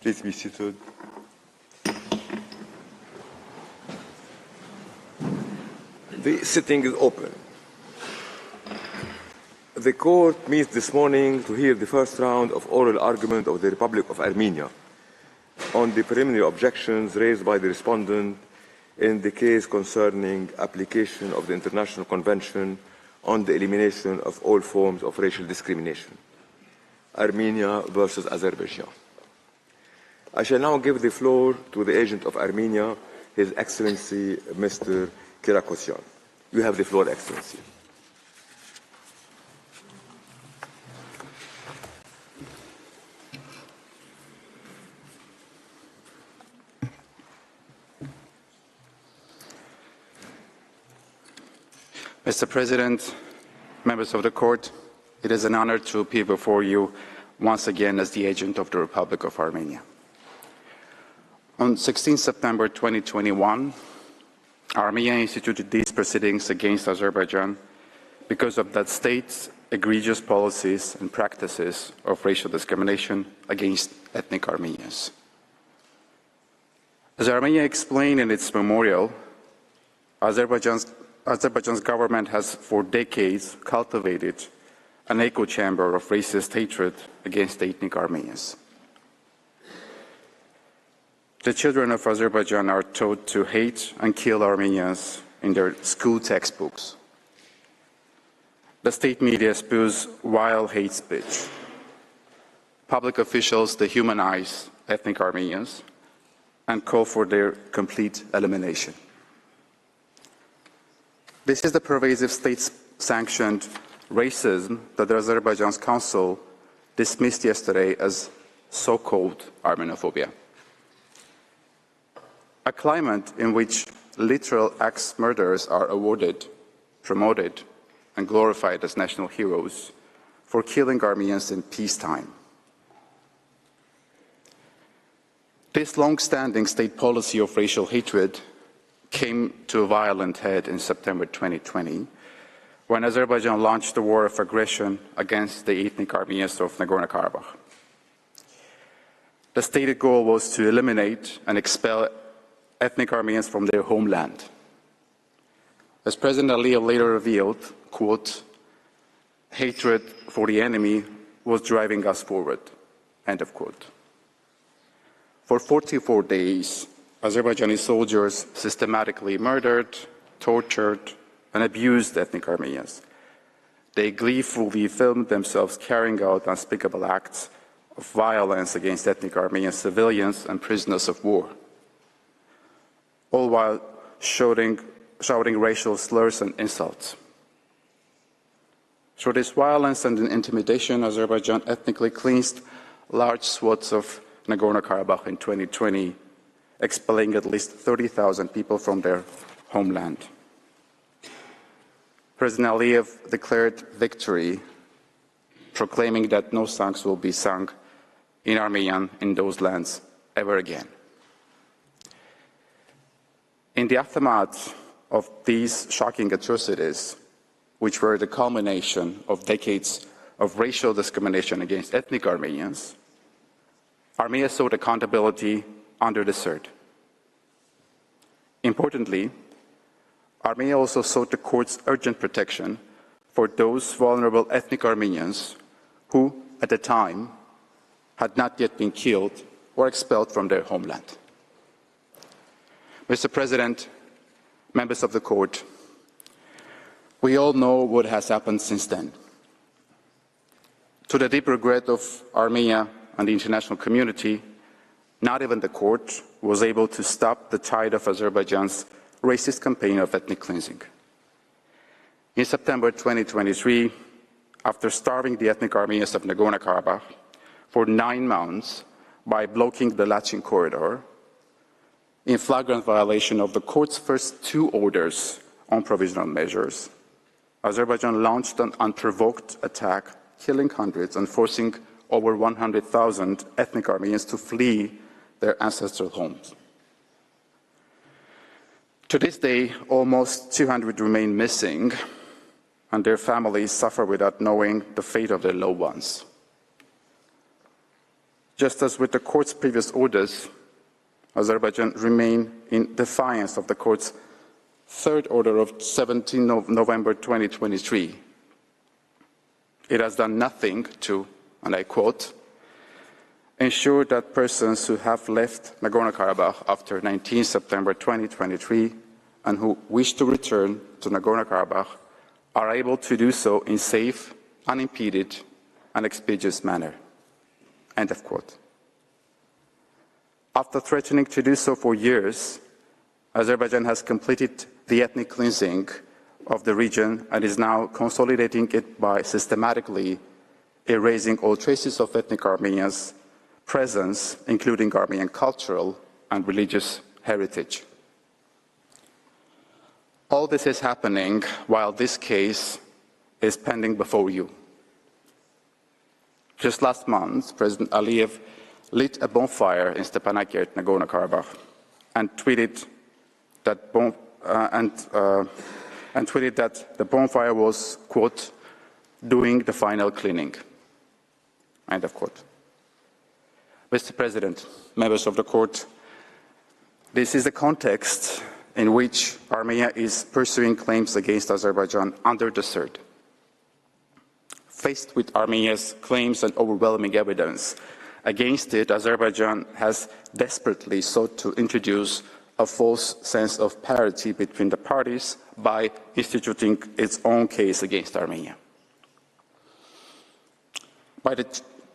Please be seated. The sitting is open. The court meets this morning to hear the first round of oral argument of the Republic of Armenia on the preliminary objections raised by the respondent in the case concerning application of the International Convention on the Elimination of All Forms of Racial Discrimination, Armenia versus Azerbaijan. I shall now give the floor to the agent of Armenia, His Excellency Mr. Kirakosyan. You have the floor, Excellency. Mr. President, members of the court, it is an honor to appear before you once again as the agent of the Republic of Armenia. On 16 September 2021, Armenia instituted these proceedings against Azerbaijan because of that state's egregious policies and practices of racial discrimination against ethnic Armenians. As Armenia explained in its memorial, Azerbaijan's government has for decades cultivated an echo chamber of racist hatred against ethnic Armenians. The children of Azerbaijan are taught to hate and kill Armenians in their school textbooks. The state media spews vile hate speech. Public officials dehumanize ethnic Armenians and call for their complete elimination. This is the pervasive state-sanctioned racism that Azerbaijan's council dismissed yesterday as so-called Armenophobia. A climate in which literal axe murderers are awarded, promoted, and glorified as national heroes for killing Armenians in peacetime. This long-standing state policy of racial hatred came to a violent head in September 2020, when Azerbaijan launched a war of aggression against the ethnic Armenians of Nagorno-Karabakh. The stated goal was to eliminate and expel ethnic Armenians from their homeland. As President Aliyev later revealed, quote, hatred for the enemy was driving us forward, end of quote. For 44 days, Azerbaijani soldiers systematically murdered, tortured, and abused ethnic Armenians. They gleefully filmed themselves carrying out unspeakable acts of violence against ethnic Armenian civilians and prisoners of war, all while shouting racial slurs and insults. Through this violence and intimidation, Azerbaijan ethnically cleansed large swaths of Nagorno-Karabakh in 2020, expelling at least 30,000 people from their homeland. President Aliyev declared victory, proclaiming that no songs will be sung in Armenian in those lands ever again. In the aftermath of these shocking atrocities, which were the culmination of decades of racial discrimination against ethnic Armenians, Armenia sought accountability under the CERT. Importantly, Armenia also sought the court's urgent protection for those vulnerable ethnic Armenians who, at the time, had not yet been killed or expelled from their homeland. Mr. President, members of the court, we all know what has happened since then. To the deep regret of Armenia and the international community, not even the court was able to stop the tide of Azerbaijan's racist campaign of ethnic cleansing. In September 2023, after starving the ethnic Armenians of Nagorno-Karabakh for 9 months by blocking the Lachin corridor, in flagrant violation of the court's first 2 orders on provisional measures, Azerbaijan launched an unprovoked attack, killing hundreds and forcing over 100,000 ethnic Armenians to flee their ancestral homes. To this day, almost 200 remain missing, and their families suffer without knowing the fate of their loved ones. Just as with the court's previous orders, Azerbaijan remained in defiance of the court's third order of 17 November 2023. It has done nothing to, and I quote, ensure that persons who have left Nagorno-Karabakh after 19 September 2023 and who wish to return to Nagorno-Karabakh are able to do so in safe, unimpeded, and expeditious manner. End of quote. After threatening to do so for years, Azerbaijan has completed the ethnic cleansing of the region and is now consolidating it by systematically erasing all traces of ethnic Armenians' presence, including Armenian cultural and religious heritage. All this is happening while this case is pending before you. Just last month, President Aliyev lit a bonfire in Stepanakert, Nagorno-Karabakh, and tweeted that the bonfire was, quote, doing the final cleaning, end of quote. Mr. President, members of the court, this is the context in which Armenia is pursuing claims against Azerbaijan under the CERD. Faced with Armenia's claims and overwhelming evidence against it, Azerbaijan has desperately sought to introduce a false sense of parity between the parties by instituting its own case against Armenia. But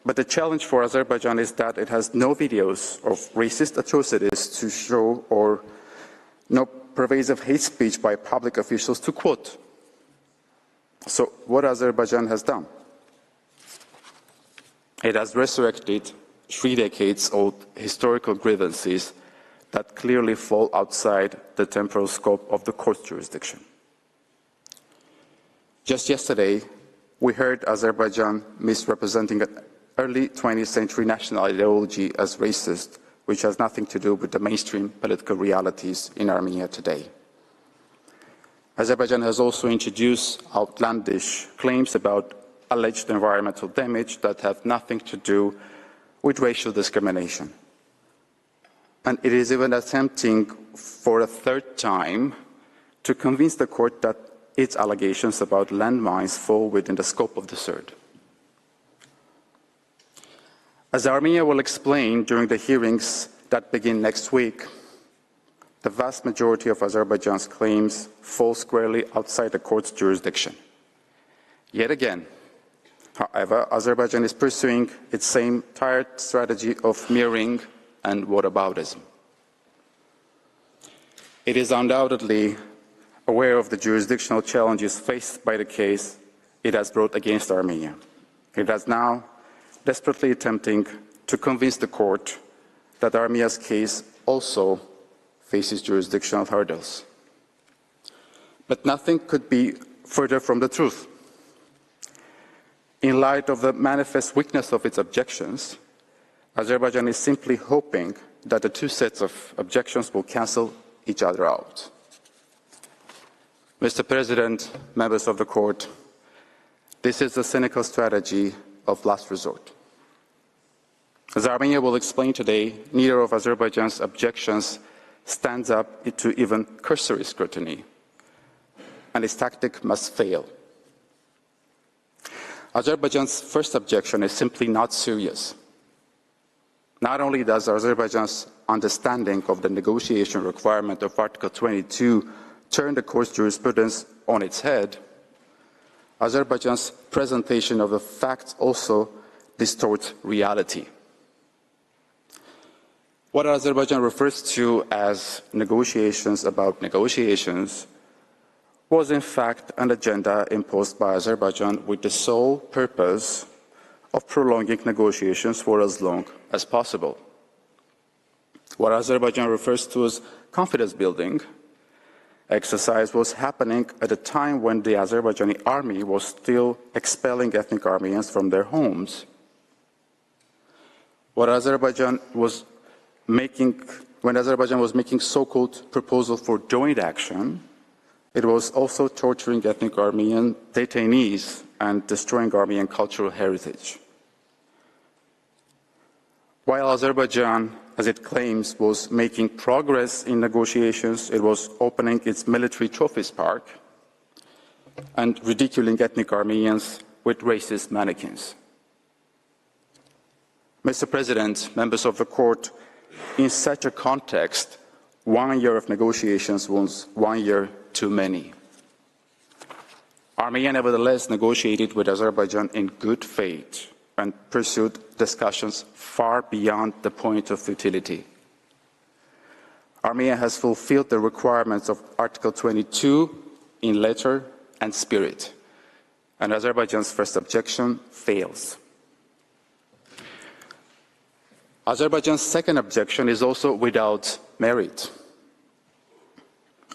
the challenge for Azerbaijan is that it has no videos of racist atrocities to show or no pervasive hate speech by public officials to quote. So what Azerbaijan has done? It has resurrected 3 decades-old historical grievances that clearly fall outside the temporal scope of the court's jurisdiction. Just yesterday, we heard Azerbaijan misrepresenting an early 20th century national ideology as racist, which has nothing to do with the mainstream political realities in Armenia today. Azerbaijan has also introduced outlandish claims about alleged environmental damage that have nothing to do with racial discrimination. And it is even attempting for a third time to convince the court that its allegations about landmines fall within the scope of the CERD. As Armenia will explain during the hearings that begin next week, the vast majority of Azerbaijan's claims fall squarely outside the court's jurisdiction. Yet again, however, Azerbaijan is pursuing its same tired strategy of mirroring and whataboutism. It is undoubtedly aware of the jurisdictional challenges faced by the case it has brought against Armenia. It is now desperately attempting to convince the court that Armenia's case also faces jurisdictional hurdles. But nothing could be further from the truth. In light of the manifest weakness of its objections, Azerbaijan is simply hoping that the 2 sets of objections will cancel each other out. Mr. President, members of the court, this is a cynical strategy of last resort. As Armenia will explain today, neither of Azerbaijan's objections stands up to even cursory scrutiny, and its tactic must fail. Azerbaijan's first objection is simply not serious. Not only does Azerbaijan's understanding of the negotiation requirement of Article 22 turn the court's jurisprudence on its head, Azerbaijan's presentation of the facts also distorts reality. What Azerbaijan refers to as negotiations about negotiations was in fact an agenda imposed by Azerbaijan with the sole purpose of prolonging negotiations for as long as possible. What Azerbaijan refers to as confidence building exercise was happening at a time when the Azerbaijani army was still expelling ethnic Armenians from their homes. When Azerbaijan was making so-called proposal for joint action, it was also torturing ethnic Armenian detainees and destroying Armenian cultural heritage. While Azerbaijan, as it claims, was making progress in negotiations, it was opening its military trophies park and ridiculing ethnic Armenians with racist mannequins. Mr. President, members of the court, in such a context, 1 year of negotiations was 1 year too many. Armenia nevertheless negotiated with Azerbaijan in good faith and pursued discussions far beyond the point of futility. Armenia has fulfilled the requirements of Article 22 in letter and spirit, and Azerbaijan's first objection fails. Azerbaijan's second objection is also without merit.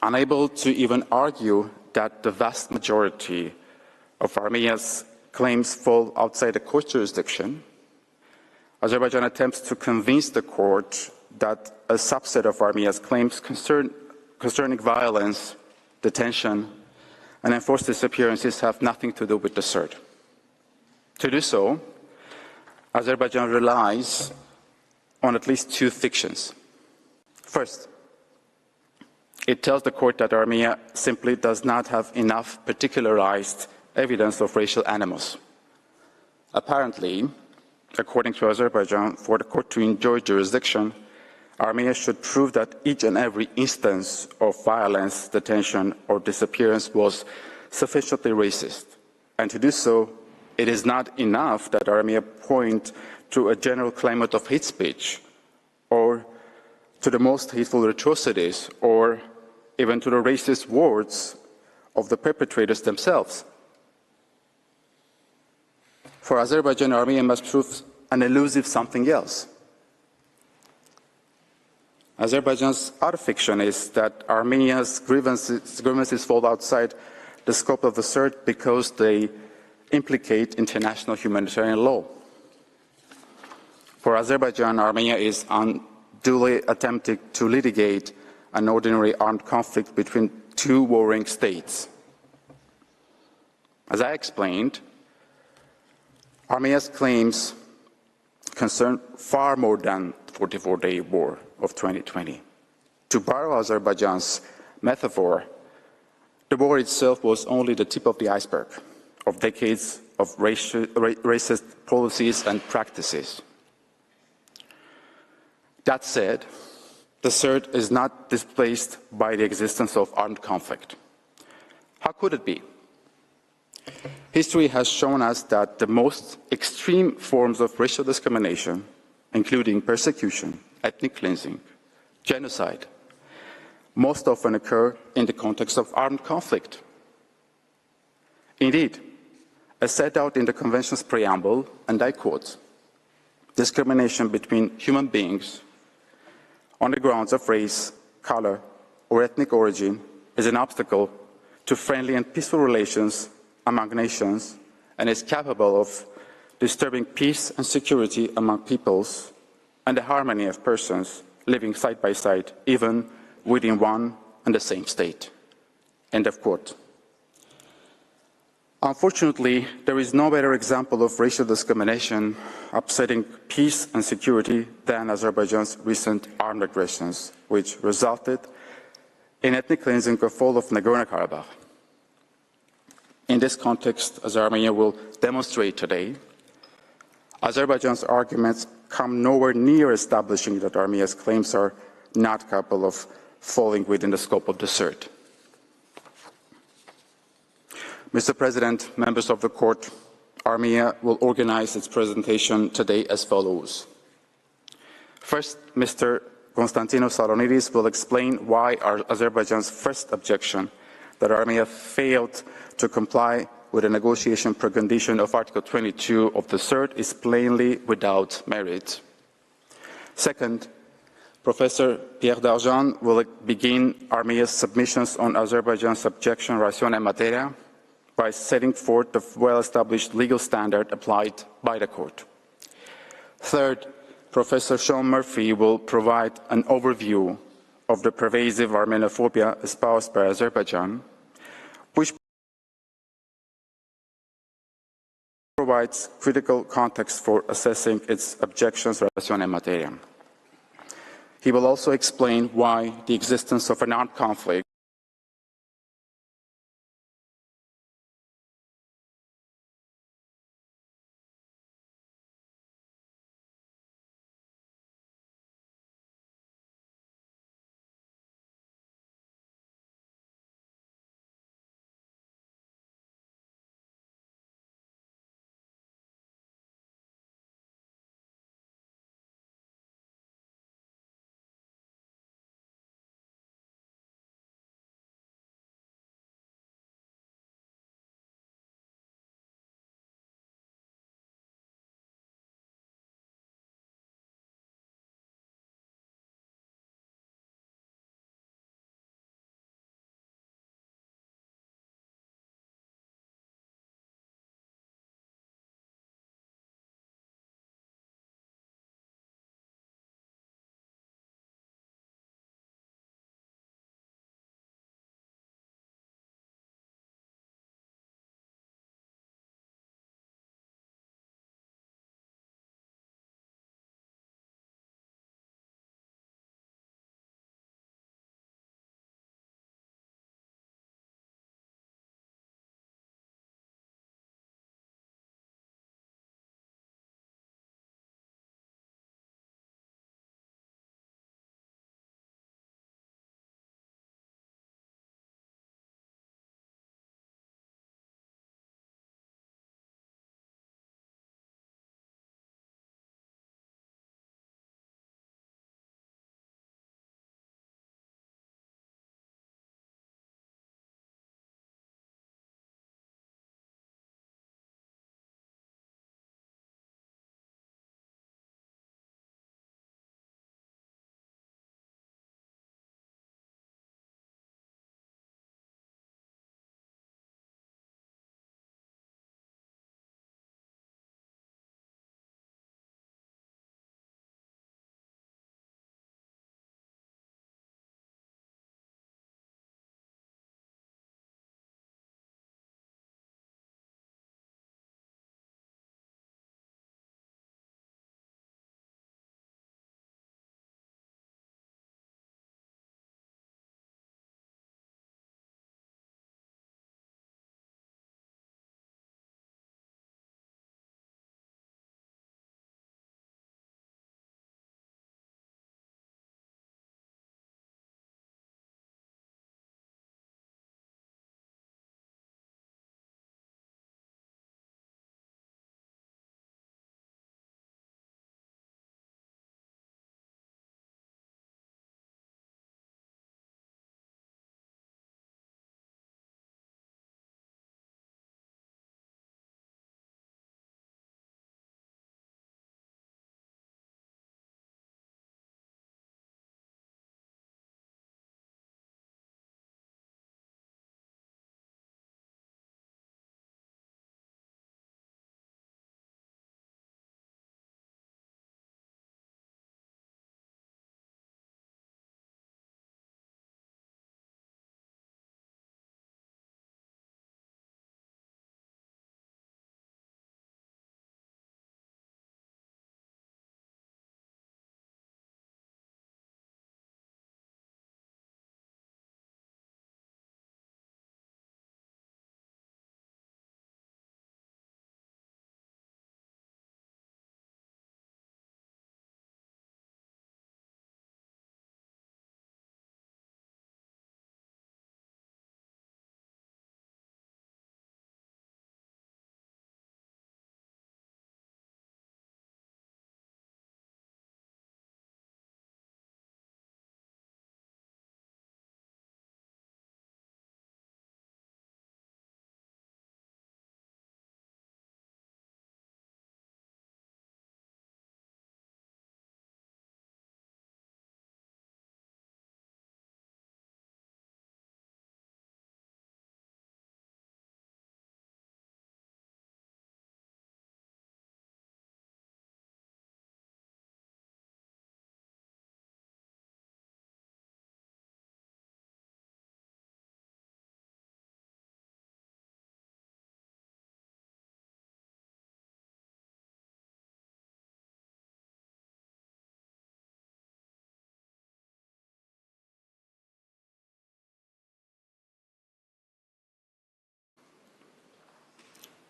Unable to even argue that the vast majority of Armenia's claims fall outside the court's jurisdiction, Azerbaijan attempts to convince the court that a subset of Armenia's claims concerning violence, detention, and enforced disappearances have nothing to do with the cert. To do so, Azerbaijan relies on at least two fictions. First, it tells the court that Armenia simply does not have enough particularized evidence of racial animus. Apparently, according to Azerbaijan, for the court to enjoy jurisdiction, Armenia should prove that each and every instance of violence, detention, or disappearance was sufficiently racist. And to do so, it is not enough that Armenia point to a general climate of hate speech, or to the most hateful atrocities, or even to the racist words of the perpetrators themselves. For Azerbaijan, Armenia must prove an elusive something else. Azerbaijan's other fiction is that Armenia's grievances fall outside the scope of the cert because they implicate international humanitarian law. For Azerbaijan, Armenia is unduly attempting to litigate an ordinary armed conflict between two warring states. As I explained, Armenia's claims concern far more than the 44-day war of 2020. To borrow Azerbaijan's metaphor, the war itself was only the tip of the iceberg of decades of racist policies and practices. That said, the cert is not displaced by the existence of armed conflict. How could it be? History has shown us that the most extreme forms of racial discrimination, including persecution, ethnic cleansing, genocide, most often occur in the context of armed conflict. Indeed, as set out in the Convention's preamble, and I quote, "Discrimination between human beings on the grounds of race, color, or ethnic origin is an obstacle to friendly and peaceful relations among nations and is capable of disturbing peace and security among peoples and the harmony of persons living side by side, even within one and the same state." End of quote. Unfortunately, there is no better example of racial discrimination upsetting peace and security than Azerbaijan's recent armed aggressions, which resulted in ethnic cleansing of all of Nagorno-Karabakh. In this context, as Armenia will demonstrate today, Azerbaijan's arguments come nowhere near establishing that Armenia's claims are not capable of falling within the scope of the cert. Mr. President, members of the court, Armenia will organize its presentation today as follows. First, Mr. Konstantinos Salonidis will explain why Azerbaijan's first objection that Armenia failed to comply with a negotiation precondition of Article 22 of the cert is plainly without merit. Second, Professor Pierre Darjan will begin Armenia's submissions on Azerbaijan's objection ratione materia by setting forth the well-established legal standard applied by the court. Third, Professor Sean Murphy will provide an overview of the pervasive Armenophobia espoused by Azerbaijan, which provides critical context for assessing its objections relación en materia. He will also explain why the existence of an armed conflict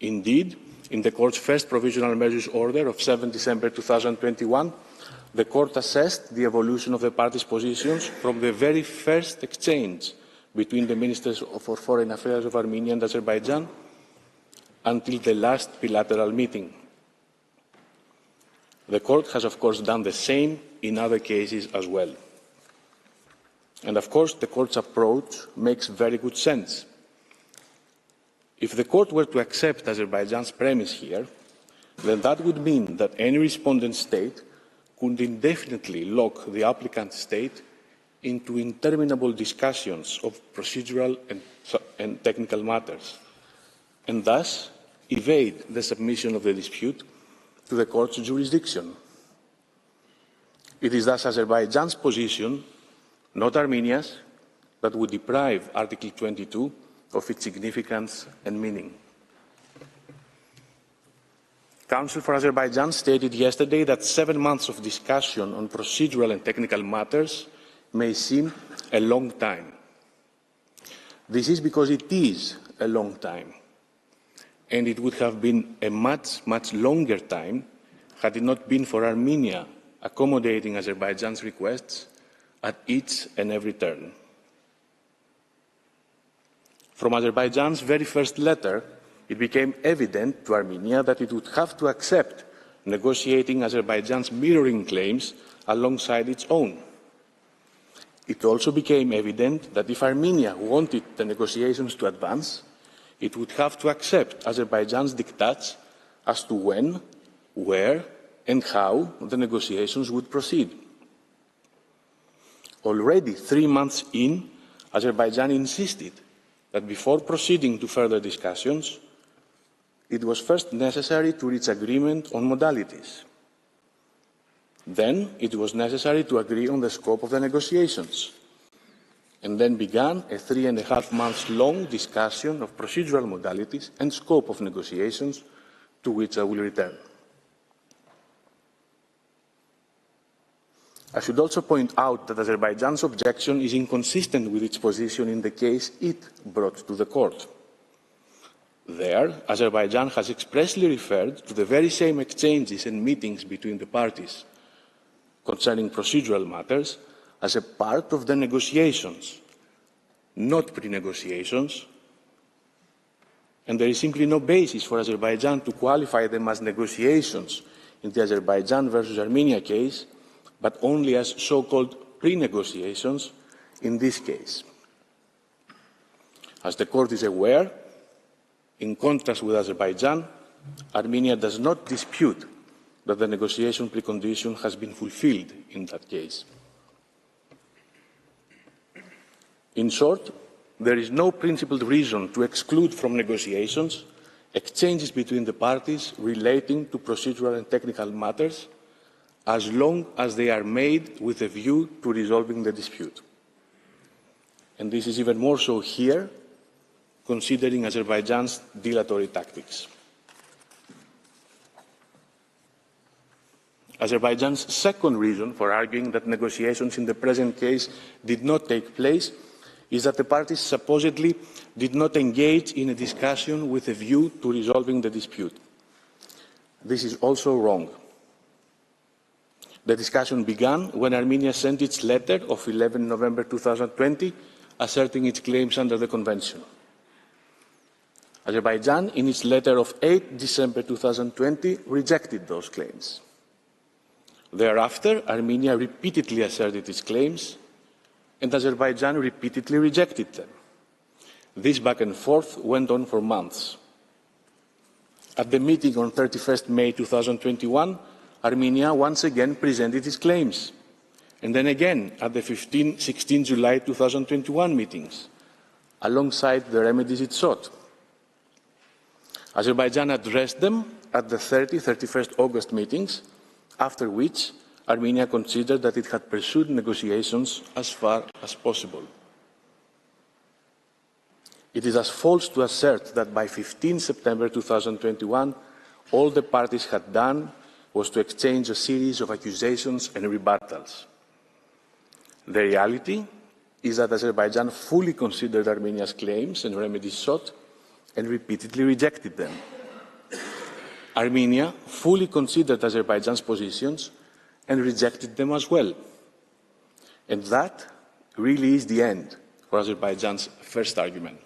Indeed, in the Court's first provisional measures order of 7 December 2021, the Court assessed the evolution of the parties' positions from the very first exchange between the Ministers for Foreign Affairs of Armenia and Azerbaijan until the last bilateral meeting. The Court has, of course, done the same in other cases as well. And, of course, the Court's approach makes very good sense. If the Court were to accept Azerbaijan's premise here, then that would mean that any respondent state could indefinitely lock the applicant state into interminable discussions of procedural and technical matters, and thus evade the submission of the dispute to the Court's jurisdiction. It is thus Azerbaijan's position, not Armenia's, that would deprive Article 22 of its significance and meaning. Counsel for Azerbaijan stated yesterday that 7 months of discussion on procedural and technical matters may seem a long time. This is because it is a long time, and it would have been a much, much longer time had it not been for Armenia accommodating Azerbaijan's requests at each and every turn. From Azerbaijan's very first letter, it became evident to Armenia that it would have to accept negotiating Azerbaijan's mirroring claims alongside its own. It also became evident that if Armenia wanted the negotiations to advance, it would have to accept Azerbaijan's diktats as to when, where, and how the negotiations would proceed. Already 3 months in, Azerbaijan insisted that before proceeding to further discussions, it was first necessary to reach agreement on modalities. Then it was necessary to agree on the scope of the negotiations. And then began a 3.5 months long discussion of procedural modalities and scope of negotiations, to which I will return. I should also point out that Azerbaijan's objection is inconsistent with its position in the case it brought to the Court. There, Azerbaijan has expressly referred to the very same exchanges and meetings between the parties concerning procedural matters as a part of the negotiations, not pre-negotiations, and there is simply no basis for Azerbaijan to qualify them as negotiations in the Azerbaijan versus Armenia case, but only as so-called pre-negotiations in this case. As the Court is aware, in contrast with Azerbaijan, Armenia does not dispute that the negotiation precondition has been fulfilled in that case. In short, there is no principled reason to exclude from negotiations exchanges between the parties relating to procedural and technical matters, as long as they are made with a view to resolving the dispute. And this is even more so here, considering Azerbaijan's dilatory tactics. Azerbaijan's second reason for arguing that negotiations in the present case did not take place is that the parties supposedly did not engage in a discussion with a view to resolving the dispute. This is also wrong. The discussion began when Armenia sent its letter of 11 November 2020 asserting its claims under the Convention. Azerbaijan, in its letter of 8 December 2020, rejected those claims. Thereafter, Armenia repeatedly asserted its claims, and Azerbaijan repeatedly rejected them. This back and forth went on for months. At the meeting on 31st May 2021, Armenia once again presented its claims, and then again at the 16 July 2021 meetings, alongside the remedies it sought. Azerbaijan addressed them at the 31st August meetings, after which Armenia considered that it had pursued negotiations as far as possible. It is as false to assert that by 15 September 2021, all the parties had done was to exchange a series of accusations and rebuttals. The reality is that Azerbaijan fully considered Armenia's claims and remedies sought and repeatedly rejected them. Armenia fully considered Azerbaijan's positions and rejected them as well. And that really is the end for Azerbaijan's first argument.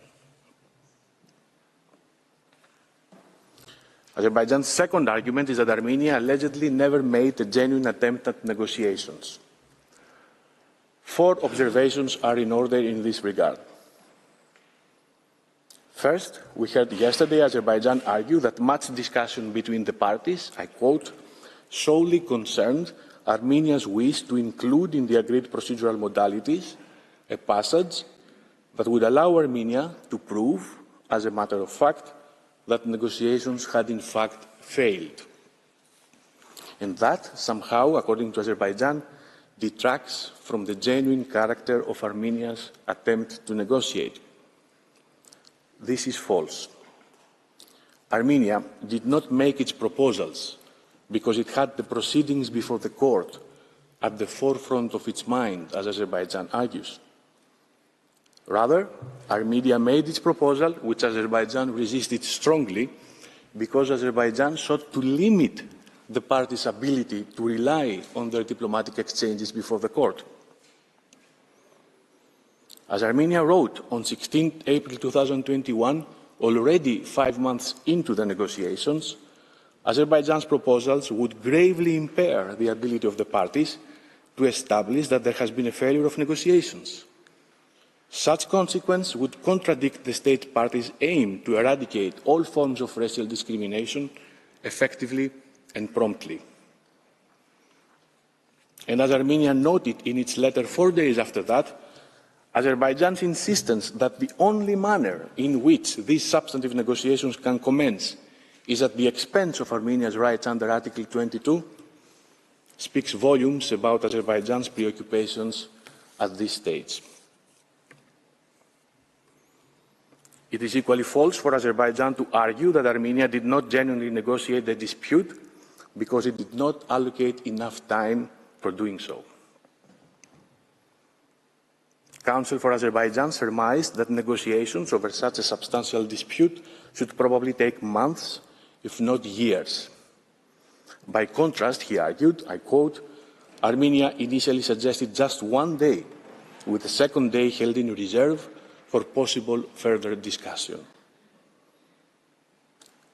Azerbaijan's second argument is that Armenia allegedly never made a genuine attempt at negotiations. 4 observations are in order in this regard. First, we heard yesterday Azerbaijan argue that much discussion between the parties, I quote, solely concerned Armenia's wish to include in the agreed procedural modalities a passage that would allow Armenia to prove, as a matter of fact, that negotiations had in fact failed. And that somehow, according to Azerbaijan, detracts from the genuine character of Armenia's attempt to negotiate. This is false. Armenia did not make its proposals because it had the proceedings before the court at the forefront of its mind, as Azerbaijan argues. Rather, Armenia made its proposal, which Azerbaijan resisted strongly, because Azerbaijan sought to limit the parties' ability to rely on their diplomatic exchanges before the court. As Armenia wrote on 16 April 2021, already 5 months into the negotiations, Azerbaijan's proposals would gravely impair the ability of the parties to establish that there has been a failure of negotiations. Such consequence would contradict the state parties' aim to eradicate all forms of racial discrimination effectively and promptly. And as Armenia noted in its letter 4 days after that, Azerbaijan's insistence that the only manner in which these substantive negotiations can commence is at the expense of Armenia's rights under Article 22 speaks volumes about Azerbaijan's preoccupations at this stage. It is equally false for Azerbaijan to argue that Armenia did not genuinely negotiate the dispute because it did not allocate enough time for doing so. Counsel for Azerbaijan surmised that negotiations over such a substantial dispute should probably take months, if not years. By contrast, he argued, I quote, Armenia initially suggested just 1 day, with the second day held in reserve for possible further discussion.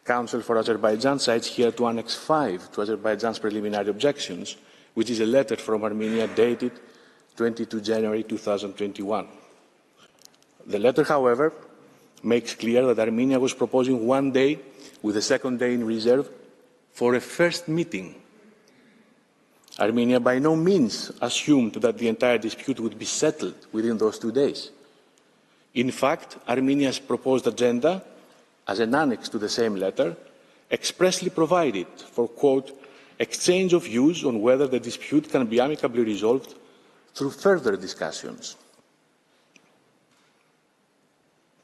Counsel for Azerbaijan cites here to Annex 5 to Azerbaijan's preliminary objections, which is a letter from Armenia dated 22 January 2021. The letter, however, makes clear that Armenia was proposing 1 day with the second day in reserve for a first meeting. Armenia by no means assumed that the entire dispute would be settled within those 2 days. In fact, Armenia's proposed agenda, as an annex to the same letter, expressly provided for, quote, exchange of views on whether the dispute can be amicably resolved through further discussions.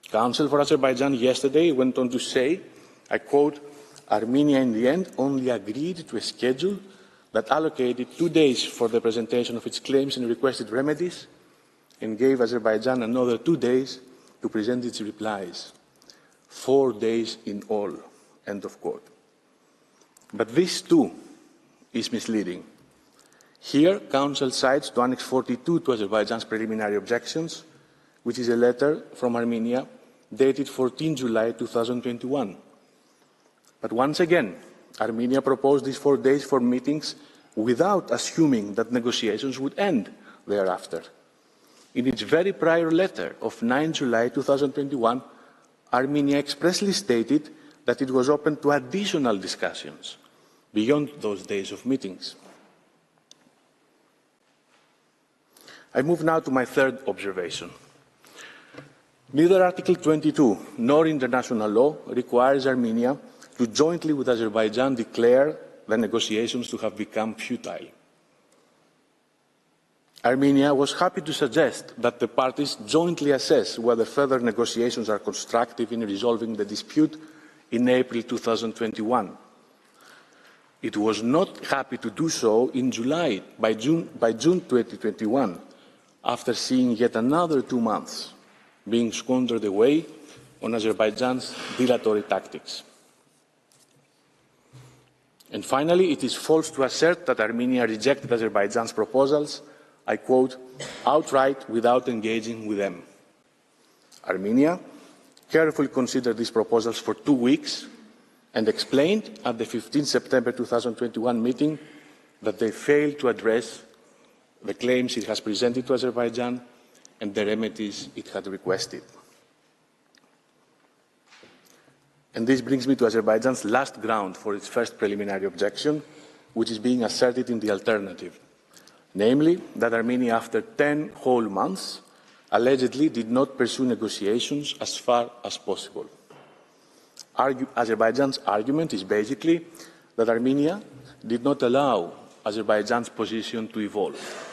Counsel for Azerbaijan yesterday went on to say, I quote, Armenia in the end only agreed to a schedule that allocated 2 days for the presentation of its claims and requested remedies and gave Azerbaijan another 2 days to present its replies. 4 days in all, end of quote. But this too is misleading. Here, Counsel cites to Annex 42 to Azerbaijan's preliminary objections, which is a letter from Armenia dated 14 July 2021. But once again, Armenia proposed these 4 days for meetings without assuming that negotiations would end thereafter. In its very prior letter of 9 July 2021, Armenia expressly stated that it was open to additional discussions beyond those days of meetings. I move now to my third observation. Neither Article 22 nor international law requires Armenia to jointly with Azerbaijan declare the negotiations to have become futile. Armenia was happy to suggest that the parties jointly assess whether further negotiations are constructive in resolving the dispute in April 2021. It was not happy to do so in July, by June 2021, after seeing yet another 2 months being squandered away on Azerbaijan's dilatory tactics. And finally, it is false to assert that Armenia rejected Azerbaijan's proposals, I quote, outright without engaging with them. Armenia carefully considered these proposals for 2 weeks and explained at the 15 September 2021 meeting that they failed to address the claims it has presented to Azerbaijan and the remedies it had requested. And this brings me to Azerbaijan's last ground for its first preliminary objection, which is being asserted in the alternative, namely that Armenia, after 10 whole months, allegedly did not pursue negotiations as far as possible. Azerbaijan's argument is basically that Armenia did not allow Azerbaijan's position to evolve.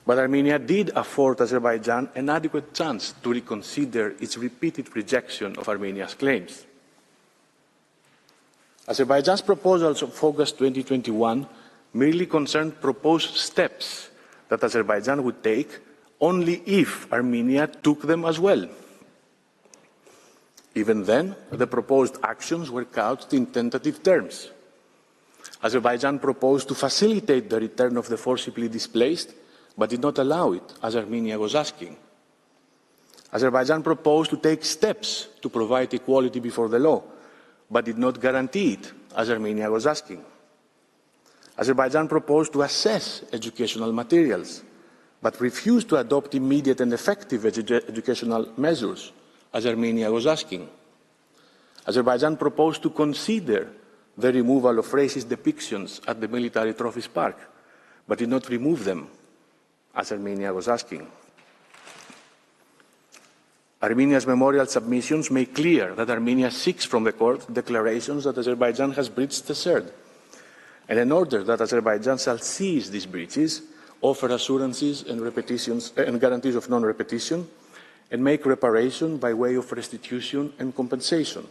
But Armenia did afford Azerbaijan an adequate chance to reconsider its repeated rejection of Armenia's claims. Azerbaijan's proposals of August 2021 merely concerned proposed steps that Azerbaijan would take only if Armenia took them as well. Even then, the proposed actions were couched in tentative terms. Azerbaijan proposed to facilitate the return of the forcibly displaced, but did not allow it, as Armenia was asking. Azerbaijan proposed to take steps to provide equality before the law, but did not guarantee it, as Armenia was asking. Azerbaijan proposed to assess educational materials, but refused to adopt immediate and effective educational measures, as Armenia was asking. Azerbaijan proposed to consider the removal of racist depictions at the military trophies park, but did not remove them, as Armenia was asking. Armenia's memorial submissions make clear that Armenia seeks from the court declarations that Azerbaijan has breached the CERD, and in order that Azerbaijan shall cease these breaches, offer assurances and guarantees of non-repetition, and make reparation by way of restitution and compensation.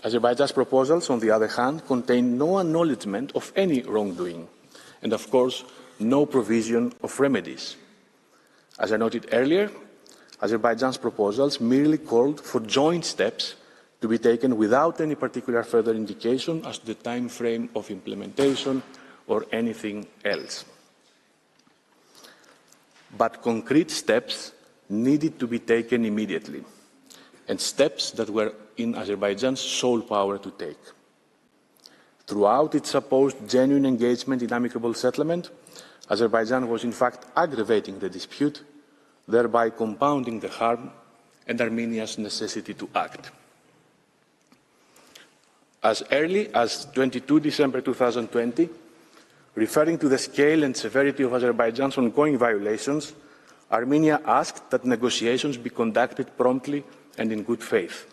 Azerbaijan's proposals, on the other hand, contain no acknowledgement of any wrongdoing, and of course, no provision of remedies. As I noted earlier, Azerbaijan's proposals merely called for joint steps to be taken without any particular further indication as to the time frame of implementation or anything else. But concrete steps needed to be taken immediately, and steps that were in Azerbaijan's sole power to take. Throughout its supposed genuine engagement in amicable settlement, Azerbaijan was in fact aggravating the dispute, thereby compounding the harm and Armenia's necessity to act. As early as 22 December 2020, referring to the scale and severity of Azerbaijan's ongoing violations, Armenia asked that negotiations be conducted promptly and in good faith.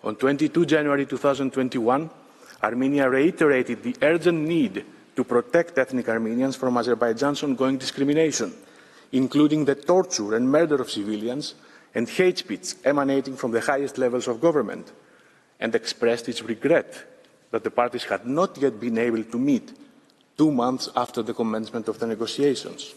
On 22 January 2021, Armenia reiterated the urgent need to protect ethnic Armenians from Azerbaijan's ongoing discrimination, including the torture and murder of civilians and hate speech emanating from the highest levels of government, and expressed its regret that the parties had not yet been able to meet 2 months after the commencement of the negotiations.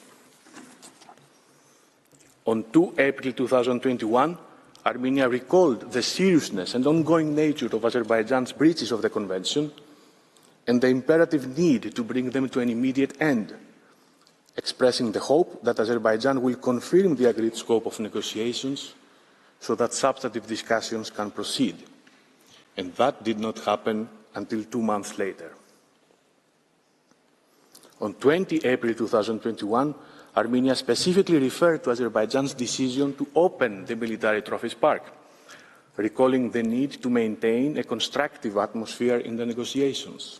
On 2 April 2021, Armenia recalled the seriousness and ongoing nature of Azerbaijan's breaches of the Convention and the imperative need to bring them to an immediate end, expressing the hope that Azerbaijan will confirm the agreed scope of negotiations so that substantive discussions can proceed. And that did not happen until 2 months later. On 20 April 2021, Armenia specifically referred to Azerbaijan's decision to open the military trophies park, recalling the need to maintain a constructive atmosphere in the negotiations.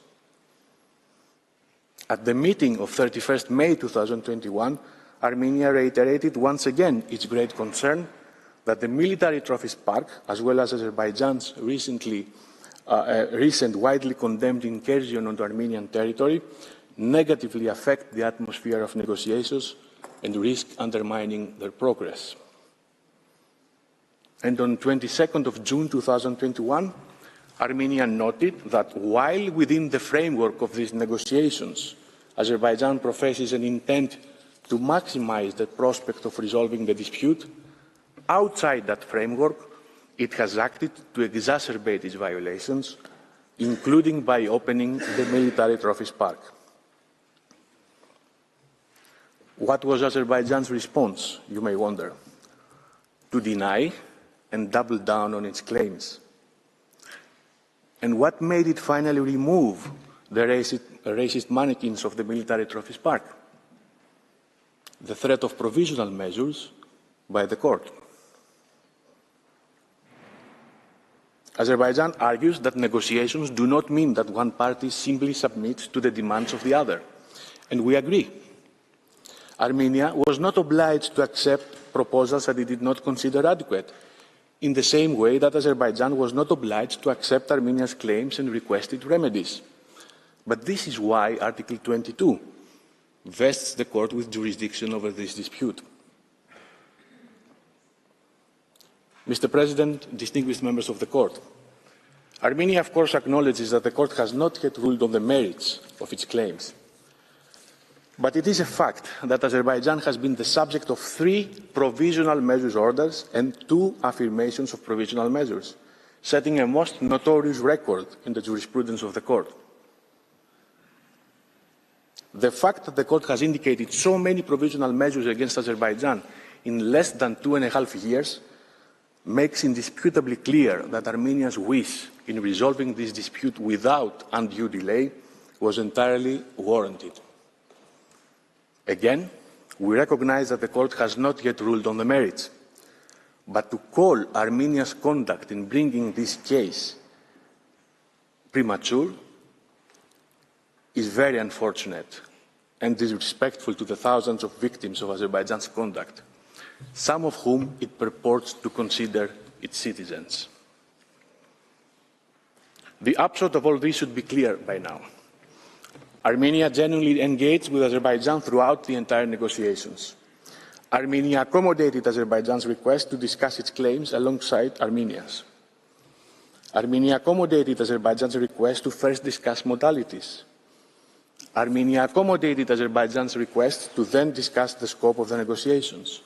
At the meeting of 31 May 2021, Armenia reiterated once again its great concern that the military trophies park, as well as Azerbaijan's recent widely condemned incursion onto Armenian territory, negatively affect the atmosphere of negotiations and risk undermining their progress. And on 22nd of June 2021, Armenia noted that while within the framework of these negotiations, Azerbaijan professes an intent to maximize the prospect of resolving the dispute, outside that framework, it has acted to exacerbate its violations, including by opening the military trophies park. What was Azerbaijan's response, you may wonder? To deny and double down on its claims. And what made it finally remove the racist mannequins of the military trophies park? The threat of provisional measures by the court. Azerbaijan argues that negotiations do not mean that one party simply submits to the demands of the other, and we agree. Armenia was not obliged to accept proposals that it did not consider adequate, in the same way that Azerbaijan was not obliged to accept Armenia's claims and requested remedies. But this is why Article 22 vests the court with jurisdiction over this dispute. Mr. President, distinguished members of the court, Armenia, of course, acknowledges that the court has not yet ruled on the merits of its claims. But it is a fact that Azerbaijan has been the subject of 3 provisional measures orders and 2 affirmations of provisional measures, setting a most notorious record in the jurisprudence of the court. The fact that the court has indicated so many provisional measures against Azerbaijan in less than 2.5 years makes indisputably clear that Armenia's wish in resolving this dispute without undue delay was entirely warranted. Again, we recognize that the court has not yet ruled on the merits, but to call Armenia's conduct in bringing this case premature is very unfortunate and disrespectful to the thousands of victims of Azerbaijan's conduct, some of whom it purports to consider its citizens. The upshot of all this should be clear by now. Armenia genuinely engaged with Azerbaijan throughout the entire negotiations. Armenia accommodated Azerbaijan's request to discuss its claims alongside Armenia's. Armenia accommodated Azerbaijan's request to first discuss modalities. Armenia accommodated Azerbaijan's request to then discuss the scope of the negotiations.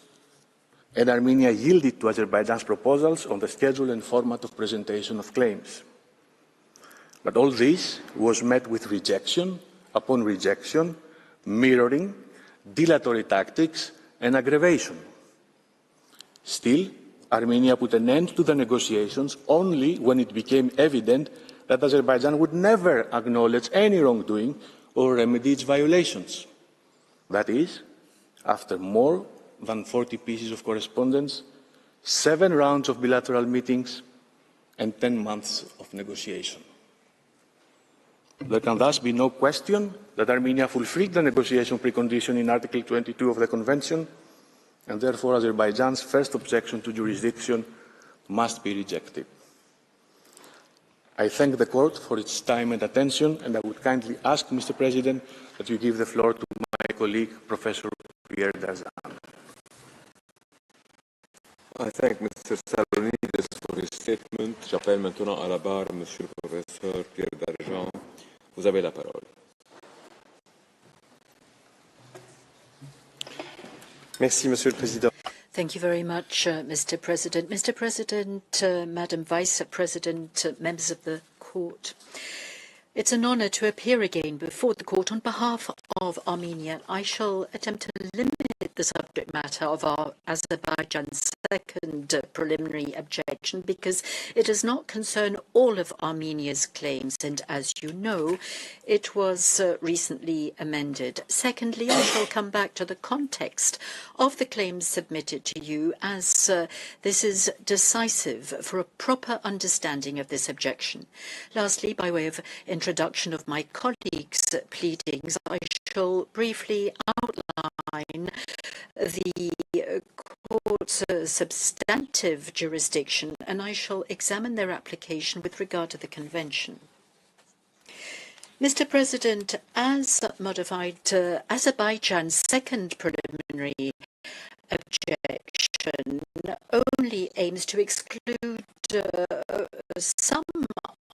And Armenia yielded to Azerbaijan's proposals on the schedule and format of presentation of claims. But all this was met with rejection upon rejection, mirroring, dilatory tactics, and aggravation. Still, Armenia put an end to the negotiations only when it became evident that Azerbaijan would never acknowledge any wrongdoing or remedy its violations. That is, after more than 40 pieces of correspondence, 7 rounds of bilateral meetings, and 10 months of negotiation. There can thus be no question that Armenia fulfilled the negotiation precondition in Article 22 of the Convention, and therefore Azerbaijan's first objection to jurisdiction must be rejected. I thank the Court for its time and attention, and I would kindly ask, Mr. President, that you give the floor to my colleague, Professor Pierre Darzan. I thank Mr. Salonides for his statement. J'appelle maintenant à la barre Monsieur le Professeur Pierre Darzan. Vous avez la parole. Merci, Monsieur le Président. Thank you very much, Mr. President. Mr. President, Madam Vice President, members of the Court. It's an honor to appear again before the Court on behalf of Armenia. I shall attempt to limit the subject matter of our Azerbaijan's second preliminary objection because it does not concern all of Armenia's claims, and as you know, it was recently amended. Secondly, I shall come back to the context of the claims submitted to you, as this is decisive for a proper understanding of this objection. Lastly, by way of introduction of my colleagues' pleadings, I shall briefly outline the Court's substantive jurisdiction, and I shall examine their application with regard to the Convention. Mr. President, as modified, Azerbaijan's second preliminary objection only aims to exclude some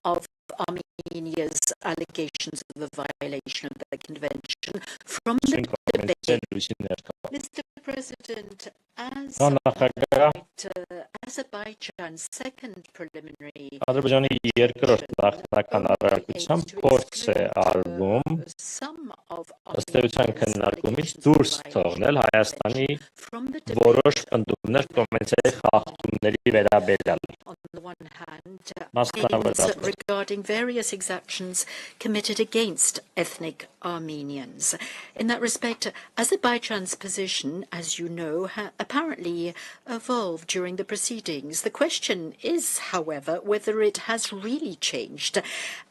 of Armenia's allegations of a violation of the Convention from the debate. Mr. President, as Azerbaijan's second preliminary Ադրբեջանի երկրորդ նախնական արարակությամբ փորձ է արվում ըստ էության քննարկումից դուրս թողնել Հայաստանի որոշ պնդումներ կոնվենցիայի խախտումների վերաբերյալ։ Regarding various exactions committed against ethnic Armenians. In that respect, Azerbaijan's position, as you know, apparently evolved during the proceedings. The question is, however, whether it has really changed,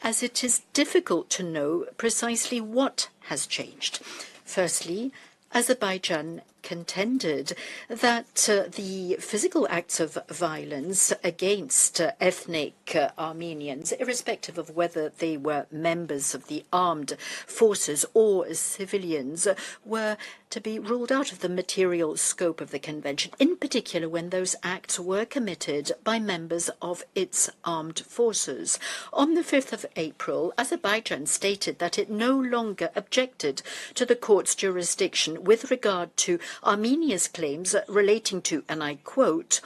as it is difficult to know precisely what has changed. Firstly, Azerbaijan contended that the physical acts of violence against ethnic Armenians, irrespective of whether they were members of the armed forces or civilians, were to be ruled out of the material scope of the convention, in particular when those acts were committed by members of its armed forces. On the 5th of April, Azerbaijan stated that it no longer objected to the court's jurisdiction with regard to Armenia's claims relating to, and I quote,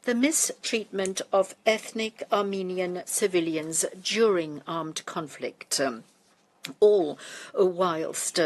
the mistreatment of ethnic Armenian civilians during armed conflict. All whilst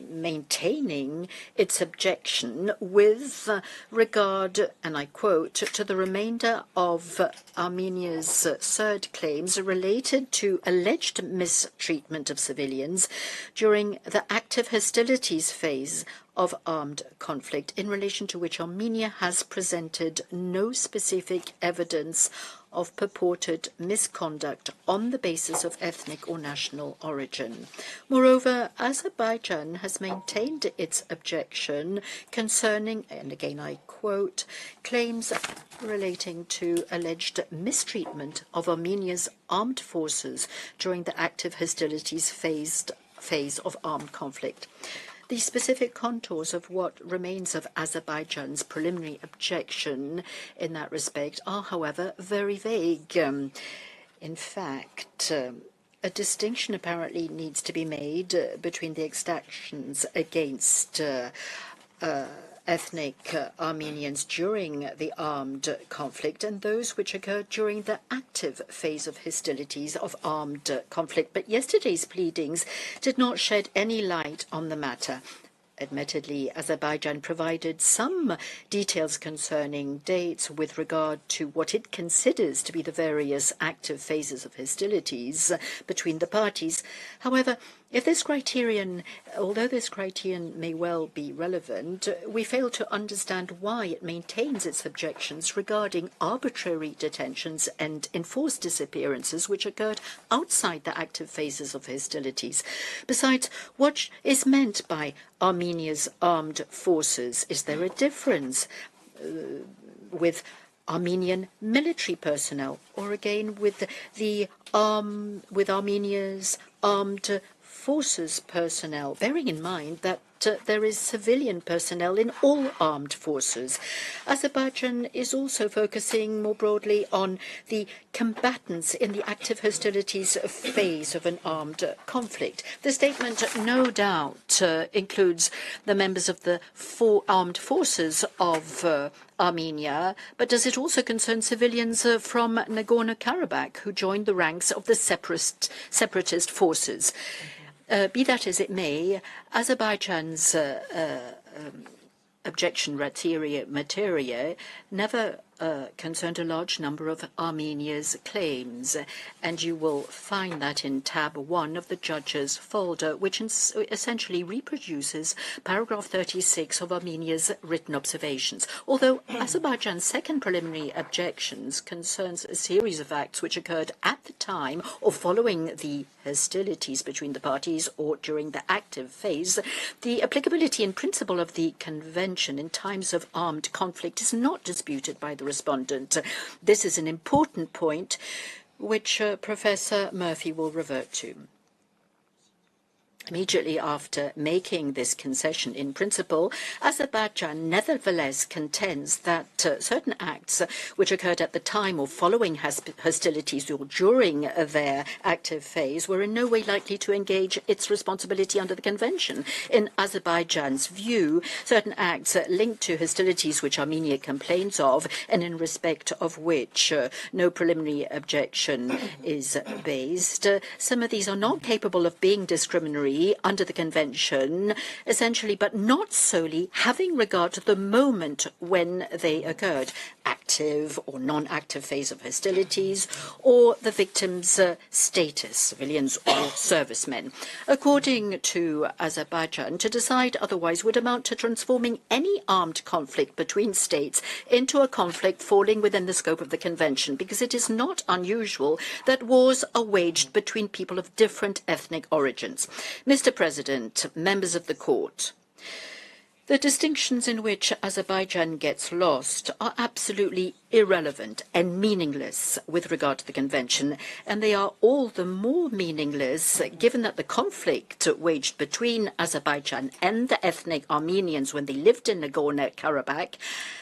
maintaining its objection with regard, and I quote, to the remainder of Armenia's third claims related to alleged mistreatment of civilians during the active hostilities phase of armed conflict, in relation to which Armenia has presented no specific evidence of purported misconduct on the basis of ethnic or national origin. Moreover, Azerbaijan has maintained its objection concerning, and again I quote, claims relating to alleged mistreatment of Armenia's armed forces during the active hostilities phase of armed conflict. The specific contours of what remains of Azerbaijan's preliminary objection in that respect are, however, very vague. In fact, a distinction apparently needs to be made between the exactions against ethnic Armenians during the armed conflict and those which occurred during the active phase of hostilities of armed conflict. But yesterday's pleadings did not shed any light on the matter. Admittedly, Azerbaijan provided some details concerning dates with regard to what it considers to be the various active phases of hostilities between the parties. However, although this criterion may well be relevant, we fail to understand why it maintains its objections regarding arbitrary detentions and enforced disappearances which occurred outside the active phases of hostilities. Besides, what is meant by Armenia's armed forces? Is there a difference with Armenian military personnel, or again with Armenia's armed forces personnel, bearing in mind that there is civilian personnel in all armed forces? Azerbaijan is also focusing more broadly on the combatants in the active hostilities phase of an armed conflict. The statement no doubt includes the members of the armed forces of Armenia, but does it also concern civilians from Nagorno-Karabakh who joined the ranks of the separatist forces? Be that as it may, Azerbaijan's objection materia never concerned a large number of Armenia's claims, and you will find that in tab 1 of the judge's folder, which essentially reproduces paragraph 36 of Armenia's written observations. Although Azerbaijan's second preliminary objections concerns a series of acts which occurred at the time or following the hostilities between the parties or during the active phase, the applicability in principle of the convention in times of armed conflict is not disputed by the respondent. This is an important point which Professor Murphy will revert to. Immediately after making this concession in principle, Azerbaijan nevertheless contends that certain acts which occurred at the time or following hostilities or during their active phase were in no way likely to engage its responsibility under the Convention. In Azerbaijan's view, certain acts linked to hostilities which Armenia complains of and in respect of which no preliminary objection is based, some of these are not capable of being discriminatory under the Convention, essentially, but not solely, having regard to the moment when they occurred, active or non-active phase of hostilities, or the victim's status, civilians or servicemen. According to Azerbaijan, to decide otherwise would amount to transforming any armed conflict between states into a conflict falling within the scope of the Convention, because it is not unusual that wars are waged between people of different ethnic origins. Mr. President, members of the Court, the distinctions in which Azerbaijan gets lost are absolutely irrelevant and meaningless with regard to the Convention, and they are all the more meaningless given that the conflict waged between Azerbaijan and the ethnic Armenians when they lived in Nagorno-Karabakh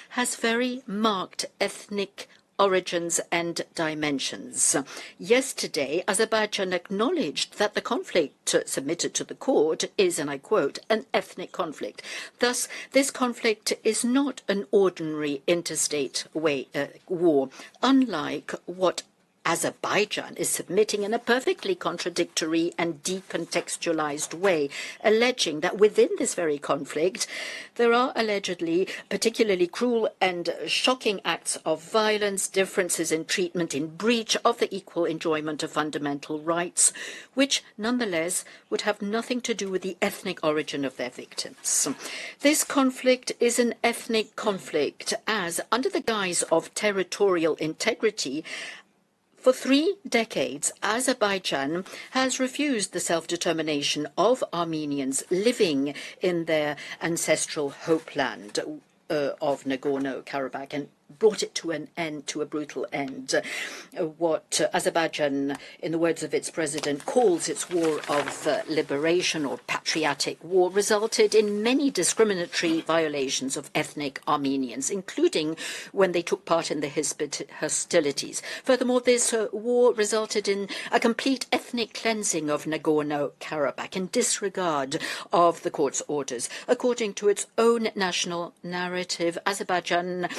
has very marked ethnic origins and dimensions. Yesterday, Azerbaijan acknowledged that the conflict submitted to the court is, and I quote, an ethnic conflict. Thus, this conflict is not an ordinary interstate war, unlike what Azerbaijan is submitting in a perfectly contradictory and decontextualized way, alleging that within this very conflict there are allegedly particularly cruel and shocking acts of violence, differences in treatment in breach of the equal enjoyment of fundamental rights, which nonetheless would have nothing to do with the ethnic origin of their victims. This conflict is an ethnic conflict as, under the guise of territorial integrity, for 3 decades, Azerbaijan has refused the self-determination of Armenians living in their ancestral hopeland of Nagorno-Karabakh and brought it to an end, to a brutal end. What Azerbaijan, in the words of its president, calls its war of liberation or patriotic war, resulted in many discriminatory violations of ethnic Armenians, including when they took part in the hostilities. Furthermore, this war resulted in a complete ethnic cleansing of Nagorno-Karabakh in disregard of the court's orders. According to its own national narrative, Azerbaijan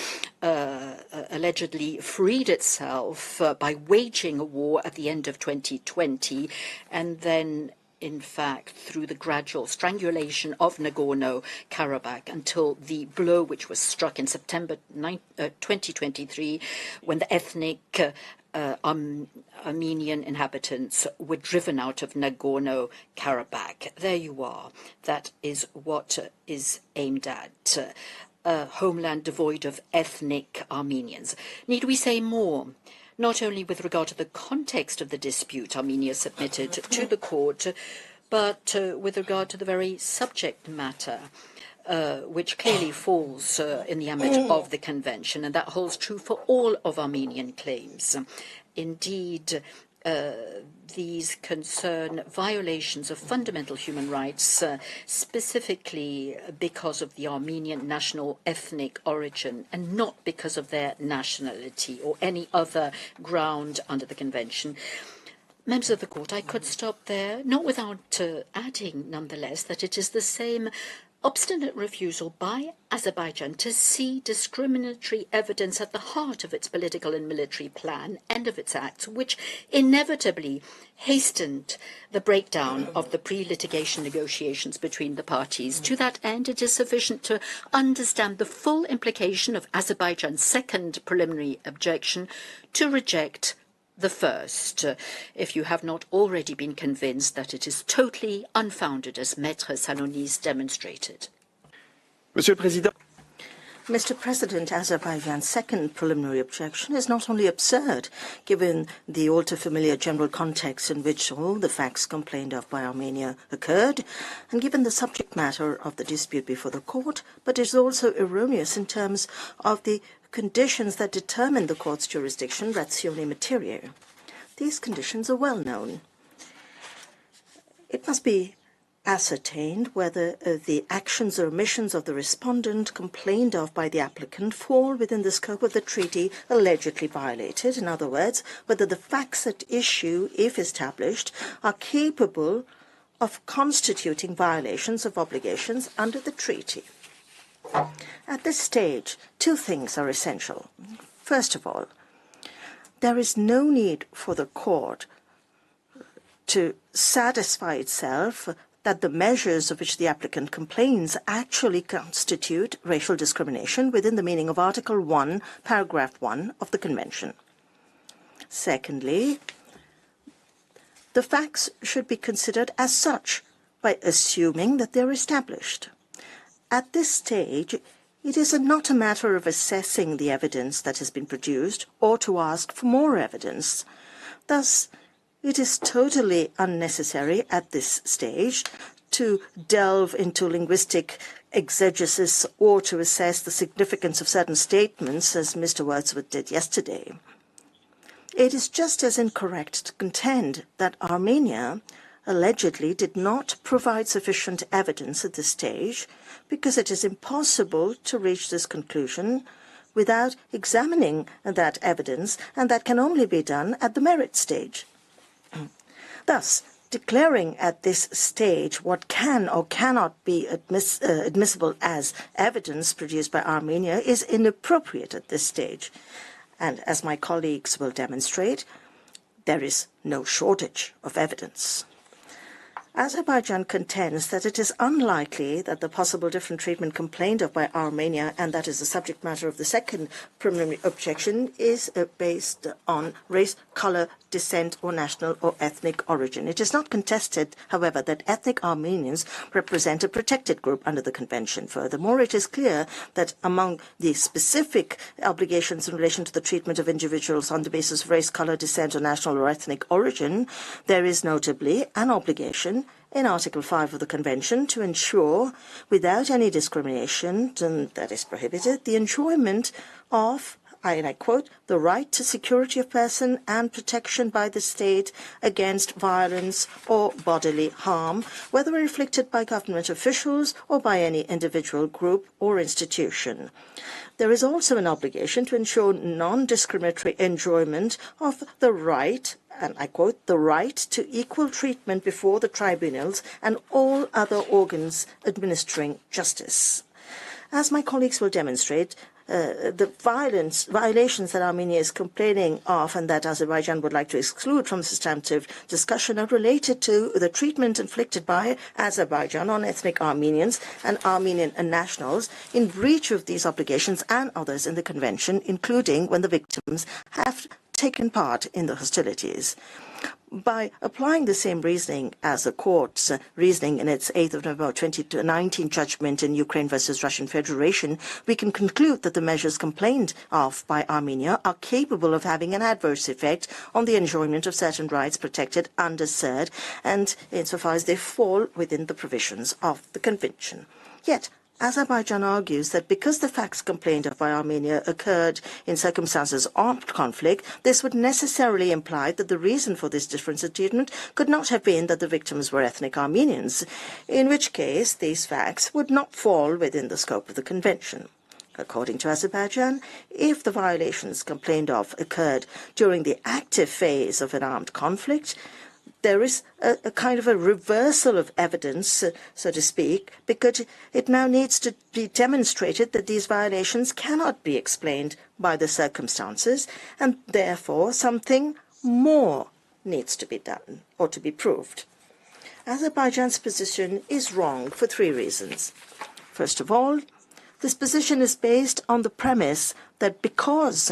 allegedly freed itself by waging a war at the end of 2020 and then, in fact, through the gradual strangulation of Nagorno-Karabakh until the blow which was struck in September 2023 when the ethnic Armenian inhabitants were driven out of Nagorno-Karabakh. There you are. That is what is aimed at. A homeland devoid of ethnic Armenians. Need we say more? Not only with regard to the context of the dispute Armenia submitted to the court, but with regard to the very subject matter, which clearly falls in the ambit of the Convention, and that holds true for all of Armenian claims. Indeed, these concern violations of fundamental human rights, specifically because of the Armenian national ethnic origin and not because of their nationality or any other ground under the Convention. Members of the Court, I could stop there, not without adding, nonetheless, that it is the same obstinate refusal by Azerbaijan to see discriminatory evidence at the heart of its political and military plan and of its acts, which inevitably hastened the breakdown of the pre-litigation negotiations between the parties. To that end, it is sufficient to understand the full implication of Azerbaijan's second preliminary objection to reject the first, if you have not already been convinced that it is totally unfounded, as Maître Salonis demonstrated. Monsieur le Président. Mr. President, Azerbaijan's second preliminary objection is not only absurd, given the all-too-familiar general context in which all the facts complained of by Armenia occurred, and given the subject matter of the dispute before the court, but is also erroneous in terms of the conditions that determine the court's jurisdiction, ratione materia. These conditions are well known. It must be ascertained whether the actions or omissions of the respondent complained of by the applicant fall within the scope of the treaty allegedly violated. In other words, whether the facts at issue, if established, are capable of constituting violations of obligations under the treaty. At this stage, two things are essential. First of all, there is no need for the court to satisfy itself that the measures of which the applicant complains actually constitute racial discrimination within the meaning of Article 1, Paragraph 1 of the Convention. Secondly, the facts should be considered as such by assuming that they're established. At this stage, it is not a matter of assessing the evidence that has been produced or to ask for more evidence. Thus, it is totally unnecessary at this stage to delve into linguistic exegesis or to assess the significance of certain statements, as Mr. Wordsworth did yesterday. It is just as incorrect to contend that Armenia allegedly did not provide sufficient evidence at this stage, because it is impossible to reach this conclusion without examining that evidence, and that can only be done at the merit stage. Thus, declaring at this stage what can or cannot be admissible as evidence produced by Armenia is inappropriate at this stage. And as my colleagues will demonstrate, there is no shortage of evidence. Azerbaijan contends that it is unlikely that the possible different treatment complained of by Armenia, and that is the subject matter of the second preliminary objection, is based on race, color, descent, or national or ethnic origin. It is not contested, however, that ethnic Armenians represent a protected group under the Convention. Furthermore, it is clear that among the specific obligations in relation to the treatment of individuals on the basis of race, color, descent, or national or ethnic origin, there is notably an obligation in Article 5 of the Convention to ensure, without any discrimination that is prohibited, the enjoyment of, and I quote, the right to security of person and protection by the state against violence or bodily harm, whether inflicted by government officials or by any individual group or institution. There is also an obligation to ensure non-discriminatory enjoyment of the right, and I quote, the right to equal treatment before the tribunals and all other organs administering justice. As my colleagues will demonstrate, the violations that Armenia is complaining of and that Azerbaijan would like to exclude from the substantive discussion are related to the treatment inflicted by Azerbaijan on ethnic Armenians and Armenian nationals in breach of these obligations and others in the Convention, including when the victims have taken part in the hostilities. By applying the same reasoning as the court's reasoning in its 8th of November 2019 judgment in Ukraine versus Russian Federation, we can conclude that the measures complained of by Armenia are capable of having an adverse effect on the enjoyment of certain rights protected under CERD, and insofar as they fall within the provisions of the Convention. Yet, Azerbaijan argues that because the facts complained of by Armenia occurred in circumstances of armed conflict, this would necessarily imply that the reason for this difference in treatment could not have been that the victims were ethnic Armenians, in which case these facts would not fall within the scope of the Convention. According to Azerbaijan, if the violations complained of occurred during the active phase of an armed conflict, there is a kind of a reversal of evidence, so to speak, because it now needs to be demonstrated that these violations cannot be explained by the circumstances, and therefore something more needs to be done or to be proved. Azerbaijan's position is wrong for three reasons. First of all, this position is based on the premise that because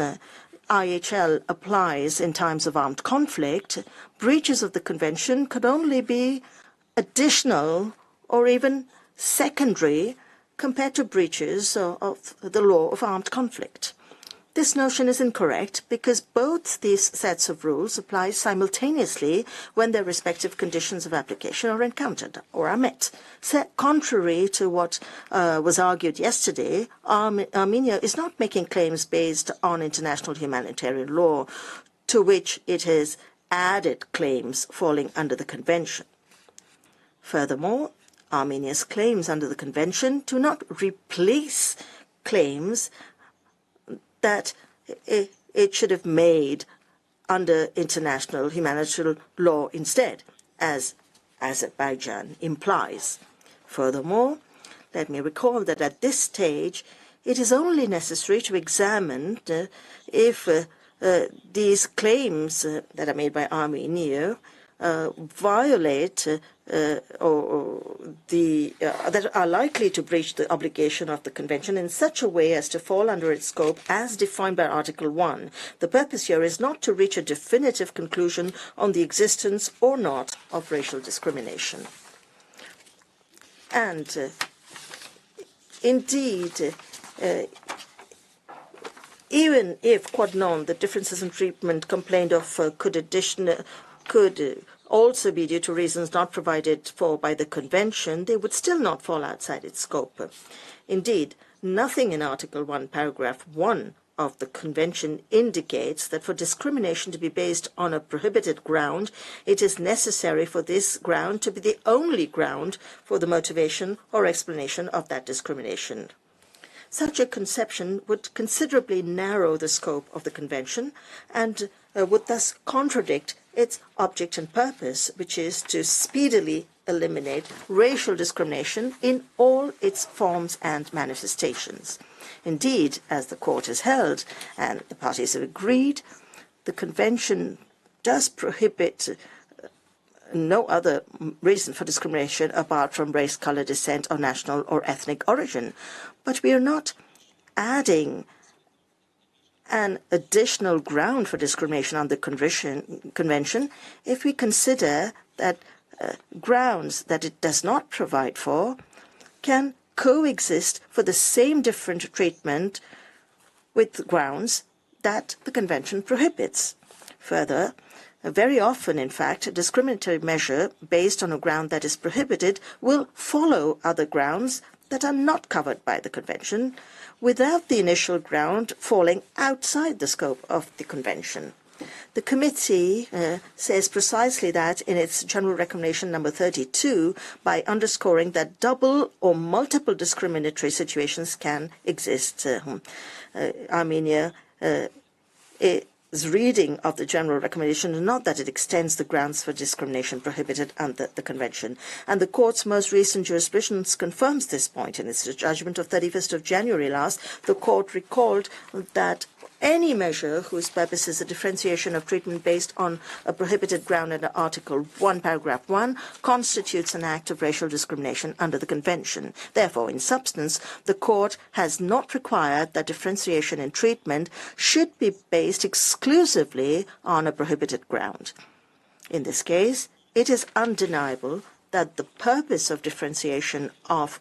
IHL applies in times of armed conflict, breaches of the Convention could only be additional or even secondary compared to breaches of the law of armed conflict. This notion is incorrect because both these sets of rules apply simultaneously when their respective conditions of application are encountered or are met. Contrary to what was argued yesterday, Armenia is not making claims based on international humanitarian law, to which it has added claims falling under the Convention. Furthermore, Armenia's claims under the Convention do not replace claims that it should have made under international humanitarian law instead, as Azerbaijan implies. Furthermore, let me recall that at this stage, it is only necessary to examine if these claims that are made by Armenia violate that are likely to breach the obligation of the Convention in such a way as to fall under its scope as defined by Article 1. The purpose here is not to reach a definitive conclusion on the existence or not of racial discrimination. And indeed, even if, quod non, the differences in treatment complained of could also be due to reasons not provided for by the Convention, they would still not fall outside its scope. Indeed, nothing in Article 1, Paragraph 1 of the Convention indicates that for discrimination to be based on a prohibited ground, it is necessary for this ground to be the only ground for the motivation or explanation of that discrimination. Such a conception would considerably narrow the scope of the Convention and would thus contradict its object and purpose, which is to speedily eliminate racial discrimination in all its forms and manifestations. Indeed, as the Court has held, and the parties have agreed, the Convention does prohibit no other reason for discrimination apart from race, color, descent, or national or ethnic origin. But we are not adding an additional ground for discrimination on the Convention if we consider that grounds that it does not provide for can coexist for the same different treatment with grounds that the Convention prohibits. Further, very often, in fact, a discriminatory measure based on a ground that is prohibited will follow other grounds that are not covered by the Convention, without the initial ground falling outside the scope of the Convention. The committee says precisely that in its general recommendation number 32 by underscoring that double or multiple discriminatory situations can exist. Armenia is reading of the general recommendation is not that it extends the grounds for discrimination prohibited under the Convention. And the Court's most recent jurisprudence confirms this point. In its judgment of 31st of January last, the Court recalled that any measure whose purpose is a differentiation of treatment based on a prohibited ground under Article 1, Paragraph 1, constitutes an act of racial discrimination under the Convention. Therefore, in substance, the Court has not required that differentiation in treatment should be based exclusively on a prohibited ground. In this case, it is undeniable that the purpose of differentiation of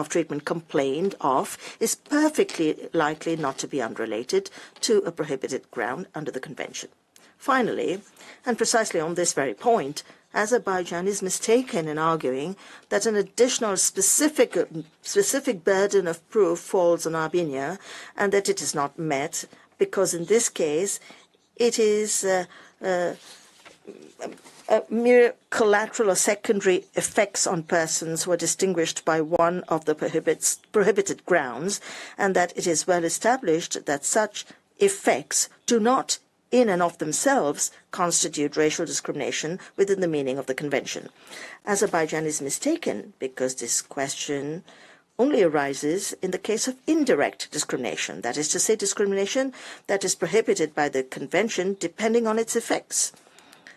treatment complained of is perfectly likely not to be unrelated to a prohibited ground under the Convention. Finally, and precisely on this very point, Azerbaijan is mistaken in arguing that an additional specific burden of proof falls on Armenia and that it is not met because in this case it is mere collateral or secondary effects on persons who are distinguished by one of the prohibited grounds, and that it is well established that such effects do not in and of themselves constitute racial discrimination within the meaning of the Convention. Azerbaijan is mistaken because this question only arises in the case of indirect discrimination, that is to say, discrimination that is prohibited by the Convention depending on its effects.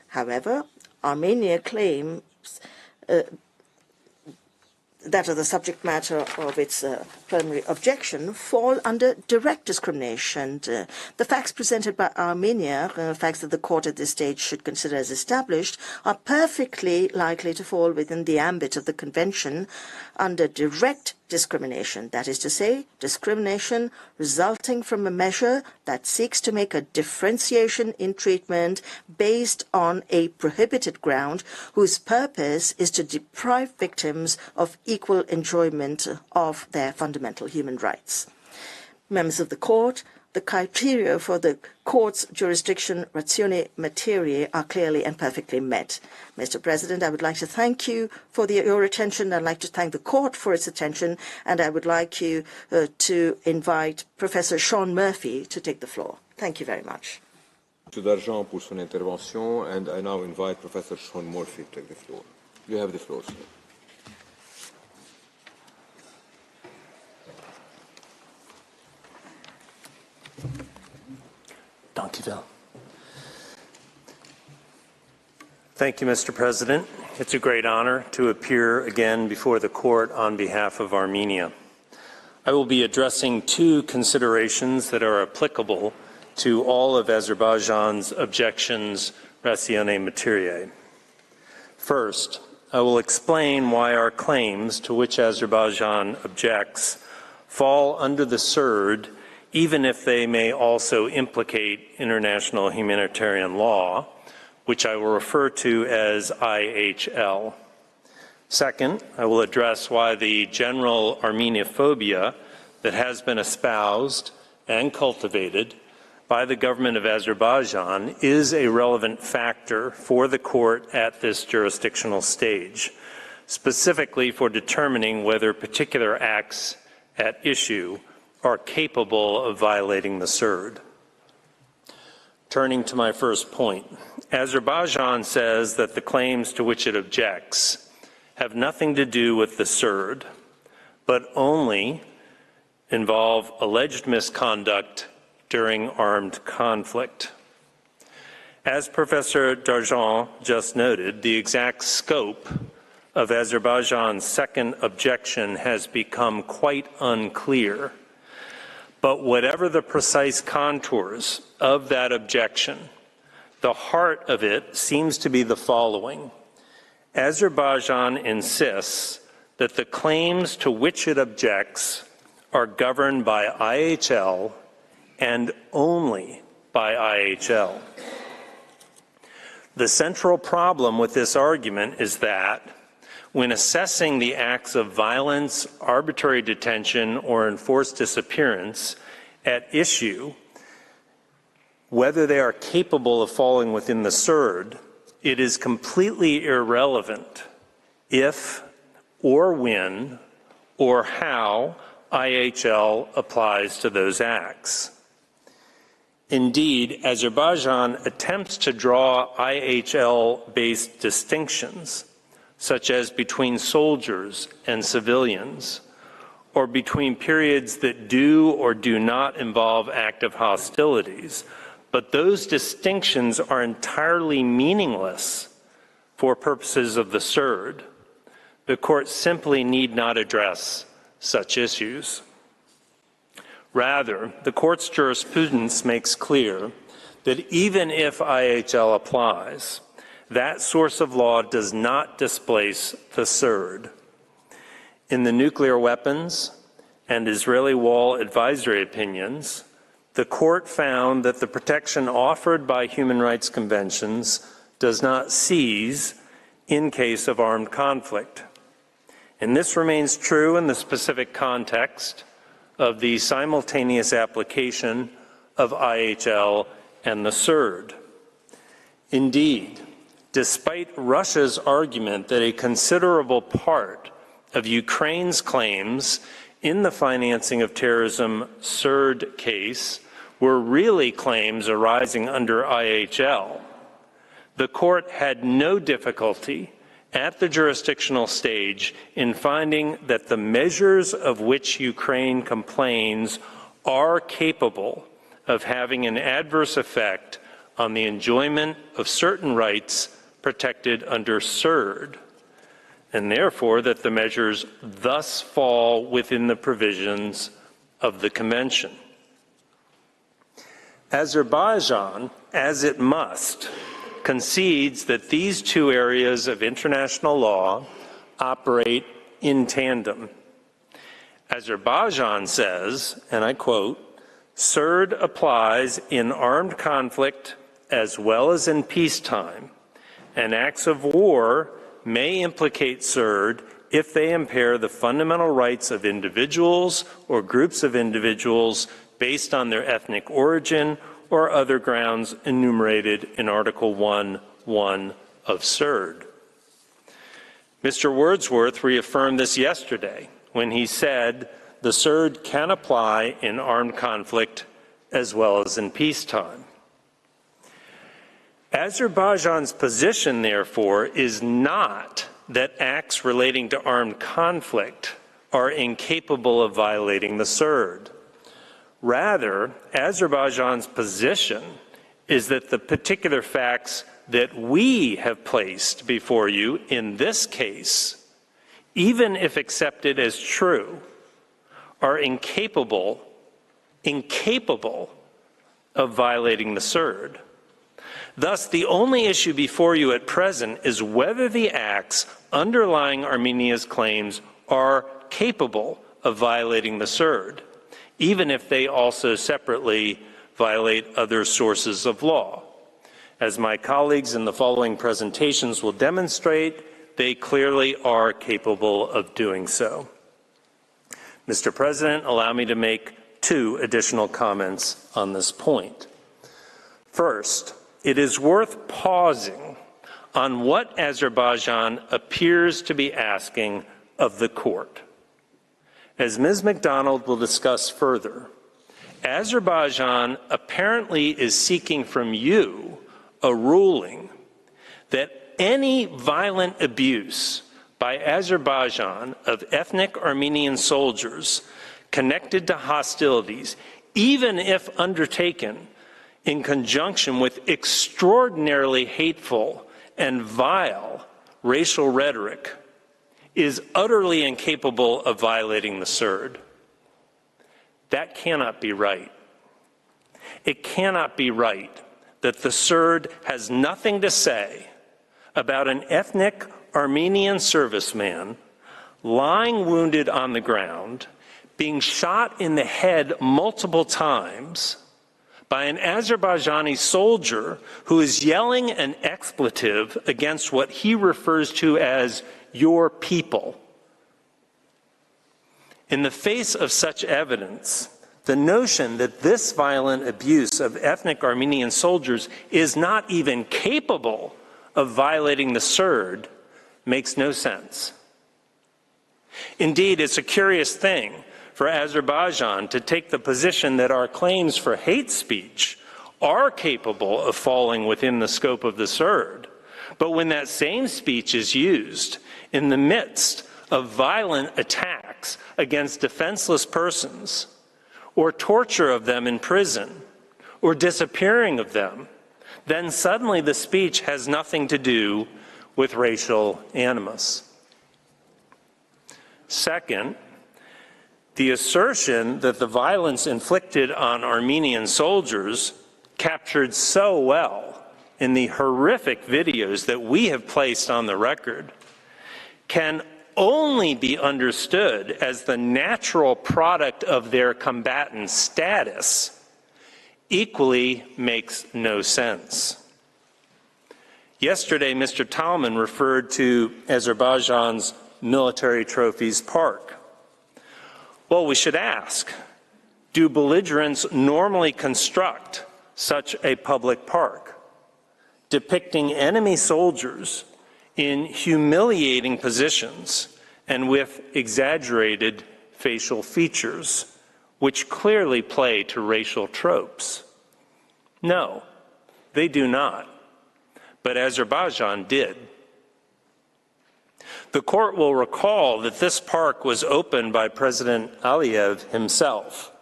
However, Armenia claims that are the subject matter of its preliminary objection fall under direct discrimination. The facts presented by Armenia, facts that the Court at this stage should consider as established, are perfectly likely to fall within the ambit of the Convention under direct discrimination, that is to say, discrimination resulting from a measure that seeks to make a differentiation in treatment based on a prohibited ground whose purpose is to deprive victims of equal enjoyment of their fundamental human rights. Members of the Court, the criteria for the court's jurisdiction ratione materiae are clearly and perfectly met. Mr. President, I would like to thank you for your attention. I'd like to thank the court for its attention, and I would like you to invite Professor Sean Murphy to take the floor. Thank you very much. Mr. Darjean pour son intervention, and I now invite Professor Sean Murphy to take the floor. You have the floor, sir. Dankjewel. Thank you, Mr. President. It's a great honor to appear again before the court on behalf of Armenia. I will be addressing two considerations that are applicable to all of Azerbaijan's objections ratione materiae. First, I will explain why our claims to which Azerbaijan objects fall under the SURD, even if they may also implicate international humanitarian law, which I will refer to as IHL. Second, I will address why the general Armenophobia that has been espoused and cultivated by the government of Azerbaijan is a relevant factor for the court at this jurisdictional stage, specifically for determining whether particular acts at issue are capable of violating the SURD. Turning to my first point, Azerbaijan says that the claims to which it objects have nothing to do with the SURD, but only involve alleged misconduct during armed conflict. As Professor Darjean just noted, the exact scope of Azerbaijan's second objection has become quite unclear. But whatever the precise contours of that objection, the heart of it seems to be the following. Azerbaijan insists that the claims to which it objects are governed by IHL and only by IHL. The central problem with this argument is that when assessing the acts of violence, arbitrary detention, or enforced disappearance at issue, whether they are capable of falling within the SURD, it is completely irrelevant if or when or how IHL applies to those acts. Indeed, Azerbaijan attempts to draw IHL-based distinctions, such as between soldiers and civilians, or between periods that do or do not involve active hostilities. But those distinctions are entirely meaningless for purposes of the SURD. The court simply need not address such issues. Rather, the court's jurisprudence makes clear that even if IHL applies, that source of law does not displace the SURD. In the nuclear weapons and Israeli wall advisory opinions, the court found that the protection offered by human rights conventions does not cease in case of armed conflict. And this remains true in the specific context of the simultaneous application of IHL and the SURD. Indeed, despite Russia's argument that a considerable part of Ukraine's claims in the financing of terrorism SURD case were really claims arising under IHL, the court had no difficulty at the jurisdictional stage in finding that the measures of which Ukraine complains are capable of having an adverse effect on the enjoyment of certain rights protected under SURD, and therefore that the measures thus fall within the provisions of the Convention. Azerbaijan, as it must, concedes that these two areas of international law operate in tandem. Azerbaijan says, and I quote, "SURD applies in armed conflict as well as in peacetime, and acts of war may implicate SURD if they impair the fundamental rights of individuals or groups of individuals based on their ethnic origin or other grounds enumerated in Article 1.1 of CERD. Mr. Wordsworth reaffirmed this yesterday when he said the CERD can apply in armed conflict as well as in peacetime. Azerbaijan's position, therefore, is not that acts relating to armed conflict are incapable of violating the CERD. Rather, Azerbaijan's position is that the particular facts that we have placed before you in this case, even if accepted as true, are incapable of violating the CERD. Thus, the only issue before you at present is whether the acts underlying Armenia's claims are capable of violating the CERD, even if they also separately violate other sources of law. As my colleagues in the following presentations will demonstrate, they clearly are capable of doing so. Mr. President, allow me to make two additional comments on this point. First, it is worth pausing on what Azerbaijan appears to be asking of the court. As Ms. MacDonald will discuss further, Azerbaijan apparently is seeking from you a ruling that any violent abuse by Azerbaijan of ethnic Armenian soldiers connected to hostilities, even if undertaken in conjunction with extraordinarily hateful and vile racial rhetoric, is utterly incapable of violating the CERD. That cannot be right. It cannot be right that the CERD has nothing to say about an ethnic Armenian serviceman lying wounded on the ground, being shot in the head multiple times by an Azerbaijani soldier who is yelling an expletive against what he refers to as your people. In the face of such evidence, the notion that this violent abuse of ethnic Armenian soldiers is not even capable of violating the CERD makes no sense. Indeed, it's a curious thing for Azerbaijan to take the position that our claims for hate speech are capable of falling within the scope of the CERD, but when that same speech is used in the midst of violent attacks against defenseless persons, or torture of them in prison, or disappearing of them, then suddenly the speech has nothing to do with racial animus. Second, the assertion that the violence inflicted on Armenian soldiers, captured so well in the horrific videos that we have placed on the record, can only be understood as the natural product of their combatant status, equally makes no sense. Yesterday, Mr. Talman referred to Azerbaijan's military trophies park. Well, we should ask, do belligerents normally construct such a public park, depicting enemy soldiers in humiliating positions and with exaggerated facial features, which clearly play to racial tropes? No, they do not, but Azerbaijan did. The court will recall that this park was opened by President Aliyev himself.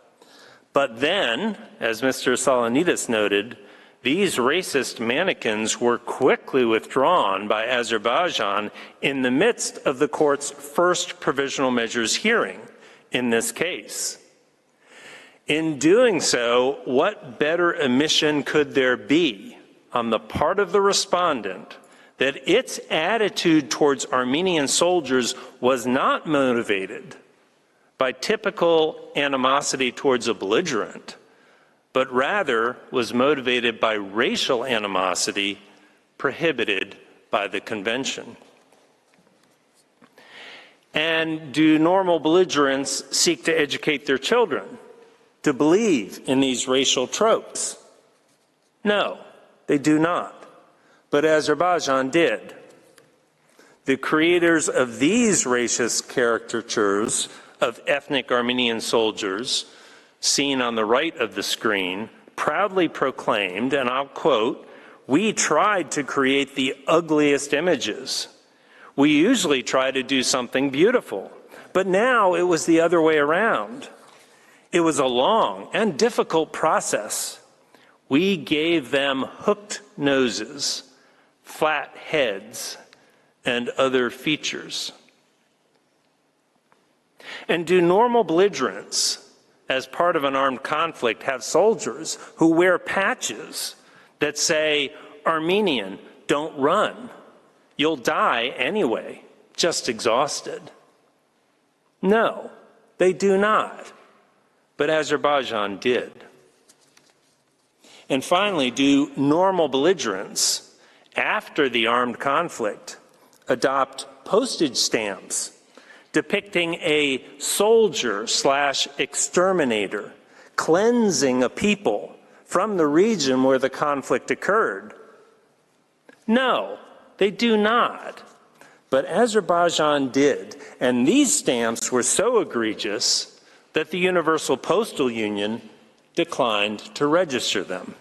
But then, as Mr. Salonides noted, these racist mannequins were quickly withdrawn by Azerbaijan in the midst of the court's first provisional measures hearing in this case. In doing so, what better admission could there be on the part of the respondent that its attitude towards Armenian soldiers was not motivated by typical animosity towards a belligerent, but rather was motivated by racial animosity prohibited by the convention? And do normal belligerents seek to educate their children to believe in these racial tropes? No, they do not. But Azerbaijan did. The creators of these racist caricatures of ethnic Armenian soldiers, seen on the right of the screen, proudly proclaimed, and I'll quote, "We tried to create the ugliest images. We usually try to do something beautiful, but now it was the other way around. It was a long and difficult process. We gave them hooked noses, flat heads, and other features." And do normal belligerents, as part of an armed conflict, have soldiers who wear patches that say, "Armenian, don't run. You'll die anyway, just exhausted"? No, they do not. But Azerbaijan did. And finally, do normal belligerents, after the armed conflict, adopt postage stamps depicting a soldier/exterminator cleansing a people from the region where the conflict occurred? No, they do not. But Azerbaijan did, and these stamps were so egregious that the Universal Postal Union declined to register them.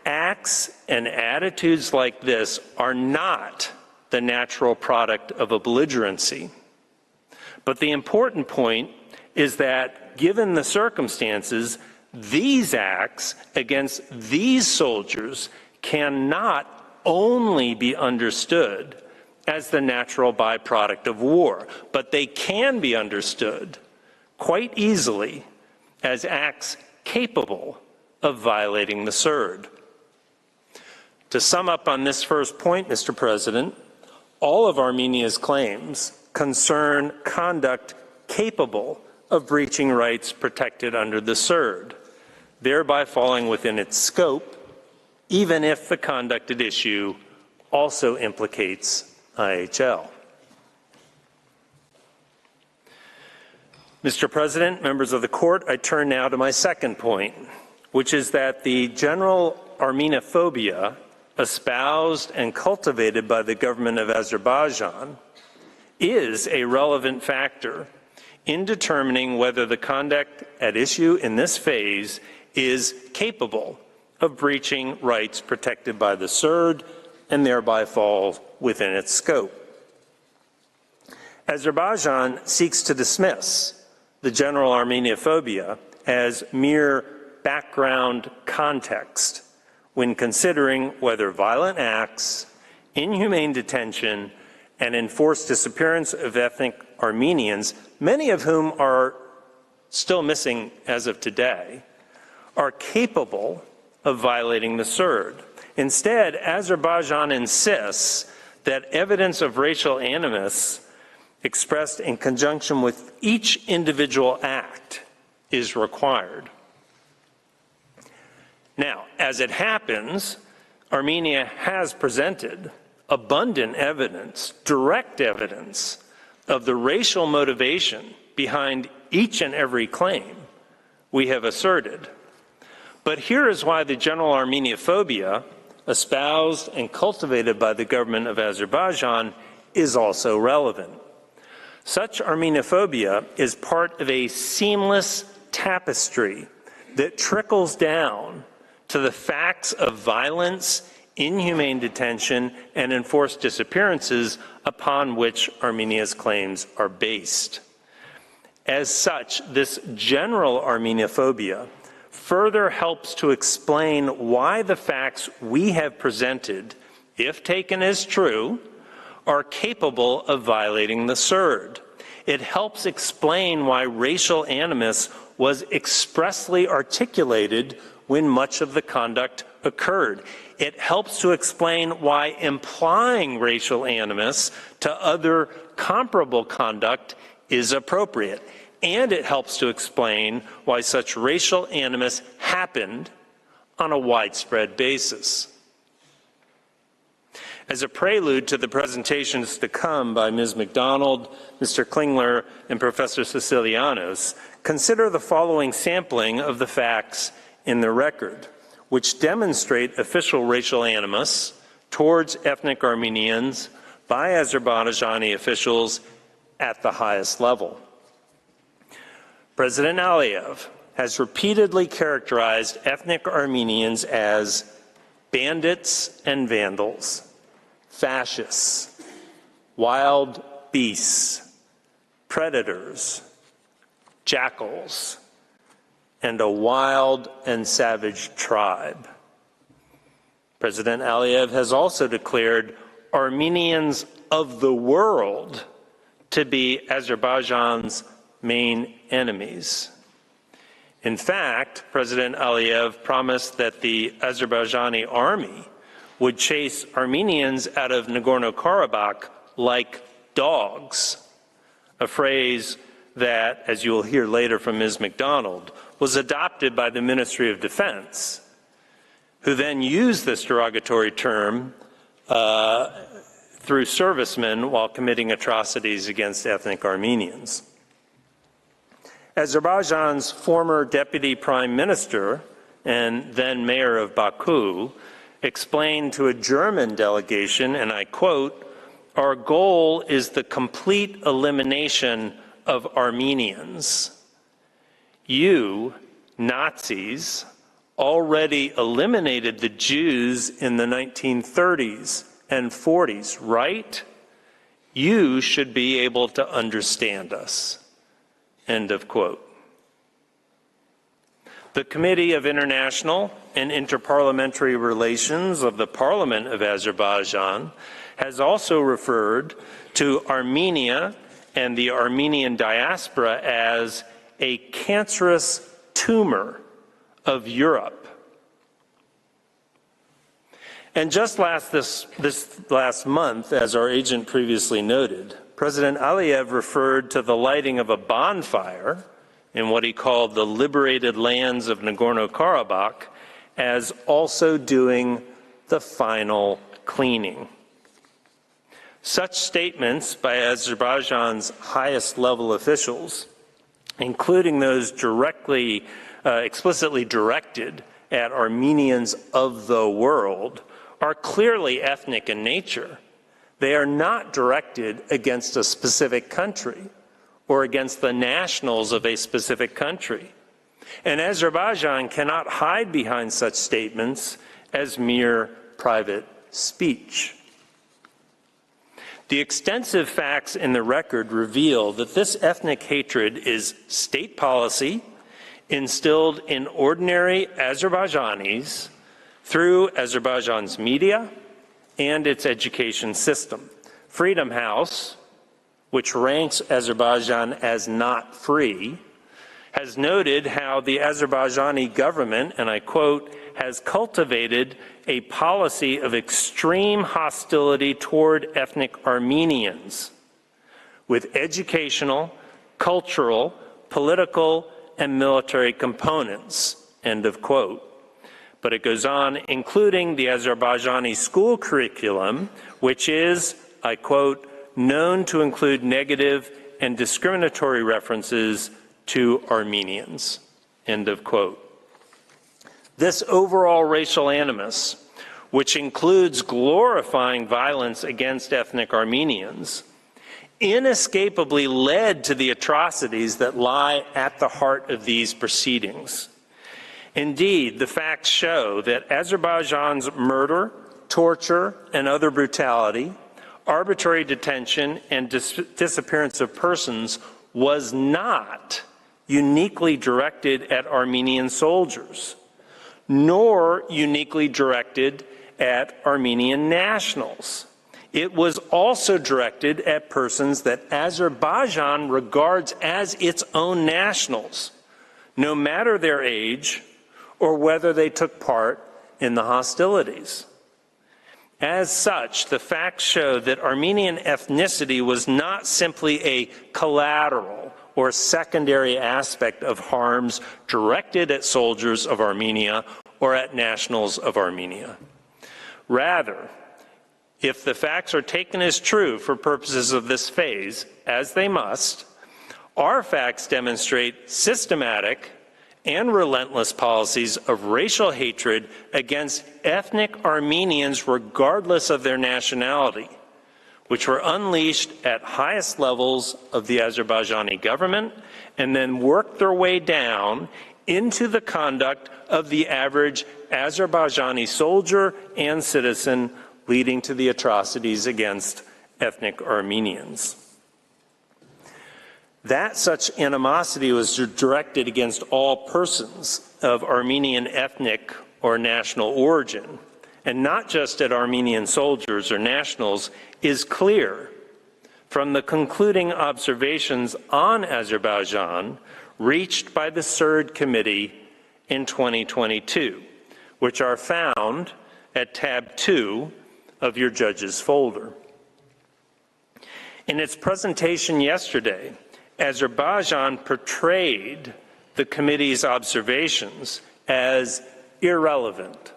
Acts and attitudes like this are not the natural product of a belligerency. But the important point is that, given the circumstances, these acts against these soldiers cannot only be understood as the natural byproduct of war, but they can be understood quite easily as acts capable of violating the SURD. To sum up on this first point, Mr. President, all of Armenia's claims concern conduct capable of breaching rights protected under the SURD, thereby falling within its scope, even if the conduct at issue also implicates IHL. Mr. President, members of the court, I turn now to my second point, which is that the general Armenophobia espoused and cultivated by the government of Azerbaijan is a relevant factor in determining whether the conduct at issue in this phase is capable of breaching rights protected by the SURD and thereby fall within its scope. Azerbaijan seeks to dismiss the general Armenophobia as mere background context when considering whether violent acts, inhumane detention, and enforced disappearance of ethnic Armenians, many of whom are still missing as of today, are capable of violating the SURD. Instead, Azerbaijan insists that evidence of racial animus expressed in conjunction with each individual act is required. Now, as it happens, Armenia has presented abundant evidence, direct evidence, of the racial motivation behind each and every claim we have asserted. But here is why the general Armenophobia, espoused and cultivated by the government of Azerbaijan, is also relevant. Such Armenophobia is part of a seamless tapestry that trickles down to the facts of violence, inhumane detention, and enforced disappearances upon which Armenia's claims are based. As such, this general Armenophobia further helps to explain why the facts we have presented, if taken as true, are capable of violating the SURD. It helps explain why racial animus was expressly articulated when much of the conduct occurred. It helps to explain why implying racial animus to other comparable conduct is appropriate. And it helps to explain why such racial animus happened on a widespread basis. As a prelude to the presentations to come by Ms. McDonald, Mr. Klingler, and Professor Sicilianos, consider the following sampling of the facts in the record, which demonstrate official racial animus towards ethnic Armenians by Azerbaijani officials at the highest level. President Aliyev has repeatedly characterized ethnic Armenians as bandits and vandals, fascists, wild beasts, predators, jackals, and a wild and savage tribe. President Aliyev has also declared Armenians of the world to be Azerbaijan's main enemies. In fact, President Aliyev promised that the Azerbaijani army would chase Armenians out of Nagorno-Karabakh like dogs, a phrase that, as you will hear later from Ms. McDonald, was adopted by the Ministry of Defense, who then used this derogatory term through servicemen while committing atrocities against ethnic Armenians. Azerbaijan's former deputy prime minister and then mayor of Baku explained to a German delegation, and I quote, "Our goal is the complete elimination of Armenians. You, Nazis, already eliminated the Jews in the 1930s and 40s, right? You should be able to understand us." End of quote. The Committee of International and Interparliamentary Relations of the Parliament of Azerbaijan has also referred to Armenia and the Armenian diaspora as a cancerous tumor of Europe. And just this last month, as our agent previously noted, President Aliyev referred to the lighting of a bonfire in what he called the liberated lands of Nagorno-Karabakh as also doing the final cleaning. Such statements by Azerbaijan's highest level officials, including those explicitly directed at Armenians of the world, are clearly ethnic in nature. They are not directed against a specific country or against the nationals of a specific country. And Azerbaijan cannot hide behind such statements as mere private speech. The extensive facts in the record reveal that this ethnic hatred is state policy instilled in ordinary Azerbaijanis through Azerbaijan's media and its education system. Freedom House, which ranks Azerbaijan as not free, has noted how the Azerbaijani government, and I quote, has cultivated a policy of extreme hostility toward ethnic Armenians with educational, cultural, political, and military components, end of quote. But it goes on, including the Azerbaijani school curriculum, which is, I quote, known to include negative and discriminatory references to Armenians, end of quote. This overall racial animus, which includes glorifying violence against ethnic Armenians, inescapably led to the atrocities that lie at the heart of these proceedings. Indeed, the facts show that Azerbaijan's murder, torture, and other brutality, arbitrary detention, and disappearance of persons was not uniquely directed at Armenian soldiers, nor uniquely directed at Armenian nationals. It was also directed at persons that Azerbaijan regards as its own nationals, no matter their age or whether they took part in the hostilities. As such, the facts show that Armenian ethnicity was not simply a collateral or secondary aspect of harms directed at soldiers of Armenia or at nationals of Armenia. Rather, if the facts are taken as true for purposes of this phase, as they must, Our facts demonstrate systematic and relentless policies of racial hatred against ethnic Armenians regardless of their nationality, which were unleashed at highest levels of the Azerbaijani government and then worked their way down into the conduct of the average Azerbaijani soldier and citizen, leading to the atrocities against ethnic Armenians. That such animosity was directed against all persons of Armenian ethnic or national origin, and not just at Armenian soldiers or nationals, is clear from the concluding observations on Azerbaijan reached by the CERD Committee in 2022, which are found at tab 2 of your judge's folder. In its presentation yesterday, Azerbaijan portrayed the committee's observations as irrelevant,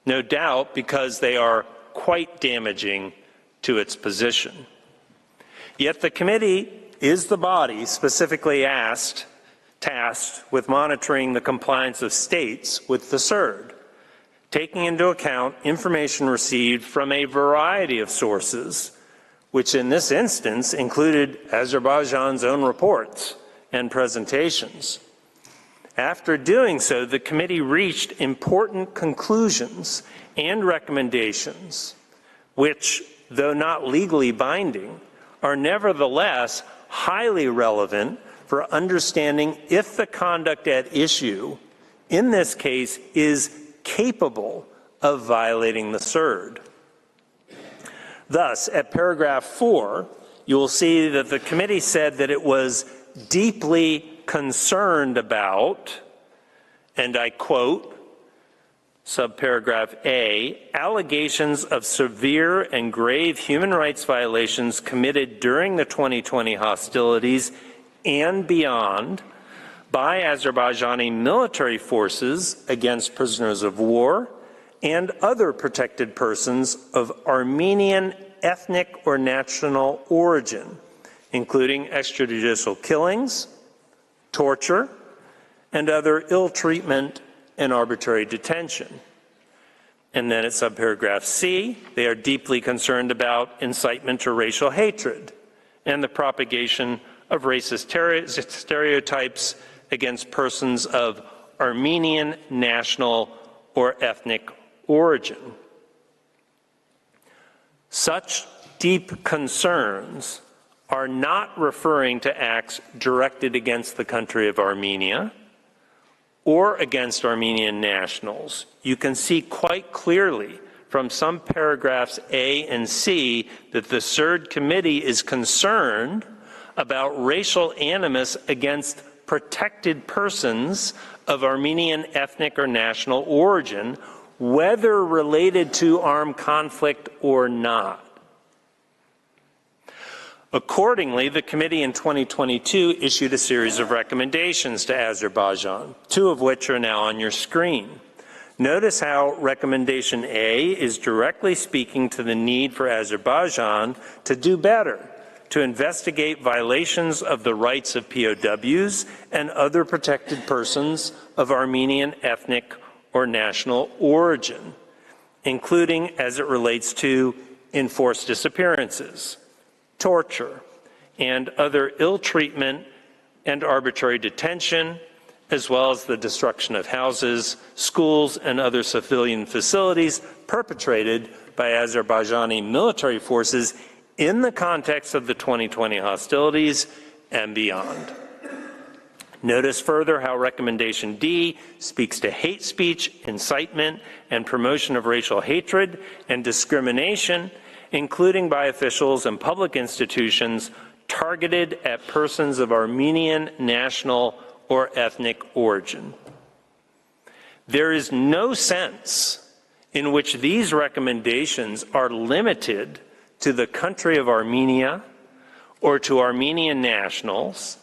no doubt because they are quite damaging to its position. Yet the committee is the body specifically tasked with monitoring the compliance of states with the CERD, taking into account information received from a variety of sources, which in this instance included Azerbaijan's own reports and presentations. After doing so, the committee reached important conclusions and recommendations, which, though not legally binding, are nevertheless highly relevant for understanding if the conduct at issue, in this case, is capable of violating the CERD. Thus, at paragraph 4, you will see that the committee said that it was deeply concerned about, and I quote, subparagraph A, allegations of severe and grave human rights violations committed during the 2020 hostilities and beyond by Azerbaijani military forces against prisoners of war and other protected persons of Armenian ethnic or national origin, including extrajudicial killings, torture, and other ill treatment and arbitrary detention. And then at subparagraph C, they are deeply concerned about incitement to racial hatred and the propagation of racist stereotypes against persons of Armenian national or ethnic origin. Such deep concerns are not referring to acts directed against the country of Armenia or against Armenian nationals. You can see quite clearly from some paragraphs A and C that the CERD Committee is concerned about racial animus against protected persons of Armenian ethnic or national origin, whether related to armed conflict or not. Accordingly, the committee in 2022 issued a series of recommendations to Azerbaijan, 2 of which are now on your screen. Notice how recommendation A is directly speaking to the need for Azerbaijan to do better, to investigate violations of the rights of POWs and other protected persons of Armenian ethnic or national origin, including as it relates to enforced disappearances, torture, and other ill treatment and arbitrary detention, as well as the destruction of houses, schools, and other civilian facilities perpetrated by Azerbaijani military forces in the context of the 2020 hostilities and beyond. Notice further how recommendation D speaks to hate speech, incitement, and promotion of racial hatred and discrimination, including by officials and public institutions targeted at persons of Armenian national or ethnic origin. There is no sense in which these recommendations are limited to the country of Armenia or to Armenian nationals,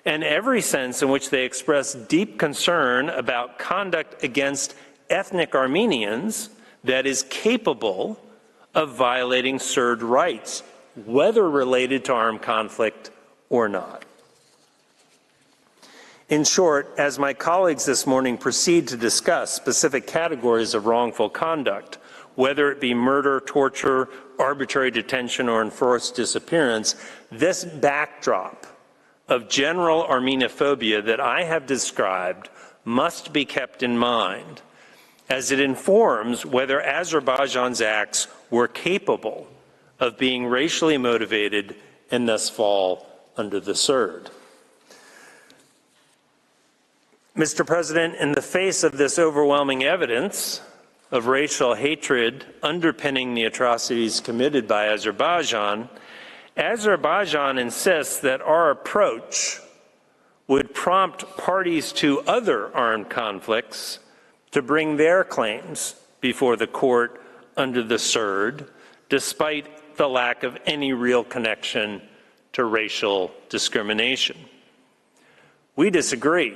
and every sense in which they express deep concern about conduct against ethnic Armenians that is capable of violating CERD rights, whether related to armed conflict or not. In short, as my colleagues this morning proceed to discuss specific categories of wrongful conduct, whether it be murder, torture, arbitrary detention, or enforced disappearance, this backdrop of general Armenophobia that I have described must be kept in mind as it informs whether Azerbaijan's acts were capable of being racially motivated and thus fall under the SIRD. Mr. President, in the face of this overwhelming evidence of racial hatred underpinning the atrocities committed by Azerbaijan, Azerbaijan insists that our approach would prompt parties to other armed conflicts to bring their claims before the court under the SIRD, despite the lack of any real connection to racial discrimination. We disagree,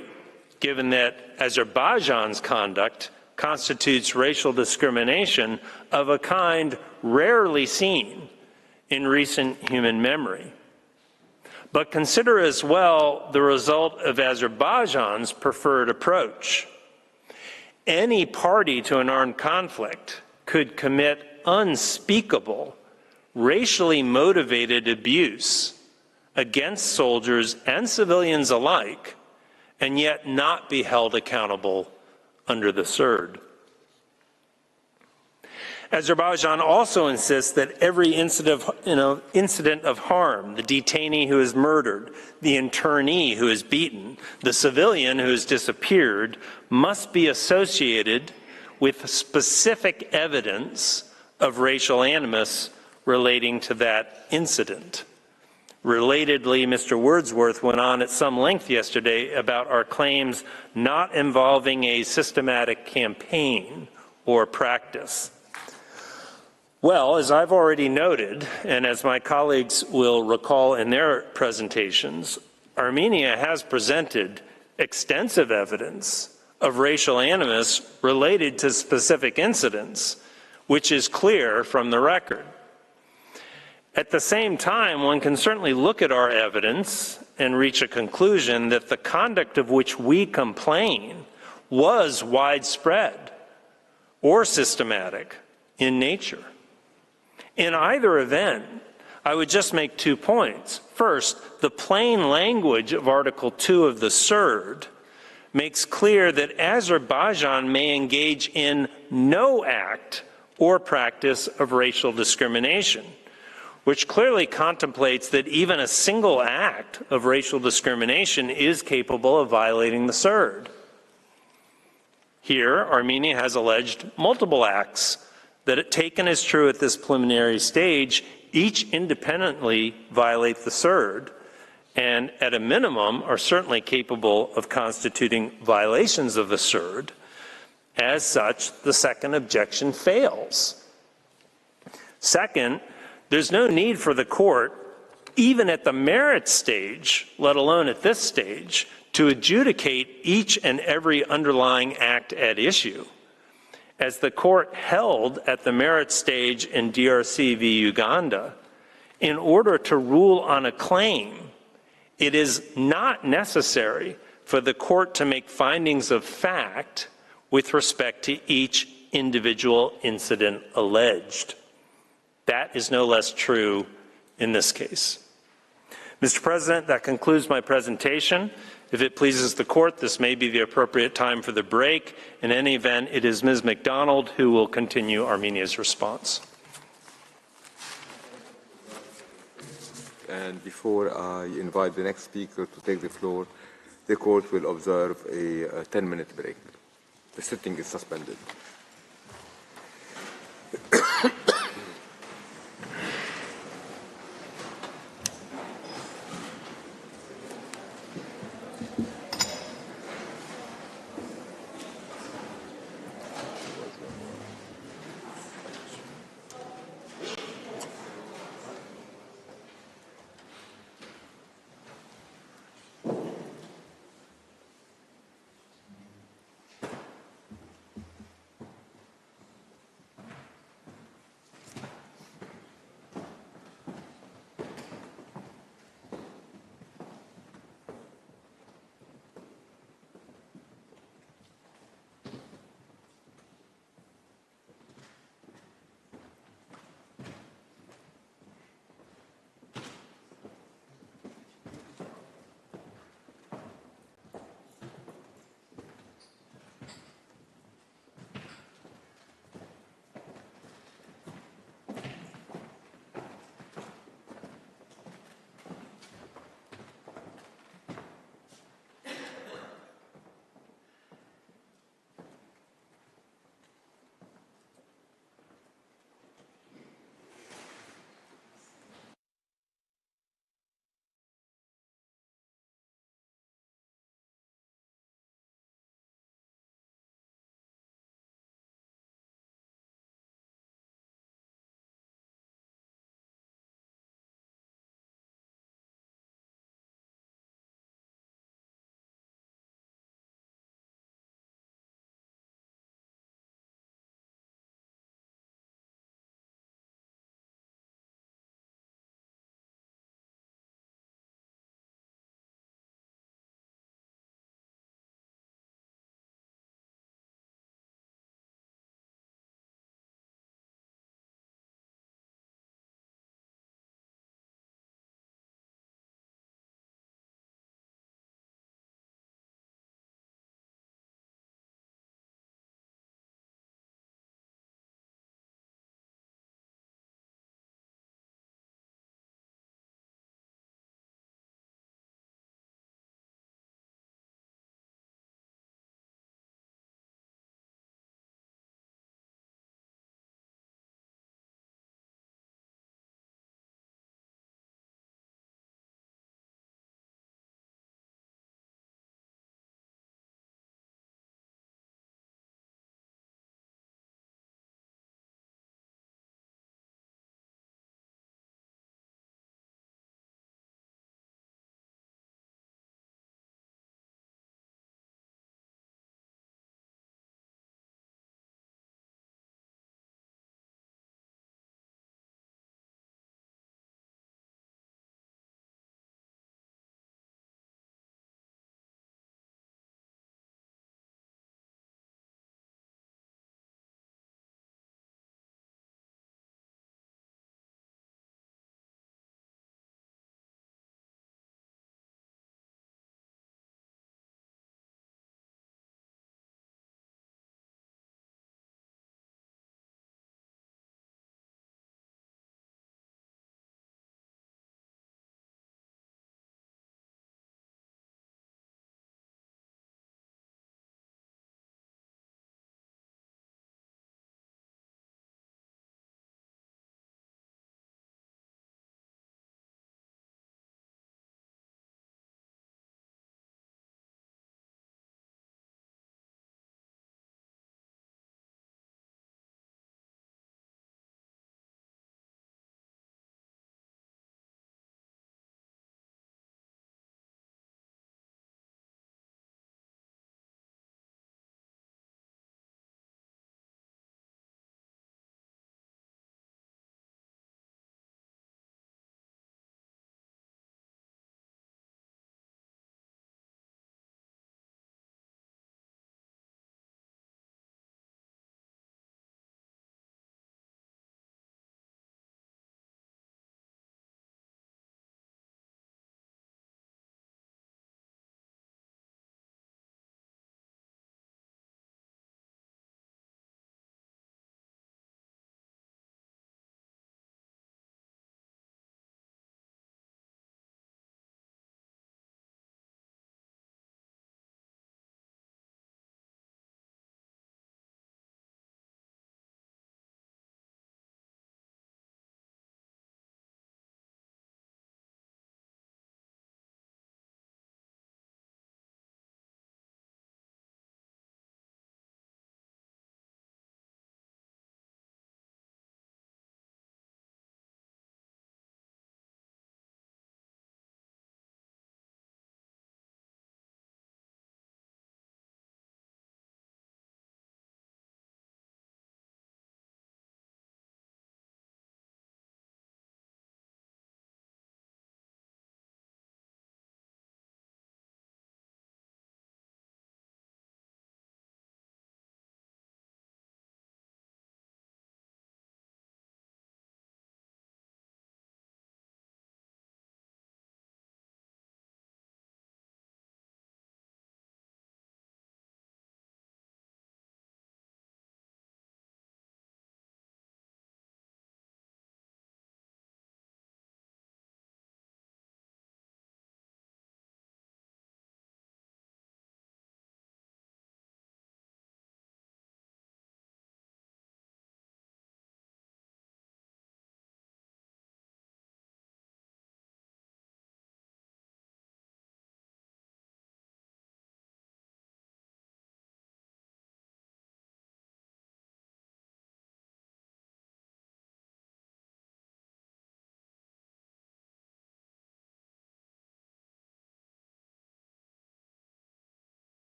given that Azerbaijan's conduct constitutes racial discrimination of a kind rarely seen in recent human memory. But consider as well the result of Azerbaijan's preferred approach. Any party to an armed conflict could commit unspeakable, racially motivated abuse against soldiers and civilians alike, and yet not be held accountable under the SIRD. Azerbaijan also insists that every incident of harm, the detainee who is murdered, the internee who is beaten, the civilian who has disappeared, must be associated with specific evidence of racial animus relating to that incident. Relatedly, Mr. Wordsworth went on at some length yesterday about our claims not involving a systematic campaign or practice. Well, as I've already noted, and as my colleagues will recall in their presentations, Armenia has presented extensive evidence of racial animus related to specific incidents, which is clear from the record. At the same time, one can certainly look at our evidence and reach a conclusion that the conduct of which we complain was widespread or systematic in nature. In either event, I would just make 2 points. First, the plain language of Article 2 of the SIRD makes clear that Azerbaijan may engage in no act or practice of racial discrimination, which clearly contemplates that even a single act of racial discrimination is capable of violating the SIRD. Here, Armenia has alleged multiple acts that, taken as true at this preliminary stage, each independently violate the SIRD, and at a minimum are certainly capable of constituting violations of the SIRD. As such, the second objection fails. Second, there's no need for the court, even at the merits stage, let alone at this stage, to adjudicate each and every underlying act at issue. As the court held at the merit stage in DRC v. Uganda, in order to rule on a claim, it is not necessary for the court to make findings of fact with respect to each individual incident alleged. That is no less true in this case. Mr. President, that concludes my presentation. If it pleases the court, this may be the appropriate time for the break. In any event, it is Ms. McDonald who will continue Armenia's response. And before I invite the next speaker to take the floor, the court will observe a 10-minute break. The sitting is suspended.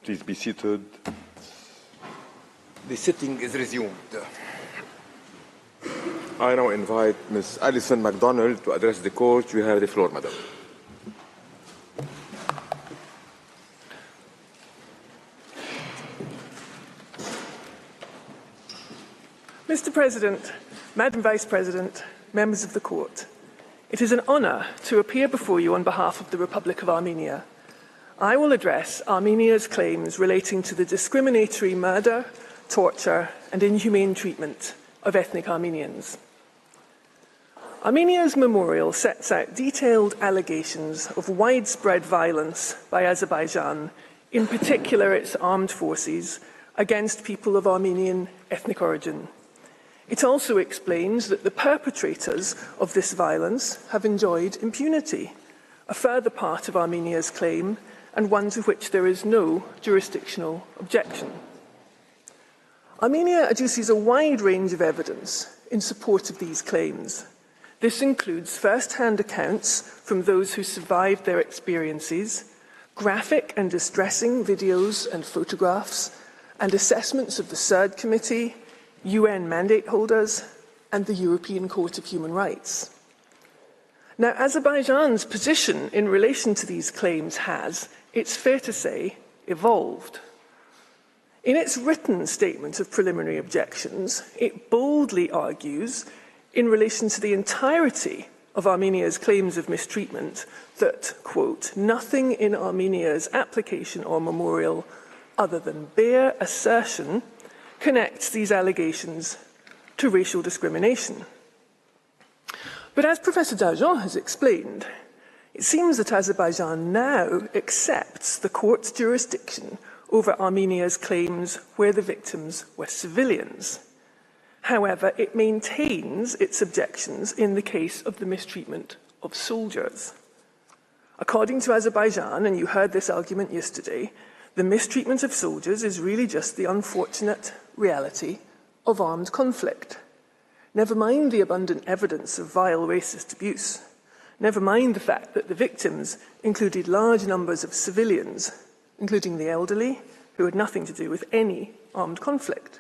Please be seated. The sitting is resumed. I now invite Ms. Alison MacDonald to address the court. You have the floor, madam. Mr. President, Madam Vice President, members of the court, it is an honour to appear before you on behalf of the Republic of Armenia. I will address Armenia's claims relating to the discriminatory murder, torture and inhumane treatment of ethnic Armenians. Armenia's memorial sets out detailed allegations of widespread violence by Azerbaijan, in particular its armed forces, against people of Armenian ethnic origin. It also explains that the perpetrators of this violence have enjoyed impunity, a further part of Armenia's claim and one to which there is no jurisdictional objection. Armenia adduces a wide range of evidence in support of these claims. This includes first-hand accounts from those who survived their experiences, graphic and distressing videos and photographs, and assessments of the Third Committee, UN mandate holders, and the European Court of Human Rights. Now, Azerbaijan's position in relation to these claims has, it's fair to say, evolved. In its written statement of preliminary objections, it boldly argues, in relation to the entirety of Armenia's claims of mistreatment, that, quote, nothing in Armenia's application or memorial other than bare assertion connects these allegations to racial discrimination. But as Professor Darjon has explained, it seems that Azerbaijan now accepts the court's jurisdiction over Armenia's claims where the victims were civilians. However, it maintains its objections in the case of the mistreatment of soldiers. According to Azerbaijan, and you heard this argument yesterday, the mistreatment of soldiers is really just the unfortunate reality of armed conflict. Never mind the abundant evidence of vile racist abuse. Never mind the fact that the victims included large numbers of civilians, including the elderly, who had nothing to do with any armed conflict.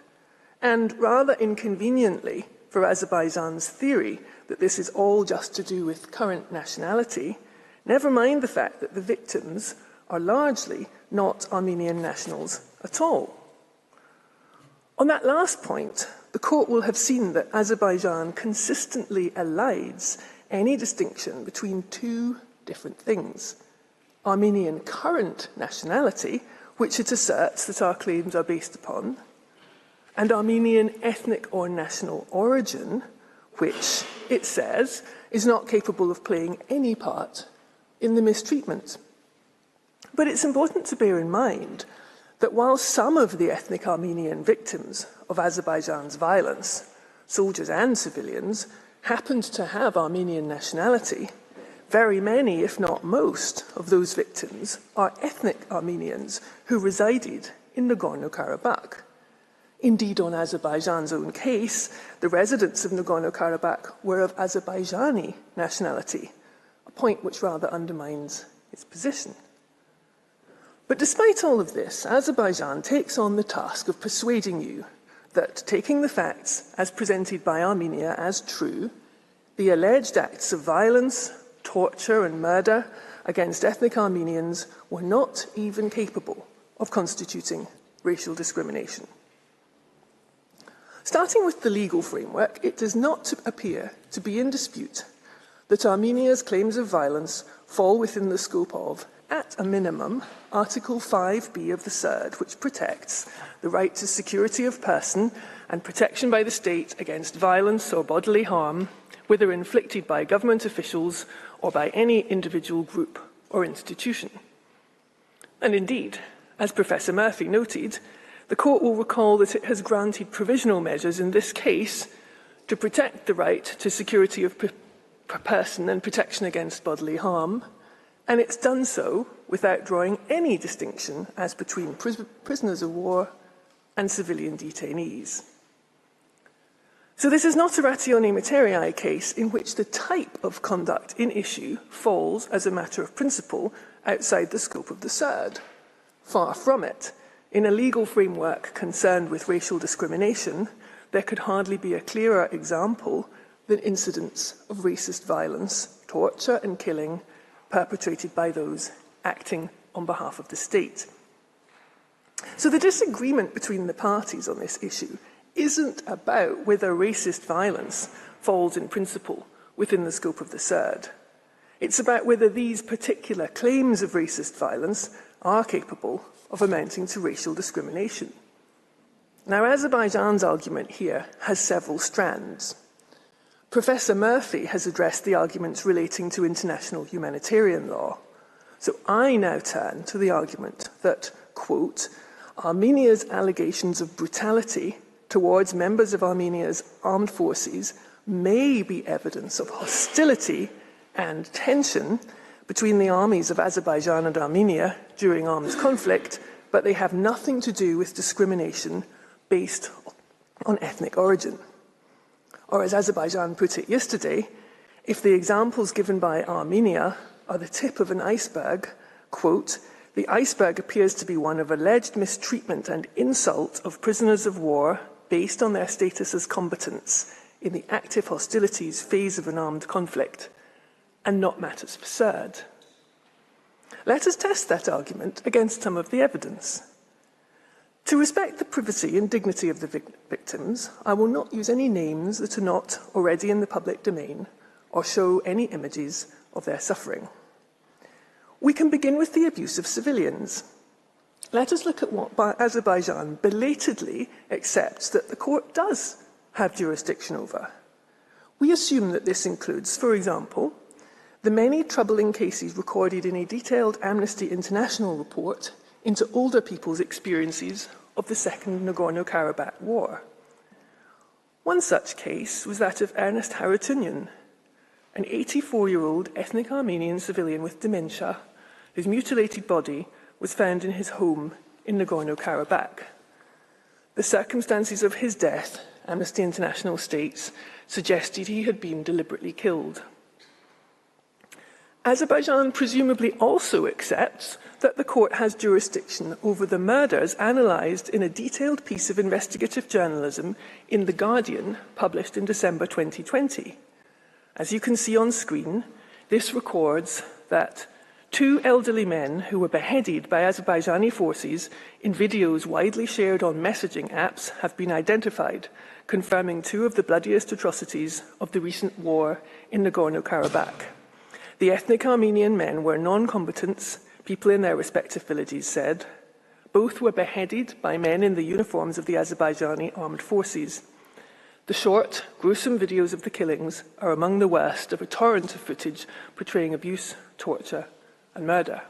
And rather inconveniently for Azerbaijan's theory that this is all just to do with current nationality, never mind the fact that the victims are largely not Armenian nationals at all. On that last point, the court will have seen that Azerbaijan consistently elides any distinction between two different things: Armenian current nationality, which it asserts that our claims are based upon, and Armenian ethnic or national origin, which, it says, is not capable of playing any part in the mistreatment. But it's important to bear in mind that while some of the ethnic Armenian victims of Azerbaijan's violence, soldiers and civilians, happened to have Armenian nationality, very many, if not most, of those victims are ethnic Armenians who resided in Nagorno-Karabakh. Indeed, on Azerbaijan's own case, the residents of Nagorno-Karabakh were of Azerbaijani nationality, a point which rather undermines its position. But despite all of this, Azerbaijan takes on the task of persuading you that, taking the facts as presented by Armenia as true, the alleged acts of violence, torture and murder against ethnic Armenians were not even capable of constituting racial discrimination. Starting with the legal framework, it does not appear to be in dispute that Armenia's claims of violence fall within the scope of, at a minimum, Article 5b of the CERD, which protects the right to security of person and protection by the state against violence or bodily harm, whether inflicted by government officials or by any individual group or institution. And indeed, as Professor Murphy noted, the court will recall that it has granted provisional measures in this case to protect the right to security of person and protection against bodily harm, and it's done so without drawing any distinction as between prisoners of war and civilian detainees. So this is not a ratione materiae case in which the type of conduct in issue falls as a matter of principle outside the scope of the CERD. Far from it. In a legal framework concerned with racial discrimination, there could hardly be a clearer example than incidents of racist violence, torture and killing perpetrated by those acting on behalf of the state. So the disagreement between the parties on this issue isn't about whether racist violence falls in principle within the scope of the CERD. It's about whether these particular claims of racist violence are capable of amounting to racial discrimination. Now, Azerbaijan's argument here has several strands. Professor Murphy has addressed the arguments relating to international humanitarian law. So I now turn to the argument that, quote, Armenia's allegations of brutality towards members of Armenia's armed forces may be evidence of hostility and tension between the armies of Azerbaijan and Armenia during armed conflict, but they have nothing to do with discrimination based on ethnic origin. Or as Azerbaijan put it yesterday, if the examples given by Armenia are the tip of an iceberg, quote, the iceberg appears to be one of alleged mistreatment and insult of prisoners of war based on their status as combatants in the active hostilities phase of an armed conflict, and not matters for CERD. Let us test that argument against some of the evidence. To respect the privacy and dignity of the victims, I will not use any names that are not already in the public domain or show any images of their suffering. We can begin with the abuse of civilians. Let us look at what Azerbaijan belatedly accepts that the court does have jurisdiction over. We assume that this includes, for example, the many troubling cases recorded in a detailed Amnesty International report into older people's experiences of the Second Nagorno-Karabakh War. One such case was that of Ernest Harutyunyan, an 84-year-old ethnic Armenian civilian with dementia, whose mutilated body was found in his home in Nagorno-Karabakh. The circumstances of his death, Amnesty International states, suggested he had been deliberately killed. Azerbaijan presumably also accepts that the court has jurisdiction over the murders analysed in a detailed piece of investigative journalism in The Guardian, published in December 2020. As you can see on screen, this records that 2 elderly men who were beheaded by Azerbaijani forces in videos widely shared on messaging apps have been identified, confirming 2 of the bloodiest atrocities of the recent war in Nagorno-Karabakh. The ethnic Armenian men were non-combatants, people in their respective villages said. Both were beheaded by men in the uniforms of the Azerbaijani armed forces. The short, gruesome videos of the killings are among the worst of a torrent of footage portraying abuse, torture, and murder.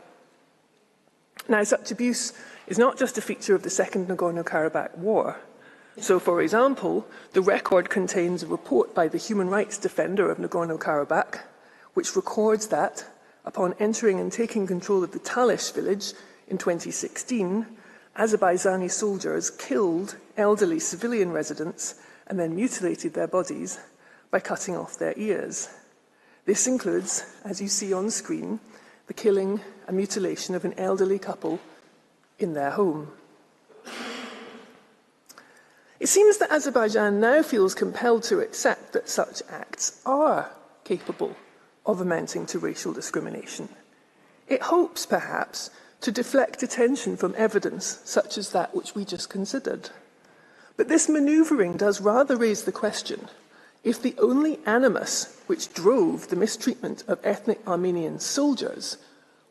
Now, such abuse is not just a feature of the Second Nagorno-Karabakh War. So, for example, the record contains a report by the human rights defender of Nagorno-Karabakh, which records that, upon entering and taking control of the Talish village in 2016, Azerbaijani soldiers killed elderly civilian residents and then mutilated their bodies by cutting off their ears. This includes, as you see on screen, the killing and mutilation of an elderly couple in their home. It seems that Azerbaijan now feels compelled to accept that such acts are capable of amounting to racial discrimination. It hopes, perhaps, to deflect attention from evidence such as that which we just considered. But this manoeuvring does rather raise the question if the only animus which drove the mistreatment of ethnic Armenian soldiers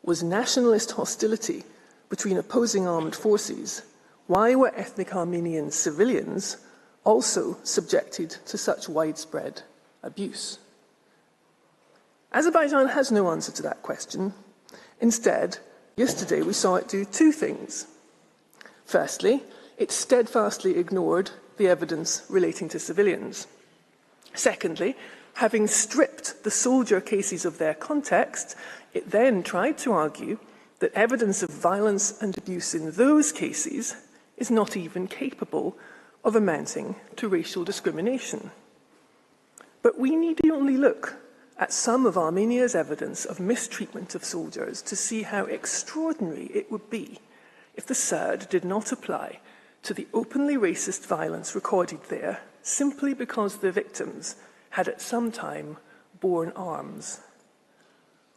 was nationalist hostility between opposing armed forces, why were ethnic Armenian civilians also subjected to such widespread abuse? Azerbaijan has no answer to that question. Instead, yesterday we saw it do 2 things. Firstly, it steadfastly ignored the evidence relating to civilians. Secondly, having stripped the soldier cases of their context, it then tried to argue that evidence of violence and abuse in those cases is not even capable of amounting to racial discrimination. But we need only look at some of Armenia's evidence of mistreatment of soldiers to see how extraordinary it would be if the SERD did not apply to the openly racist violence recorded there simply because the victims had at some time borne arms.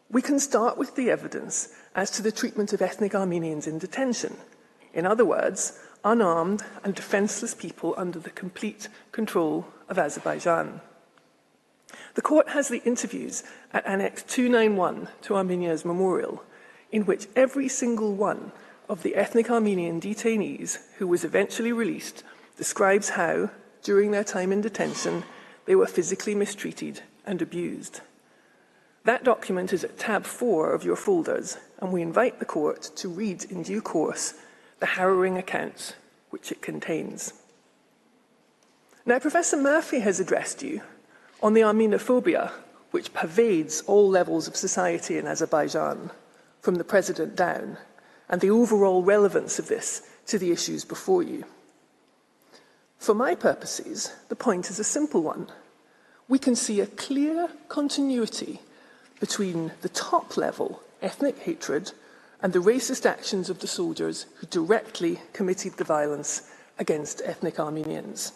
We can start with the evidence as to the treatment of ethnic Armenians in detention. In other words, unarmed and defenceless people under the complete control of Azerbaijan. The court has the interviews at Annex 291 to Armenia's memorial, in which every single one of the ethnic Armenian detainees who was eventually released describes how, during their time in detention, they were physically mistreated and abused. That document is at tab 4 of your folders, and we invite the court to read in due course the harrowing accounts which it contains. Now, Professor Murphy has addressed you on the Armenophobia which pervades all levels of society in Azerbaijan, from the president down, and the overall relevance of this to the issues before you. For my purposes, the point is a simple one. We can see a clear continuity between the top-level ethnic hatred and the racist actions of the soldiers who directly committed the violence against ethnic Armenians.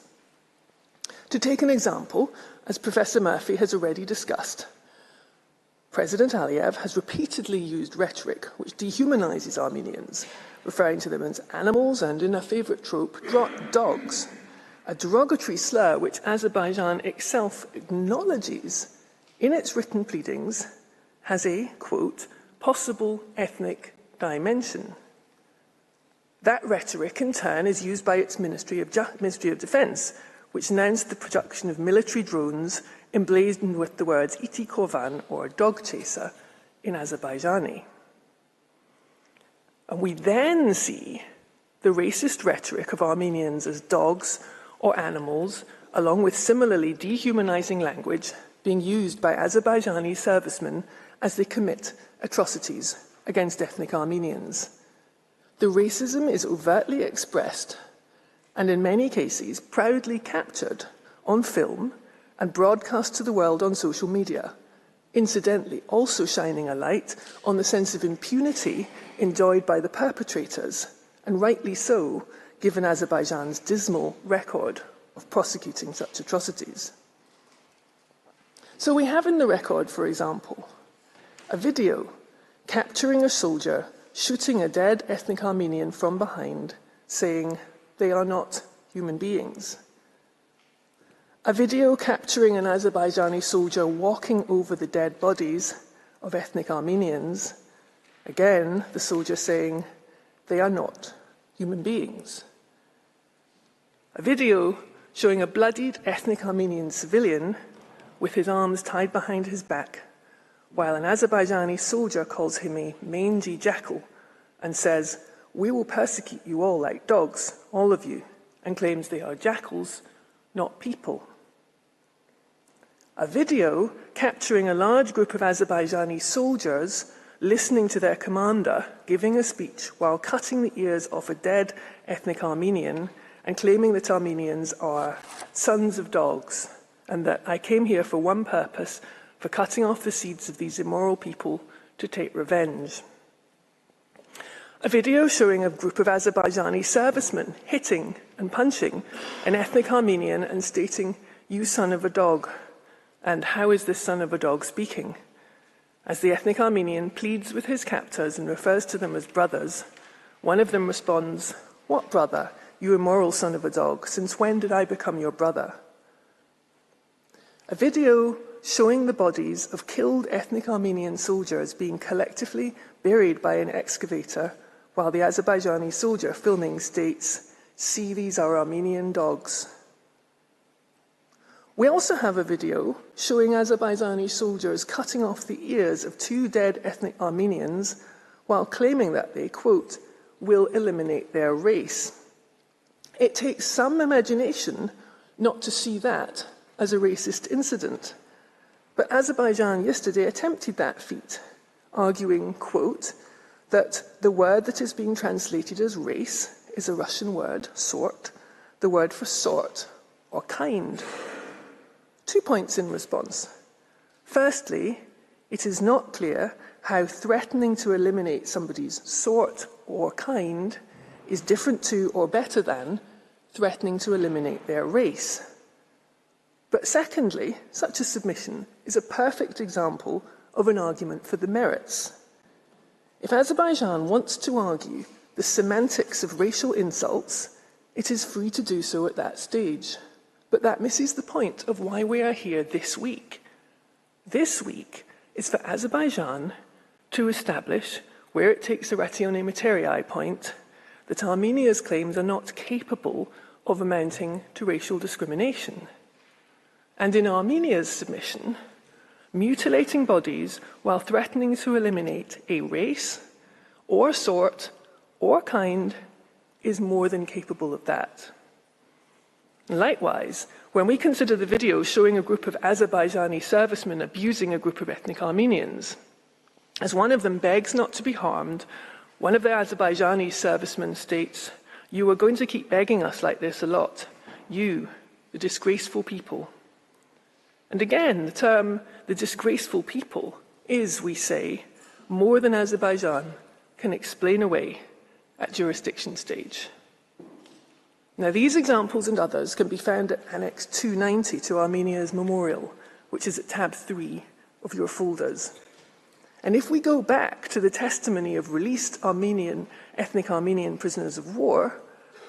To take an example, as Professor Murphy has already discussed, President Aliyev has repeatedly used rhetoric which dehumanizes Armenians, referring to them as animals and, in a favorite trope, dogs, a derogatory slur which Azerbaijan itself acknowledges in its written pleadings has a, quote, possible ethnic dimension. That rhetoric, in turn, is used by its Ministry of Defense, which announced the production of military drones emblazoned with the words Iti Kovan, or dog chaser, in Azerbaijani. And we then see the racist rhetoric of Armenians as dogs or animals, along with similarly dehumanizing language, being used by Azerbaijani servicemen as they commit atrocities against ethnic Armenians. The racism is overtly expressed and in many cases proudly captured on film and broadcast to the world on social media, incidentally also shining a light on the sense of impunity enjoyed by the perpetrators, and rightly so, given Azerbaijan's dismal record of prosecuting such atrocities. So we have in the record, for example, a video capturing a soldier shooting a dead ethnic Armenian from behind, saying, "They are not human beings." A video capturing an Azerbaijani soldier walking over the dead bodies of ethnic Armenians, again, the soldier saying, "They are not human beings." A video showing a bloodied ethnic Armenian civilian with his arms tied behind his back, while an Azerbaijani soldier calls him a mangy jackal and says, "We will persecute you all like dogs, all of you," and claims they are jackals, not people. A video capturing a large group of Azerbaijani soldiers listening to their commander giving a speech while cutting the ears off a dead ethnic Armenian and claiming that Armenians are sons of dogs and that I came here for one purpose, for cutting off the seeds of these immoral people to take revenge. A video showing a group of Azerbaijani servicemen hitting and punching an ethnic Armenian and stating, "You son of a dog." And how is this son of a dog speaking? As the ethnic Armenian pleads with his captors and refers to them as brothers, one of them responds, "What brother, you immoral son of a dog? Since when did I become your brother?" A video showing the bodies of killed ethnic Armenian soldiers being collectively buried by an excavator, while the Azerbaijani soldier filming states, "See, these are Armenian dogs." We also have a video showing Azerbaijani soldiers cutting off the ears of 2 dead ethnic Armenians while claiming that they, quote, "will eliminate their race." It takes some imagination not to see that as a racist incident. But Azerbaijan yesterday attempted that feat, arguing, quote, that the word that is being translated as race is a Russian word, sort, the word for sort, or kind. 2 points in response. Firstly, it is not clear how threatening to eliminate somebody's sort or kind is different to or better than threatening to eliminate their race. But secondly, such a submission is a perfect example of an argument for the merits. If Azerbaijan wants to argue the semantics of racial insults, it is free to do so at that stage. But that misses the point of why we are here this week. This week is for Azerbaijan to establish, where it takes the ratione materiae point, that Armenia's claims are not capable of amounting to racial discrimination. And in Armenia's submission, mutilating bodies while threatening to eliminate a race, or sort, or kind is more than capable of that. Likewise, when we consider the video showing a group of Azerbaijani servicemen abusing a group of ethnic Armenians, as one of them begs not to be harmed, one of the Azerbaijani servicemen states, "You are going to keep begging us like this a lot. You, the disgraceful people." And again, the term, the disgraceful people, is, we say, more than Azerbaijan can explain away at jurisdiction stage. Now, these examples and others can be found at Annex 290 to Armenia's memorial, which is at tab 3 of your folders. And if we go back to the testimony of released ethnic Armenian prisoners of war,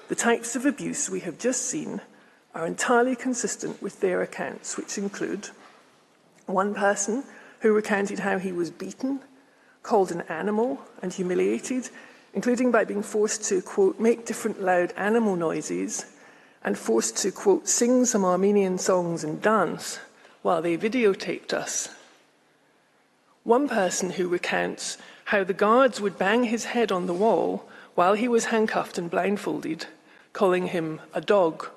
the types of abuse we have just seen are entirely consistent with their accounts, which include one person who recounted how he was beaten, called an animal, and humiliated, including by being forced to, quote, make different loud animal noises, and forced to, quote, sing some Armenian songs and dance while they videotaped us. One person who recounts how the guards would bang his head on the wall while he was handcuffed and blindfolded, calling him a dog,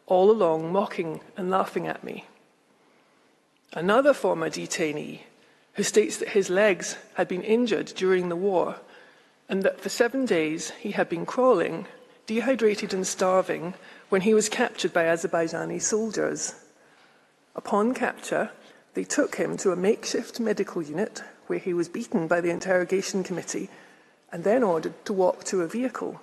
all along mocking and laughing at me. Another former detainee who states that his legs had been injured during the war and that for 7 days he had been crawling, dehydrated and starving, when he was captured by Azerbaijani soldiers. Upon capture, they took him to a makeshift medical unit where he was beaten by the interrogation committee and then ordered to walk to a vehicle.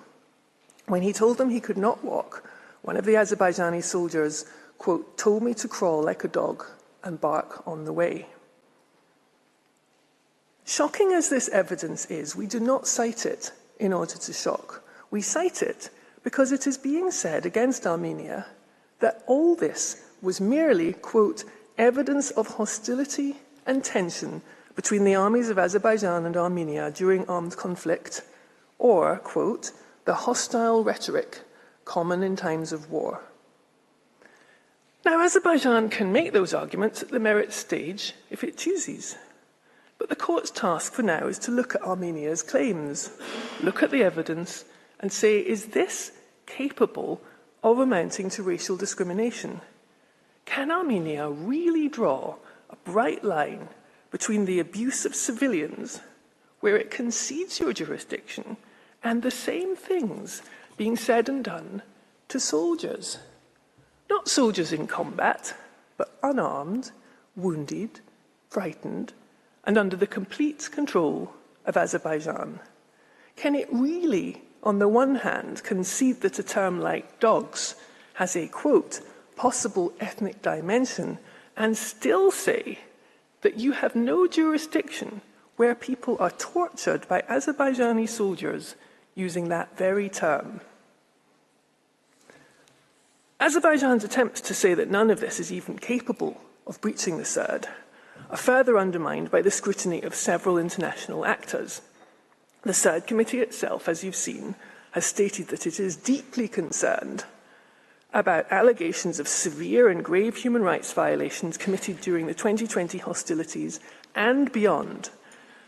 When he told them he could not walk, one of the Azerbaijani soldiers, quote, told me to crawl like a dog and bark on the way. Shocking as this evidence is, we do not cite it in order to shock. We cite it because it is being said against Armenia that all this was merely, quote, evidence of hostility and tension between the armies of Azerbaijan and Armenia during armed conflict, or, quote, the hostile rhetoric common in times of war. Now, Azerbaijan can make those arguments at the merits stage if it chooses. But the court's task for now is to look at Armenia's claims, look at the evidence, and say, is this capable of amounting to racial discrimination? Can Armenia really draw a bright line between the abuse of civilians, where it concedes your jurisdiction, and the same things being said and done to soldiers? Not soldiers in combat, but unarmed, wounded, frightened, and under the complete control of Azerbaijan. Can it really, on the one hand, concede that a term like dogs has a, quote, possible ethnic dimension, and still say that you have no jurisdiction where people are tortured by Azerbaijani soldiers using that very term? Azerbaijan's attempts to say that none of this is even capable of breaching the CERD are further undermined by the scrutiny of several international actors. The CERD committee itself, as you've seen, has stated that it is deeply concerned about allegations of severe and grave human rights violations committed during the 2020 hostilities and beyond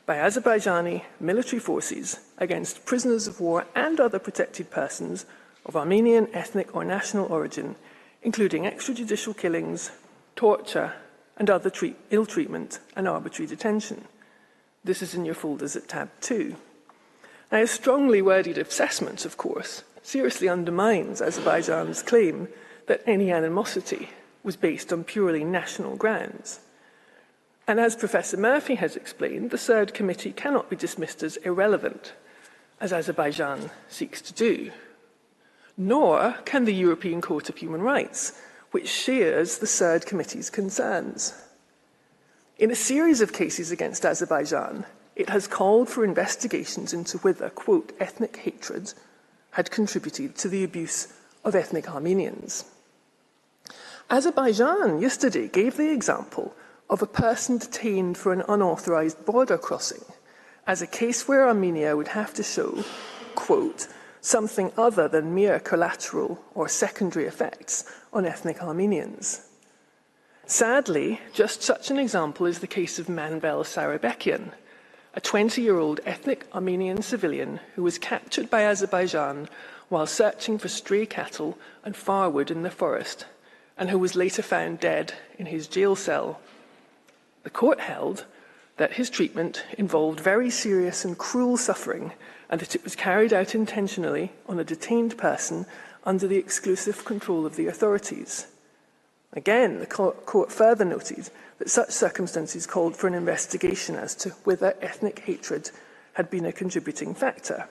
by Azerbaijani military forces against prisoners of war and other protected persons of Armenian ethnic or national origin, including extrajudicial killings, torture, and other ill treatment and arbitrary detention. This is in your folders at tab 2. Now, a strongly worded assessment, of course, seriously undermines Azerbaijan's claim that any animosity was based on purely national grounds. And as Professor Murphy has explained, the CERD committee cannot be dismissed as irrelevant, as Azerbaijan seeks to do. nor can the European Court of Human Rights, which shares the Third Committee's concerns. In a series of cases against Azerbaijan, it has called for investigations into whether, quote, ethnic hatred had contributed to the abuse of ethnic Armenians. Azerbaijan yesterday gave the example of a person detained for an unauthorized border crossing as a case where Armenia would have to show, quote, something other than mere collateral or secondary effects on ethnic Armenians. Sadly, just such an example is the case of Manvel Sarabekyan, a 20-year-old ethnic Armenian civilian who was captured by Azerbaijan while searching for stray cattle and firewood in the forest, and who was later found dead in his jail cell. The court held that his treatment involved very serious and cruel suffering, and that it was carried out intentionally on a detained person under the exclusive control of the authorities. Again, the court further noted that such circumstances called for an investigation as to whether ethnic hatred had been a contributing factor.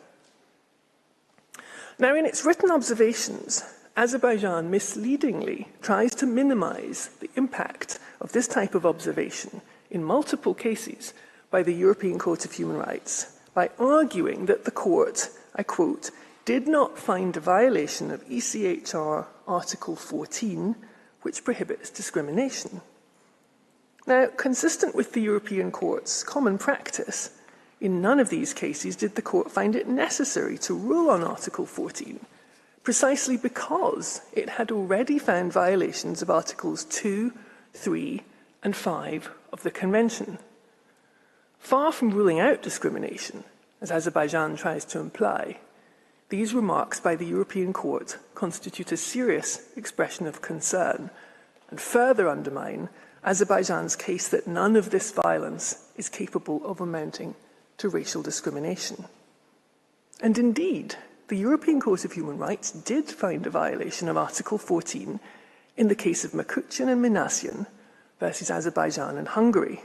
Now, in its written observations, Azerbaijan misleadingly tries to minimize the impact of this type of observation in multiple cases by the European Court of Human Rights by arguing that the court, I quote, did not find a violation of ECHR Article 14, which prohibits discrimination. Now, consistent with the European Court's common practice, in none of these cases did the court find it necessary to rule on Article 14, precisely because it had already found violations of Articles 2, 3, and 5 of the Convention. Far from ruling out discrimination, as Azerbaijan tries to imply, these remarks by the European Court constitute a serious expression of concern and further undermine Azerbaijan's case that none of this violence is capable of amounting to racial discrimination. And indeed, the European Court of Human Rights did find a violation of Article 14 in the case of Makuchian and Minasyan versus Azerbaijan and Hungary,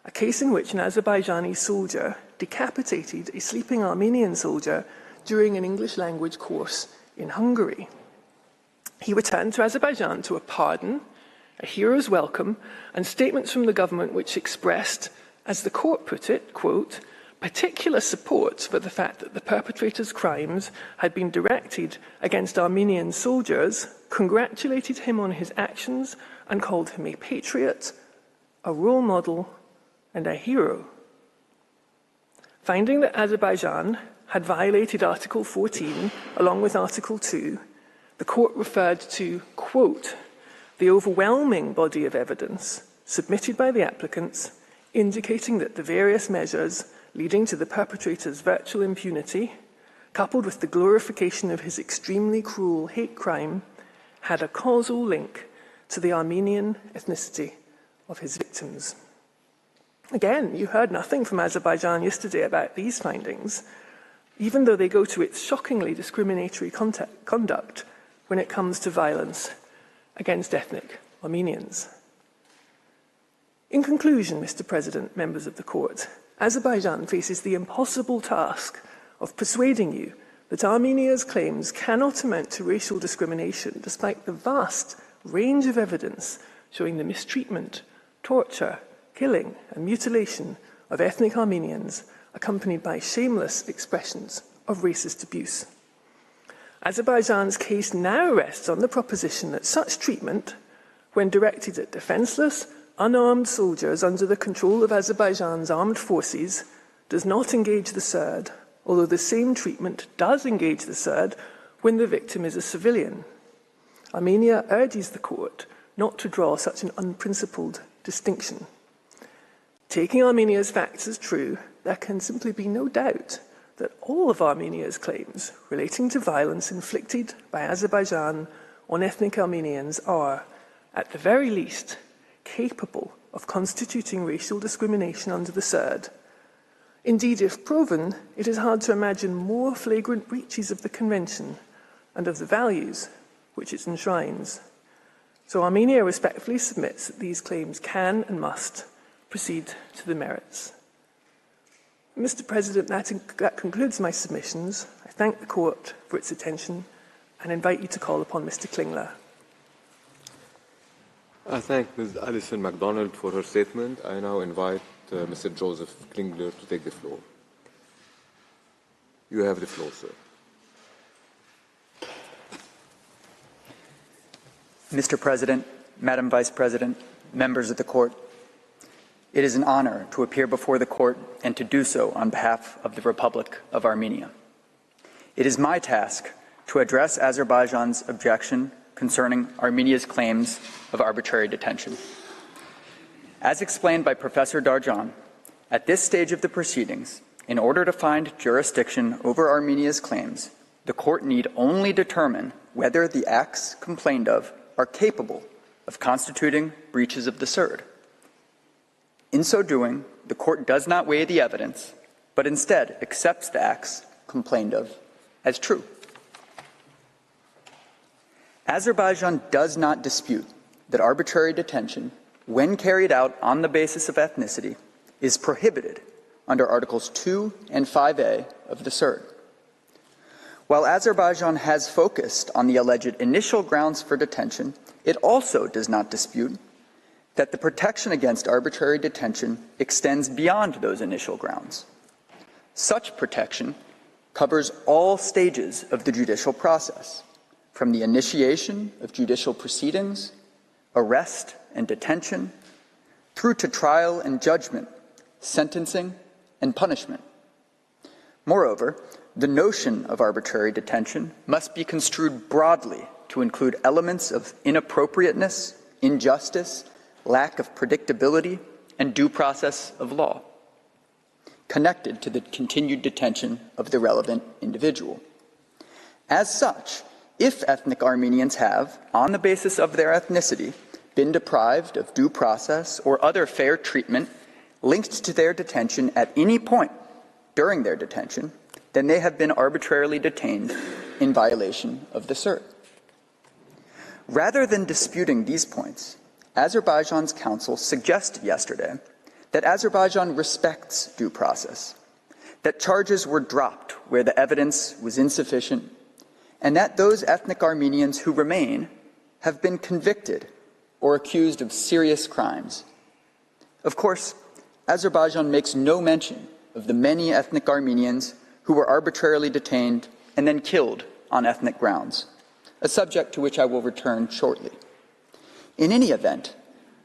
a case in which an Azerbaijani soldier decapitated a sleeping Armenian soldier during an English language course in Hungary. He returned to Azerbaijan to a pardon, a hero's welcome, and statements from the government which expressed, as the court put it, quote, particular support for the fact that the perpetrator's crimes had been directed against Armenian soldiers, congratulated him on his actions, and called him a patriot, a role model, and a hero. Finding that Azerbaijan had violated Article 14 along with Article 2, the court referred to, quote, the overwhelming body of evidence submitted by the applicants indicating that the various measures leading to the perpetrator's virtual impunity, coupled with the glorification of his extremely cruel hate crime, had a causal link to the Armenian ethnicity of his victims. Again, you heard nothing from Azerbaijan yesterday about these findings, even though they go to its shockingly discriminatory conduct when it comes to violence against ethnic Armenians. In conclusion, Mr. President, members of the court, Azerbaijan faces the impossible task of persuading you that Armenia's claims cannot amount to racial discrimination despite the vast range of evidence showing the mistreatment, torture, killing and mutilation of ethnic Armenians accompanied by shameless expressions of racist abuse. Azerbaijan's case now rests on the proposition that such treatment, when directed at defenceless, unarmed soldiers under the control of Azerbaijan's armed forces, does not engage the Surd, although the same treatment does engage the Surd when the victim is a civilian. Armenia urges the court not to draw such an unprincipled distinction. Taking Armenia's facts as true, there can simply be no doubt that all of Armenia's claims relating to violence inflicted by Azerbaijan on ethnic Armenians are, at the very least, capable of constituting racial discrimination under the Surd. Indeed, if proven, it is hard to imagine more flagrant breaches of the Convention and of the values which it enshrines. So Armenia respectfully submits that these claims can and must proceed to the merits. Mr. President, that concludes my submissions. I thank the court for its attention and invite you to call upon Mr. Klingler. I thank Ms. Alison MacDonald for her statement. I now invite Mr. Joseph Klingler to take the floor. You have the floor, sir. Mr. President, Madam Vice President, members of the Court, it is an honor to appear before the Court and to do so on behalf of the Republic of Armenia. It is my task to address Azerbaijan's objection concerning Armenia's claims of arbitrary detention. As explained by Professor Darjan, at this stage of the proceedings, in order to find jurisdiction over Armenia's claims, the Court need only determine whether the acts complained of are capable of constituting breaches of the CERD. In so doing, the Court does not weigh the evidence, but instead accepts the acts complained of as true. Azerbaijan does not dispute that arbitrary detention, when carried out on the basis of ethnicity, is prohibited under Articles 2 and 5A of the CERD. While Azerbaijan has focused on the alleged initial grounds for detention, it also does not dispute that the protection against arbitrary detention extends beyond those initial grounds. Such protection covers all stages of the judicial process, from the initiation of judicial proceedings, arrest and detention, through to trial and judgment, sentencing and punishment. Moreover, the notion of arbitrary detention must be construed broadly to include elements of inappropriateness, injustice, lack of predictability, and due process of law, connected to the continued detention of the relevant individual. As such, if ethnic Armenians have, on the basis of their ethnicity, been deprived of due process or other fair treatment linked to their detention at any point during their detention, then they have been arbitrarily detained in violation of the CERD. Rather than disputing these points, Azerbaijan's counsel suggested yesterday that Azerbaijan respects due process, that charges were dropped where the evidence was insufficient, and that those ethnic Armenians who remain have been convicted or accused of serious crimes. Of course, Azerbaijan makes no mention of the many ethnic Armenians who were arbitrarily detained and then killed on ethnic grounds, a subject to which I will return shortly. In any event,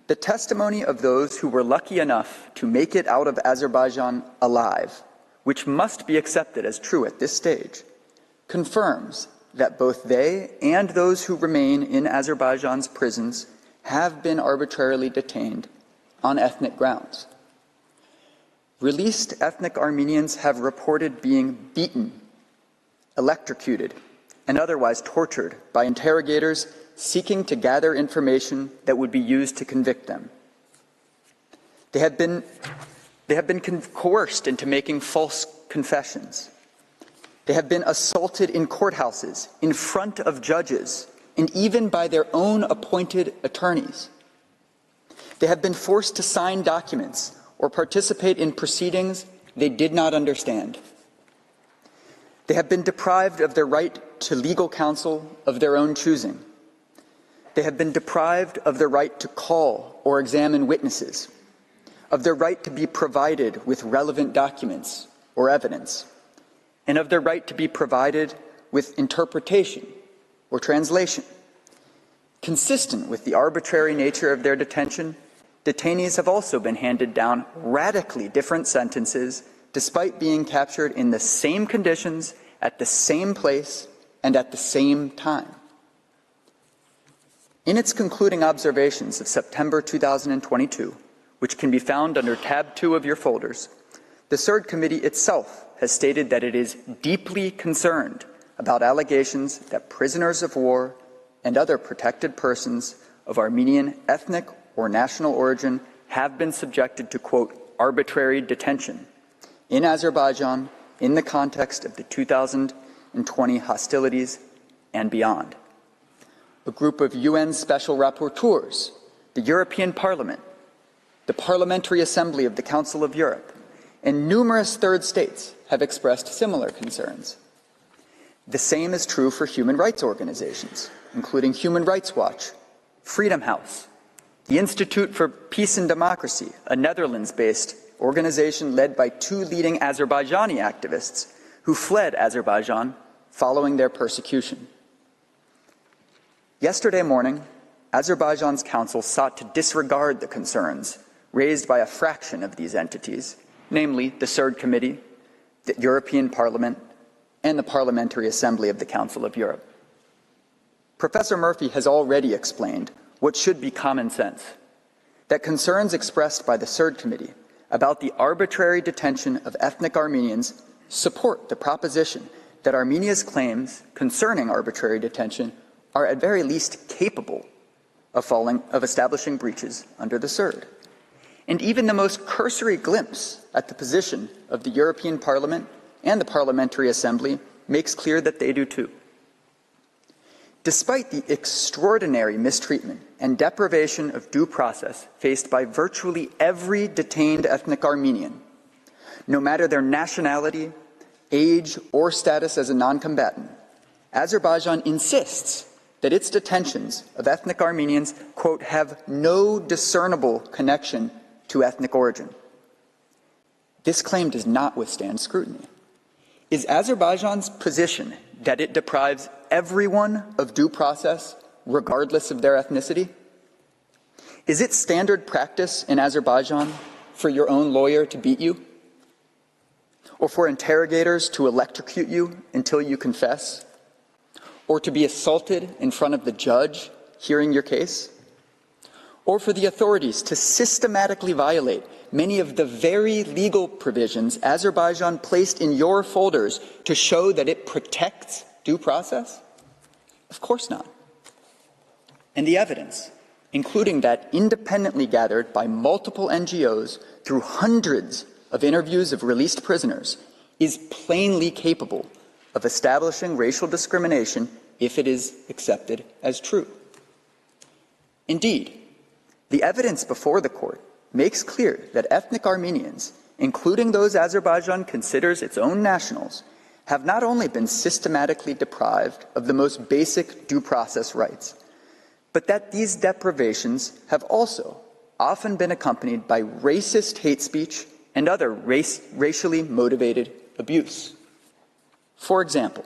the testimony of those who were lucky enough to make it out of Azerbaijan alive, which must be accepted as true at this stage, confirms that both they and those who remain in Azerbaijan's prisons have been arbitrarily detained on ethnic grounds. Released ethnic Armenians have reported being beaten, electrocuted, and otherwise tortured by interrogators seeking to gather information that would be used to convict them. They have been coerced into making false confessions. They have been assaulted in courthouses, in front of judges, and even by their own appointed attorneys. They have been forced to sign documents or participate in proceedings they did not understand. They have been deprived of their right to legal counsel of their own choosing. They have been deprived of their right to call or examine witnesses, of their right to be provided with relevant documents or evidence, and of their right to be provided with interpretation or translation. Consistent with the arbitrary nature of their detention, detainees have also been handed down radically different sentences despite being captured in the same conditions, at the same place, and at the same time. In its concluding observations of September 2022, which can be found under tab 2 of your folders, the CERD Committee itself has stated that it is deeply concerned about allegations that prisoners of war and other protected persons of Armenian ethnic or national origin have been subjected to, quote, arbitrary detention in Azerbaijan in the context of the 2020 hostilities and beyond. A group of UN Special Rapporteurs, the European Parliament, the Parliamentary Assembly of the Council of Europe, and numerous third states have expressed similar concerns. The same is true for human rights organizations, including Human Rights Watch, Freedom House, the Institute for Peace and Democracy, a Netherlands-based organization led by two leading Azerbaijani activists who fled Azerbaijan following their persecution. Yesterday morning, Azerbaijan's council sought to disregard the concerns raised by a fraction of these entities, namely the Third Committee, the European Parliament, and the Parliamentary Assembly of the Council of Europe. Professor Murphy has already explained what should be common sense, that concerns expressed by the Third Committee about the arbitrary detention of ethnic Armenians support the proposition that Armenia's claims concerning arbitrary detention are at very least capable of establishing breaches under the CERD. And even the most cursory glimpse at the position of the European Parliament and the Parliamentary Assembly makes clear that they do too. Despite the extraordinary mistreatment and deprivation of due process faced by virtually every detained ethnic Armenian, no matter their nationality, age, or status as a non-combatant, Azerbaijan insists that its detentions of ethnic Armenians, quote, have no discernible connection to ethnic origin. This claim does not withstand scrutiny. Is Azerbaijan's position that it deprives everyone of due process, regardless of their ethnicity? Is it standard practice in Azerbaijan for your own lawyer to beat you? Or for interrogators to electrocute you until you confess? Or to be assaulted in front of the judge hearing your case? Or for the authorities to systematically violate many of the very legal provisions Azerbaijan placed in your folders to show that it protects due process? Of course not. And the evidence, including that independently gathered by multiple NGOs through hundreds of interviews of released prisoners, is plainly capable of establishing racial discrimination if it is accepted as true. Indeed, the evidence before the court makes clear that ethnic Armenians, including those Azerbaijan considers its own nationals, have not only been systematically deprived of the most basic due process rights, but that these deprivations have also often been accompanied by racist hate speech and other racially motivated abuse. For example,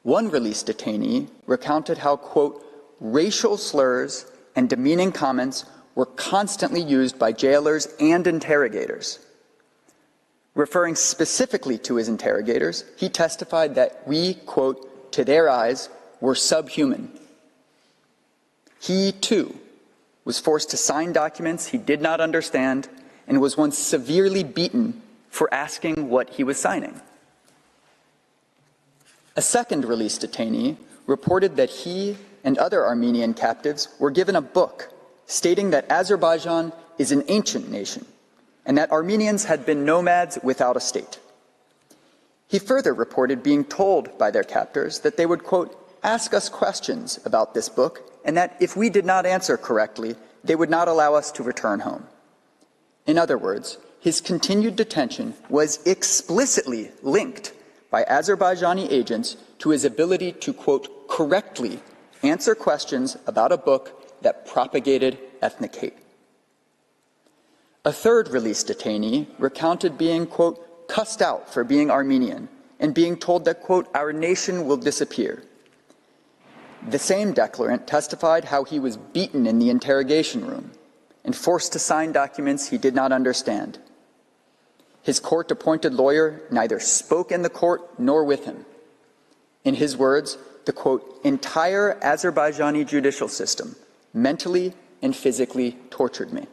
one released detainee recounted how, quote, racial slurs and demeaning comments were constantly used by jailers and interrogators. Referring specifically to his interrogators, he testified that we, quote, to their eyes, were subhuman. He, too, was forced to sign documents he did not understand and was once severely beaten for asking what he was signing. A second released detainee reported that he and other Armenian captives were given a book stating that Azerbaijan is an ancient nation and that Armenians had been nomads without a state. He further reported being told by their captors that they would, quote, ask us questions about this book and that if we did not answer correctly, they would not allow us to return home. In other words, his continued detention was explicitly linked by Azerbaijani agents to his ability to, quote, correctly answer questions about a book that propagated ethnic hate. A third released detainee recounted being, quote, cussed out for being Armenian and being told that, quote, our nation will disappear. The same declarant testified how he was beaten in the interrogation room and forced to sign documents he did not understand. His court-appointed lawyer neither spoke in the court nor with him. In his words, the, quote, entire Azerbaijani judicial system mentally and physically tortured me.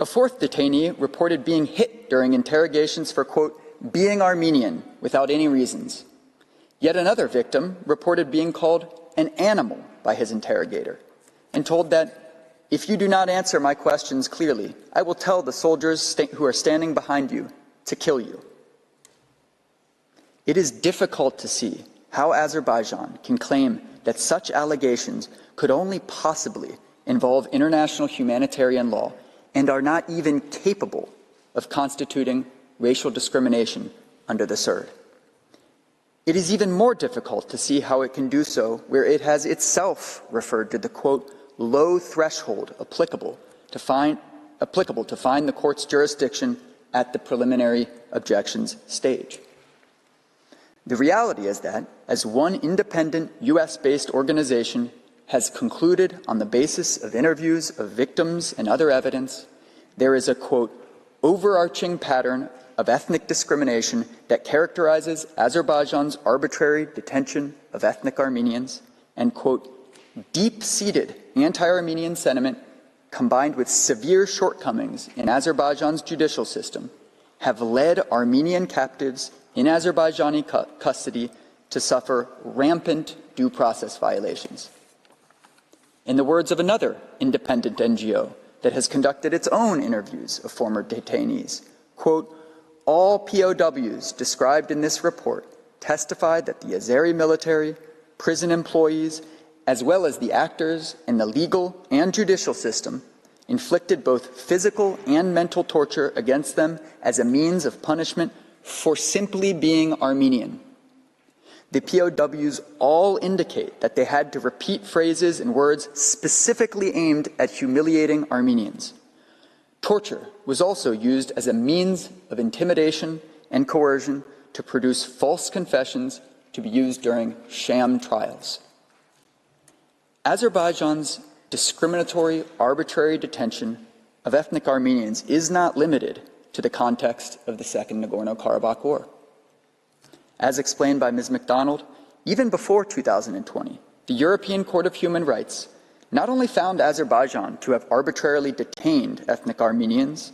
A fourth detainee reported being hit during interrogations for, quote, being Armenian without any reasons. Yet another victim reported being called an animal by his interrogator and told that if you do not answer my questions clearly, I will tell the soldiers who are standing behind you to kill you. It is difficult to see how Azerbaijan can claim that such allegations could only possibly involve international humanitarian law and are not even capable of constituting racial discrimination under the CERD. It is even more difficult to see how it can do so where it has itself referred to the, quote, low threshold applicable to find the court's jurisdiction at the preliminary objections stage. The reality is that, as one independent U.S.-based organization has concluded on the basis of interviews of victims and other evidence, there is a, quote, overarching pattern of ethnic discrimination that characterizes Azerbaijan's arbitrary detention of ethnic Armenians and, quote, deep-seated anti-Armenian sentiment combined with severe shortcomings in Azerbaijan's judicial system have led Armenian captives in Azerbaijani custody to suffer rampant due process violations. In the words of another independent NGO that has conducted its own interviews of former detainees, quote, all POWs described in this report testified that the Azeri military, prison employees, as well as the actors in the legal and judicial system inflicted both physical and mental torture against them as a means of punishment for simply being Armenian. The POWs all indicate that they had to repeat phrases and words specifically aimed at humiliating Armenians. Torture was also used as a means of intimidation and coercion to produce false confessions to be used during sham trials. Azerbaijan's discriminatory, arbitrary detention of ethnic Armenians is not limited to the context of the Second Nagorno-Karabakh War. As explained by Ms. MacDonald, even before 2020, the European Court of Human Rights not only found Azerbaijan to have arbitrarily detained ethnic Armenians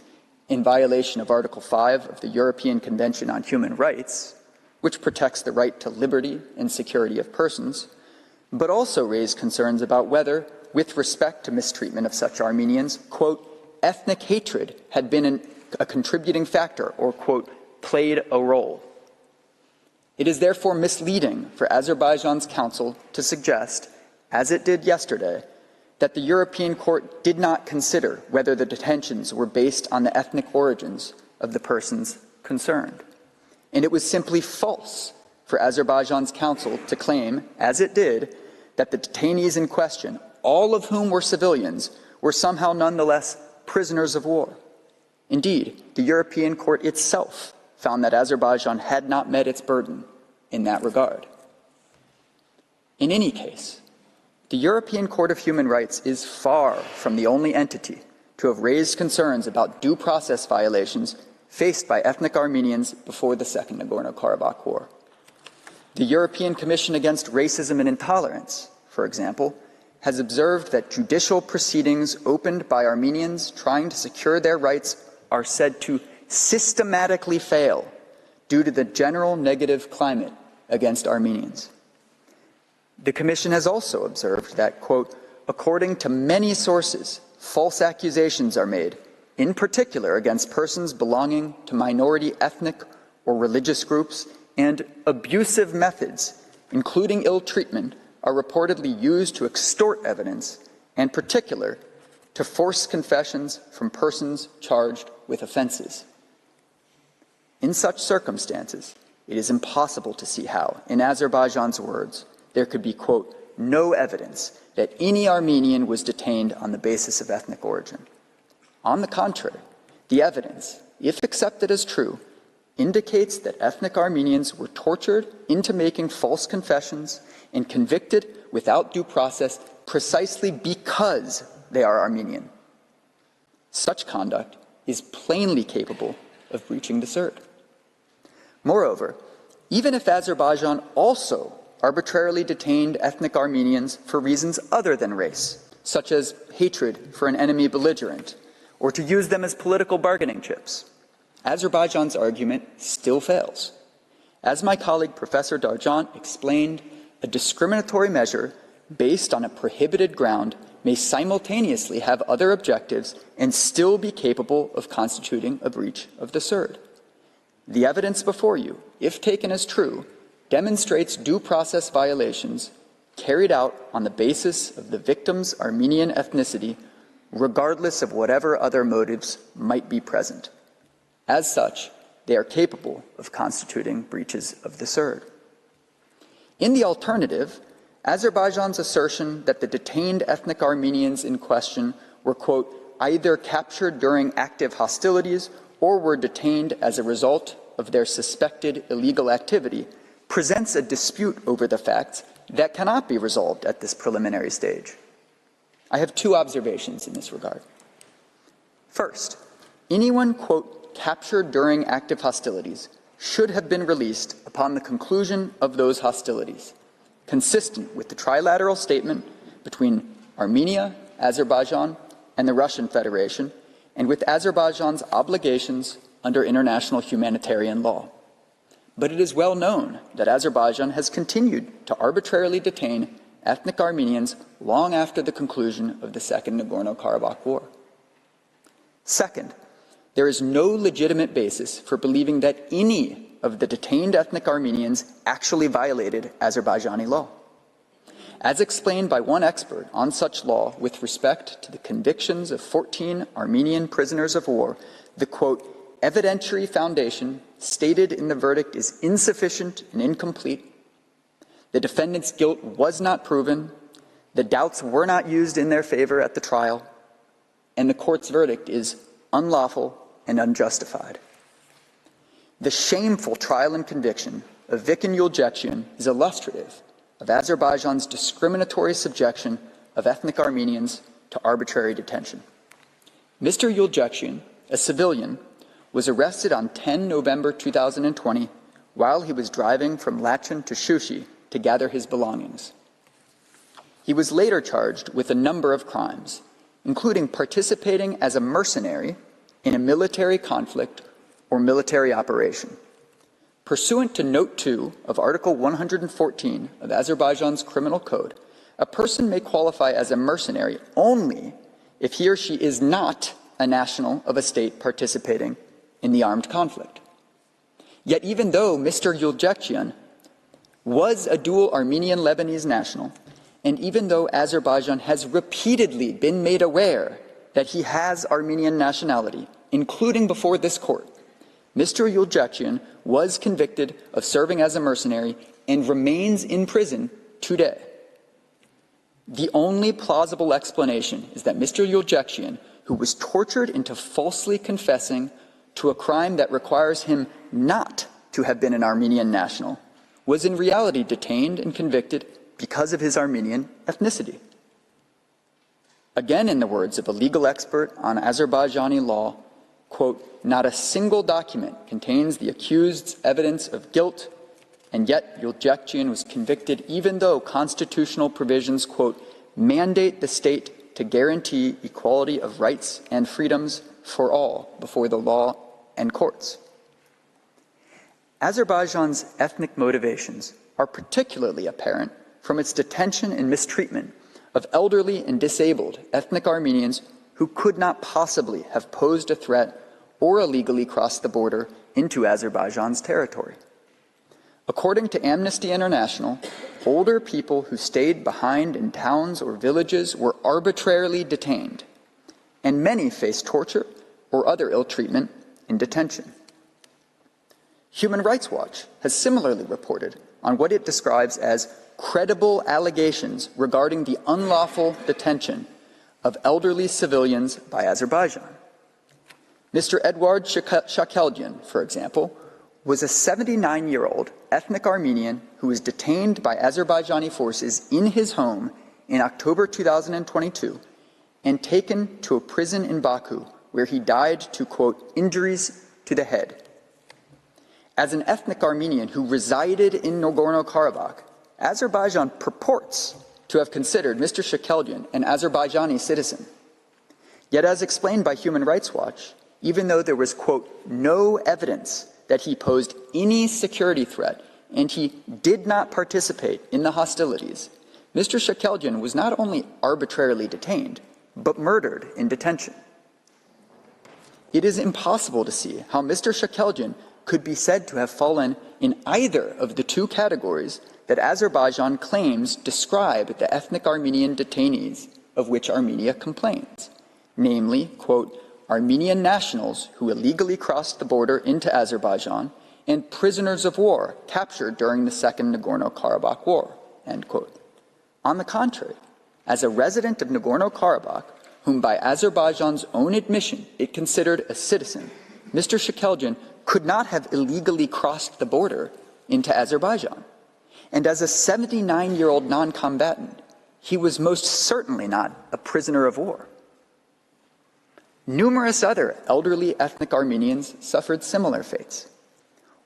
in violation of Article 5 of the European Convention on Human Rights, which protects the right to liberty and security of persons, but also raised concerns about whether, with respect to mistreatment of such Armenians, quote, ethnic hatred had been a contributing factor or, quote, played a role. It is therefore misleading for Azerbaijan's counsel to suggest, as it did yesterday, that the European Court did not consider whether the detentions were based on the ethnic origins of the persons concerned. And it was simply false for Azerbaijan's counsel to claim, as it did, that the detainees in question, all of whom were civilians, were somehow nonetheless prisoners of war. Indeed, the European Court itself found that Azerbaijan had not met its burden in that regard. In any case, the European Court of Human Rights is far from the only entity to have raised concerns about due process violations faced by ethnic Armenians before the Second Nagorno-Karabakh War. The European Commission Against Racism and Intolerance, for example, has observed that judicial proceedings opened by Armenians trying to secure their rights are said to systematically fail due to the general negative climate against Armenians. The Commission has also observed that, quote, according to many sources, false accusations are made, in particular against persons belonging to minority ethnic or religious groups, and abusive methods, including ill treatment, are reportedly used to extort evidence, and in particular, to force confessions from persons charged with offenses. In such circumstances, it is impossible to see how, in Azerbaijan's words, there could be, quote, no evidence that any Armenian was detained on the basis of ethnic origin. On the contrary, the evidence, if accepted as true, indicates that ethnic Armenians were tortured into making false confessions and convicted without due process precisely because they are Armenian. Such conduct is plainly capable of breaching the CERD. Moreover, even if Azerbaijan also arbitrarily detained ethnic Armenians for reasons other than race, such as hatred for an enemy belligerent, or to use them as political bargaining chips, Azerbaijan's argument still fails. As my colleague Professor Darjan explained, a discriminatory measure based on a prohibited ground may simultaneously have other objectives and still be capable of constituting a breach of the CERD. The evidence before you, if taken as true, demonstrates due process violations carried out on the basis of the victim's Armenian ethnicity, regardless of whatever other motives might be present. As such, they are capable of constituting breaches of the CERD. In the alternative, Azerbaijan's assertion that the detained ethnic Armenians in question were, quote, either captured during active hostilities or were detained as a result of their suspected illegal activity presents a dispute over the facts that cannot be resolved at this preliminary stage. I have two observations in this regard. First, anyone, quote, captured during active hostilities should have been released upon the conclusion of those hostilities, consistent with the trilateral statement between Armenia, Azerbaijan, and the Russian Federation, and with Azerbaijan's obligations under international humanitarian law. But it is well known that Azerbaijan has continued to arbitrarily detain ethnic Armenians long after the conclusion of the Second Nagorno-Karabakh War. Second, there is no legitimate basis for believing that any of the detained ethnic Armenians actually violated Azerbaijani law. As explained by one expert on such law with respect to the convictions of 14 Armenian prisoners of war, the, quote, evidentiary foundation stated in the verdict is insufficient and incomplete. The defendant's guilt was not proven. The doubts were not used in their favor at the trial. And the court's verdict is unlawful and unjustified. The shameful trial and conviction of Vikin Yuljechian is illustrative of Azerbaijan's discriminatory subjection of ethnic Armenians to arbitrary detention. Mr. Yuljechian, a civilian, was arrested on 10 November 2020 while he was driving from Lachin to Shushi to gather his belongings. He was later charged with a number of crimes, including participating as a mercenary in a military conflict or military operation. Pursuant to Note 2 of Article 114 of Azerbaijan's Criminal Code, a person may qualify as a mercenary only if he or she is not a national of a state participating in the armed conflict. Yet even though Mr. Yuljechian was a dual Armenian-Lebanese national, and even though Azerbaijan has repeatedly been made aware that he has Armenian nationality, including before this court, Mr. Yuljechian was convicted of serving as a mercenary and remains in prison today. The only plausible explanation is that Mr. Yuljechian, who was tortured into falsely confessing to a crime that requires him not to have been an Armenian national, was in reality detained and convicted because of his Armenian ethnicity. Again, in the words of a legal expert on Azerbaijani law, quote, not a single document contains the accused's evidence of guilt, and yet Yuljechian was convicted even though constitutional provisions, quote, mandate the state to guarantee equality of rights and freedoms for all before the law and courts. Azerbaijan's ethnic motivations are particularly apparent from its detention and mistreatment of elderly and disabled ethnic Armenians who could not possibly have posed a threat or illegally crossed the border into Azerbaijan's territory. According to Amnesty International, older people who stayed behind in towns or villages were arbitrarily detained, and many faced torture or other ill treatment in detention. Human Rights Watch has similarly reported on what it describes as credible allegations regarding the unlawful detention of elderly civilians by Azerbaijan. Mr. Eduard Shakeldian, for example, was a 79-year-old ethnic Armenian who was detained by Azerbaijani forces in his home in October 2022 and taken to a prison in Baku where he died to, quote, injuries to the head. As an ethnic Armenian who resided in Nagorno-Karabakh, Azerbaijan purports to have considered Mr. Shakeldian an Azerbaijani citizen. Yet as explained by Human Rights Watch, even though there was, quote, no evidence that he posed any security threat and he did not participate in the hostilities, Mr. Shakeldian was not only arbitrarily detained, but murdered in detention. It is impossible to see how Mr. Shakeldian could be said to have fallen in either of the two categories that Azerbaijan claims describe the ethnic Armenian detainees of which Armenia complains, namely, quote, Armenian nationals who illegally crossed the border into Azerbaijan and prisoners of war captured during the Second Nagorno-Karabakh War, end quote. On the contrary, as a resident of Nagorno-Karabakh, whom by Azerbaijan's own admission it considered a citizen, Mr. Shekeljan could not have illegally crossed the border into Azerbaijan. And as a 79-year-old non-combatant, he was most certainly not a prisoner of war. Numerous other elderly ethnic Armenians suffered similar fates.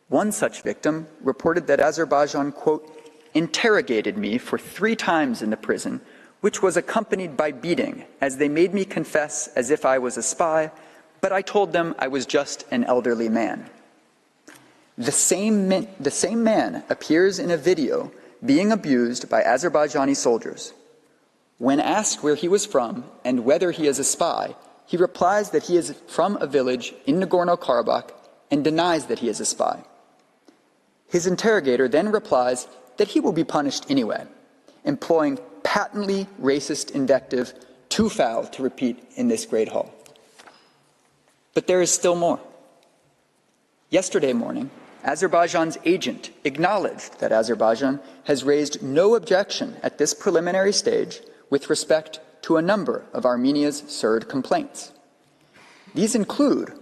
One such victim reported that Azerbaijan, quote, interrogated me for 3 times in the prison, which was accompanied by beating, as they made me confess as if I was a spy, but I told them I was just an elderly man. The same man appears in a video being abused by Azerbaijani soldiers. When asked where he was from and whether he is a spy, he replies that he is from a village in Nagorno-Karabakh and denies that he is a spy. His interrogator then replies that he will be punished anyway, employing patently racist invective too foul to repeat in this great hall. But there is still more. Yesterday morning, Azerbaijan's agent acknowledged that Azerbaijan has raised no objection at this preliminary stage with respect to a number of Armenia's CERD complaints. These include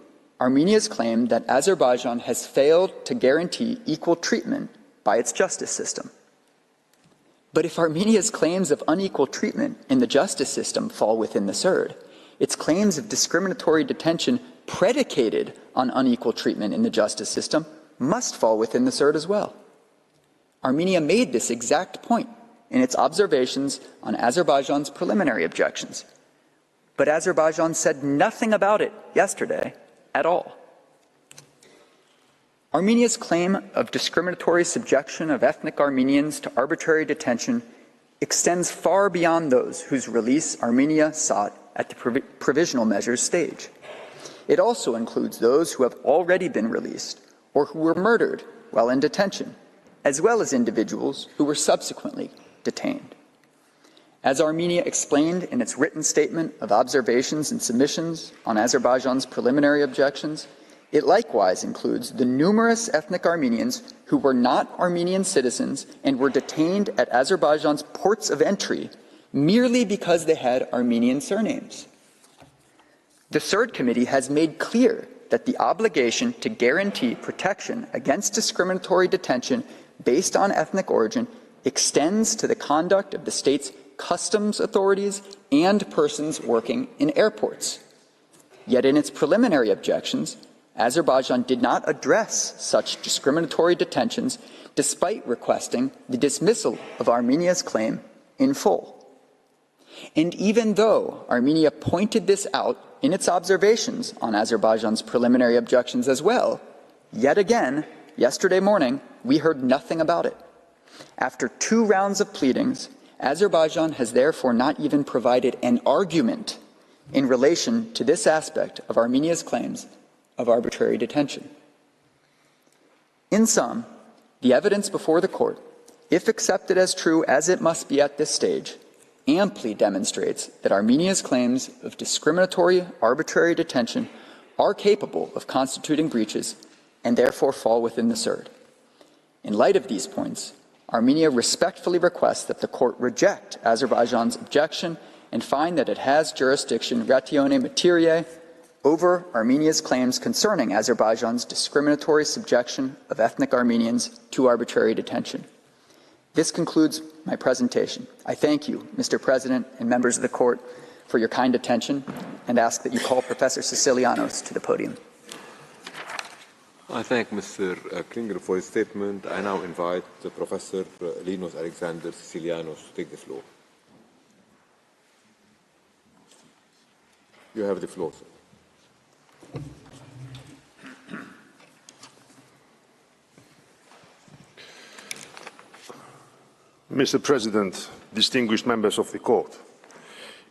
Armenia's claim that Azerbaijan has failed to guarantee equal treatment by its justice system. But if Armenia's claims of unequal treatment in the justice system fall within the CERD, its claims of discriminatory detention predicated on unequal treatment in the justice system must fall within the CERD as well. Armenia made this exact point in its observations on Azerbaijan's preliminary objections. But Azerbaijan said nothing about it yesterday at all. Armenia's claim of discriminatory subjection of ethnic Armenians to arbitrary detention extends far beyond those whose release Armenia sought at the provisional measures stage. It also includes those who have already been released or who were murdered while in detention, as well as individuals who were subsequently detained. As Armenia explained in its written statement of observations and submissions on Azerbaijan's preliminary objections, it likewise includes the numerous ethnic Armenians who were not Armenian citizens and were detained at Azerbaijan's ports of entry merely because they had Armenian surnames. The CERD Committee has made clear that the obligation to guarantee protection against discriminatory detention based on ethnic origin extends to the conduct of the state's customs authorities and persons working in airports. Yet in its preliminary objections, Azerbaijan did not address such discriminatory detentions despite requesting the dismissal of Armenia's claim in full. And even though Armenia pointed this out in its observations on Azerbaijan's preliminary objections as well, yet again, yesterday morning, we heard nothing about it. After 2 rounds of pleadings, Azerbaijan has therefore not even provided an argument in relation to this aspect of Armenia's claims of arbitrary detention. In sum, the evidence before the court, if accepted as true as it must be at this stage, amply demonstrates that Armenia's claims of discriminatory arbitrary detention are capable of constituting breaches and therefore fall within the CERD. In light of these points, Armenia respectfully requests that the court reject Azerbaijan's objection and find that it has jurisdiction ratione materiae over Armenia's claims concerning Azerbaijan's discriminatory subjection of ethnic Armenians to arbitrary detention. This concludes my presentation. I thank you, Mr. President and members of the court, for your kind attention and ask that you call Professor Sicilianos to the podium. I thank Mr. Klinger for his statement. I now invite Professor Linus Alexander Sicilianos to take the floor. You have the floor, sir. Mr. President, distinguished members of the court,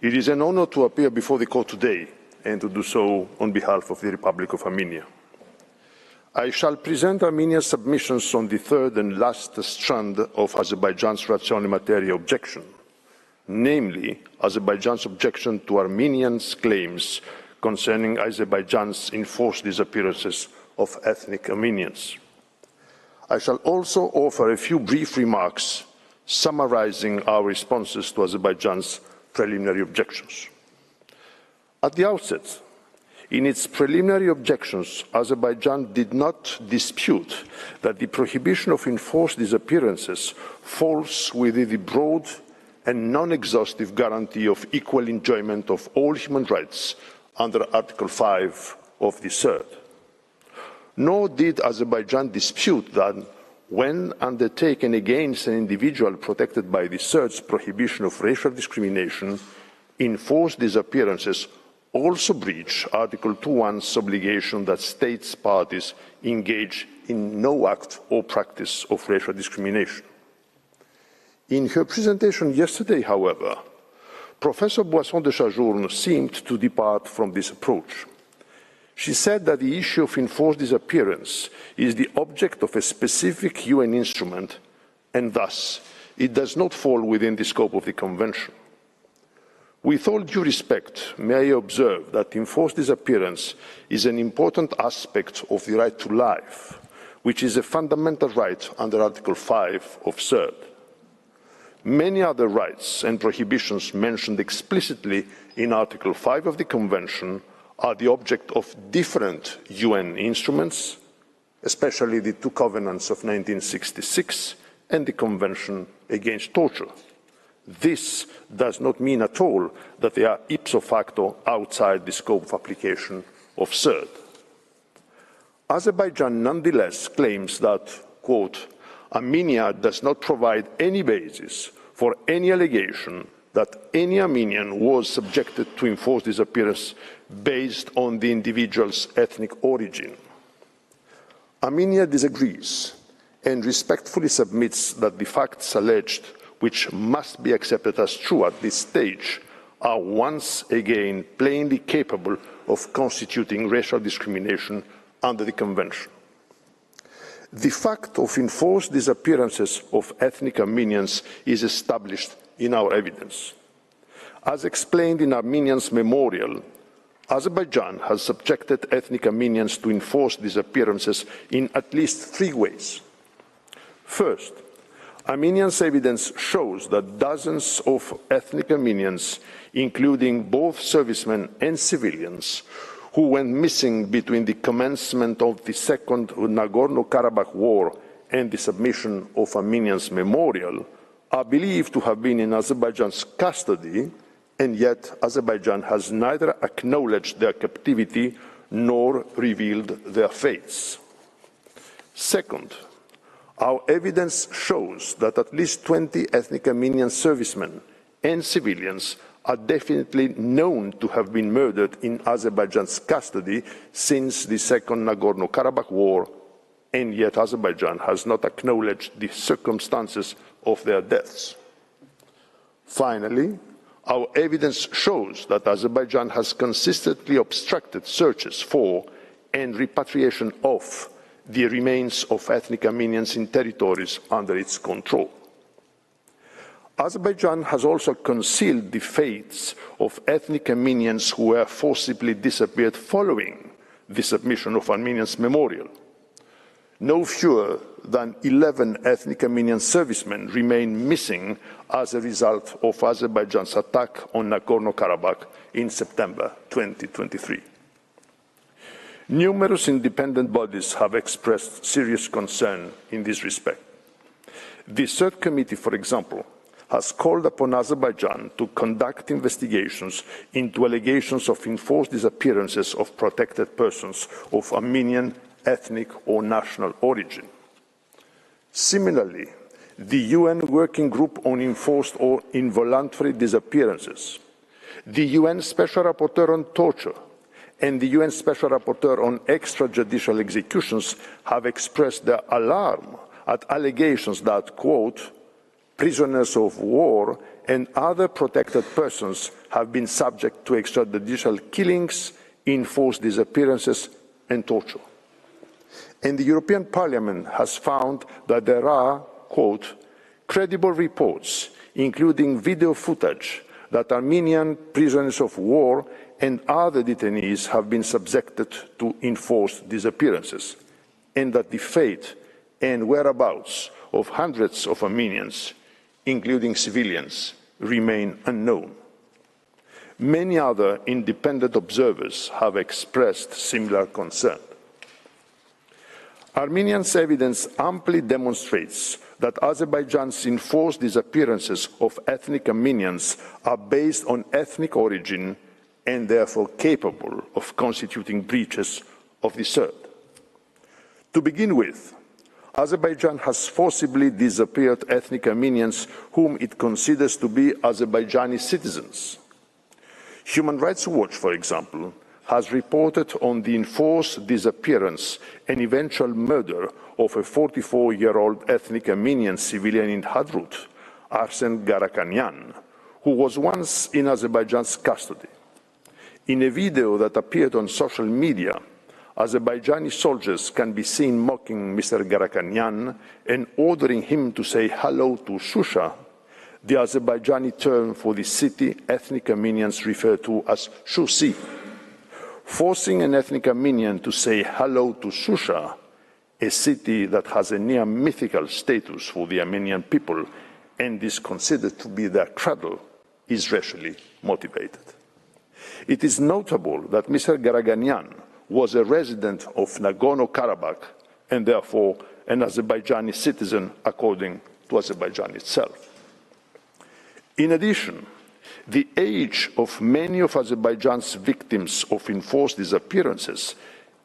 it is an honor to appear before the court today and to do so on behalf of the Republic of Armenia. I shall present Armenia's submissions on the third and last strand of Azerbaijan's ratione materia objection, namely Azerbaijan's objection to Armenians' claims concerning Azerbaijan's enforced disappearances of ethnic Armenians. I shall also offer a few brief remarks summarizing our responses to Azerbaijan's preliminary objections. At the outset, in its preliminary objections, Azerbaijan did not dispute that the prohibition of enforced disappearances falls within the broad and non-exhaustive guarantee of equal enjoyment of all human rights under Article 5 of the CERD. Nor did Azerbaijan dispute that when undertaken against an individual protected by the CERD's prohibition of racial discrimination, enforced disappearances also breach Article 2.1's obligation that states parties engage in no act or practice of racial discrimination. In her presentation yesterday, however, Professor Boisson de Chajourne seemed to depart from this approach. She said that the issue of enforced disappearance is the object of a specific UN instrument, and thus it does not fall within the scope of the Convention. With all due respect, may I observe that enforced disappearance is an important aspect of the right to life, which is a fundamental right under Article 5 of CERD. Many other rights and prohibitions mentioned explicitly in Article 5 of the Convention are the object of different UN instruments, especially the two covenants of 1966 and the Convention Against Torture. This does not mean at all that they are ipso facto outside the scope of application of CERD. Azerbaijan nonetheless claims that, quote, Armenia does not provide any basis for any allegation that any Armenian was subjected to enforced disappearance based on the individual's ethnic origin. Armenia disagrees and respectfully submits that the facts alleged, which must be accepted as true at this stage, are once again plainly capable of constituting racial discrimination under the Convention. The fact of enforced disappearances of ethnic Armenians is established in our evidence. As explained in Armenians' memorial, Azerbaijan has subjected ethnic Armenians to enforced disappearances in at least 3 ways. First, Armenians' evidence shows that dozens of ethnic Armenians, including both servicemen and civilians, who went missing between the commencement of the Second Nagorno-Karabakh War and the submission of Armenians' memorial, are believed to have been in Azerbaijan's custody, and yet Azerbaijan has neither acknowledged their captivity nor revealed their fates. Second, our evidence shows that at least 20 ethnic Armenian servicemen and civilians are definitely known to have been murdered in Azerbaijan's custody since the Second Nagorno-Karabakh War, and yet Azerbaijan has not acknowledged the circumstances of their deaths. Finally, our evidence shows that Azerbaijan has consistently obstructed searches for and repatriation of the remains of ethnic Armenians in territories under its control. Azerbaijan has also concealed the fates of ethnic Armenians who were forcibly disappeared following the submission of Armenians' memorial. No fewer than 11 ethnic Armenian servicemen remain missing as a result of Azerbaijan's attack on Nagorno-Karabakh in September 2023. Numerous independent bodies have expressed serious concern in this respect. The CERD Committee, for example, has called upon Azerbaijan to conduct investigations into allegations of enforced disappearances of protected persons of Armenian ethnic or national origin. Similarly, the UN Working Group on Enforced or Involuntary Disappearances, the UN Special Rapporteur on Torture, and the UN Special Rapporteur on Extrajudicial Executions have expressed their alarm at allegations that, quote, prisoners of war and other protected persons have been subject to extrajudicial killings, enforced disappearances, and torture. And the European Parliament has found that there are, quote, credible reports, including video footage, that Armenian prisoners of war and other detainees have been subjected to enforced disappearances, and that the fate and whereabouts of hundreds of Armenians, including civilians, remain unknown. Many other independent observers have expressed similar concern. Armenians' evidence amply demonstrates that Azerbaijan's enforced disappearances of ethnic Armenians are based on ethnic origin and therefore capable of constituting breaches of the cert. To begin with, Azerbaijan has forcibly disappeared ethnic Armenians whom it considers to be Azerbaijani citizens. Human Rights Watch, for example, has reported on the enforced disappearance and eventual murder of a 44-year-old ethnic Armenian civilian in Hadrut, Arsen Garakanyan, who was once in Azerbaijan's custody. In a video that appeared on social media, Azerbaijani soldiers can be seen mocking Mr. Garakanyan and ordering him to say hello to Shusha, the Azerbaijani term for the city ethnic Armenians refer to as Shusi. Forcing an ethnic Armenian to say hello to Shusha, a city that has a near mythical status for the Armenian people and is considered to be their cradle, is racially motivated. It is notable that Mr. Garaganyan was a resident of Nagorno-Karabakh and therefore an Azerbaijani citizen according to Azerbaijan itself. In addition, the age of many of Azerbaijan's victims of enforced disappearances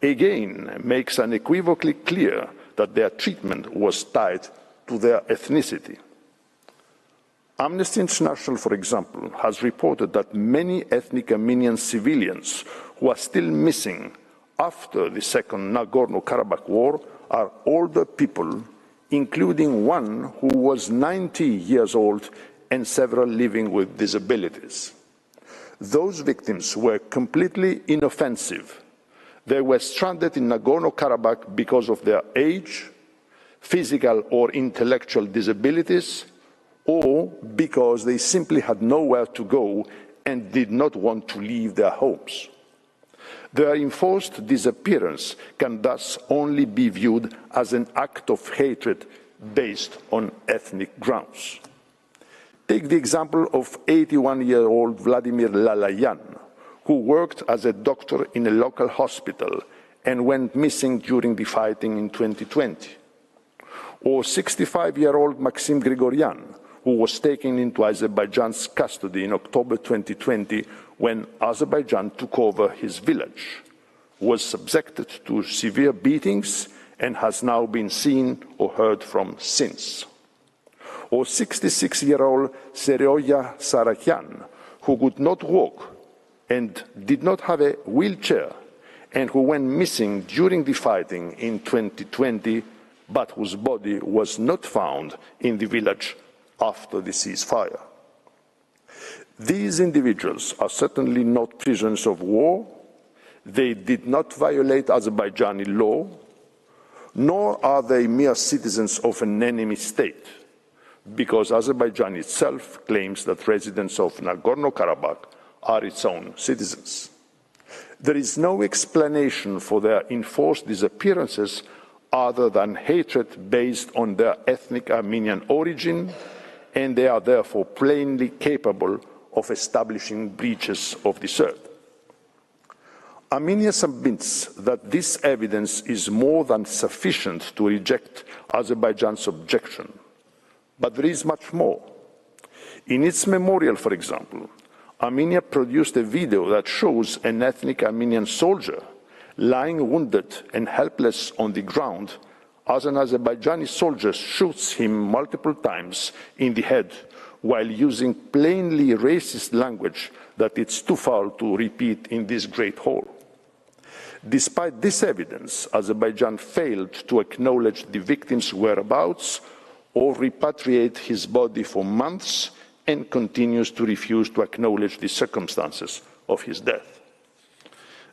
again makes unequivocally clear that their treatment was tied to their ethnicity. Amnesty International, for example, has reported that many ethnic Armenian civilians who are still missing after the Second Nagorno-Karabakh War are older people, including one who was 90 years old and several living with disabilities. Those victims were completely inoffensive. They were stranded in Nagorno-Karabakh because of their age, physical or intellectual disabilities, or because they simply had nowhere to go and did not want to leave their homes. Their enforced disappearance can thus only be viewed as an act of hatred based on ethnic grounds. Take the example of 81-year-old Vladimir Lalayan, who worked as a doctor in a local hospital and went missing during the fighting in 2020. Or 65-year-old Maxim Grigoryan, who was taken into Azerbaijan's custody in October 2020 when Azerbaijan took over his village, was subjected to severe beatings and has now been seen or heard from since. Or 66-year-old Seryoya Sarakian, who could not walk and did not have a wheelchair, and who went missing during the fighting in 2020, but whose body was not found in the village after the ceasefire. These individuals are certainly not prisoners of war. They did not violate Azerbaijani law, nor are they mere citizens of an enemy state, because Azerbaijan itself claims that residents of Nagorno-Karabakh are its own citizens. There is no explanation for their enforced disappearances other than hatred based on their ethnic Armenian origin, and they are therefore plainly capable of establishing breaches of the cert. Armenia submits that this evidence is more than sufficient to reject Azerbaijan's objection. But there is much more. In its memorial, for example, Armenia produced a video that shows an ethnic Armenian soldier lying wounded and helpless on the ground as an Azerbaijani soldier shoots him multiple times in the head while using plainly racist language that it's too foul to repeat in this great hall. Despite this evidence, Azerbaijan failed to acknowledge the victim's whereabouts or repatriate his body for months and continues to refuse to acknowledge the circumstances of his death.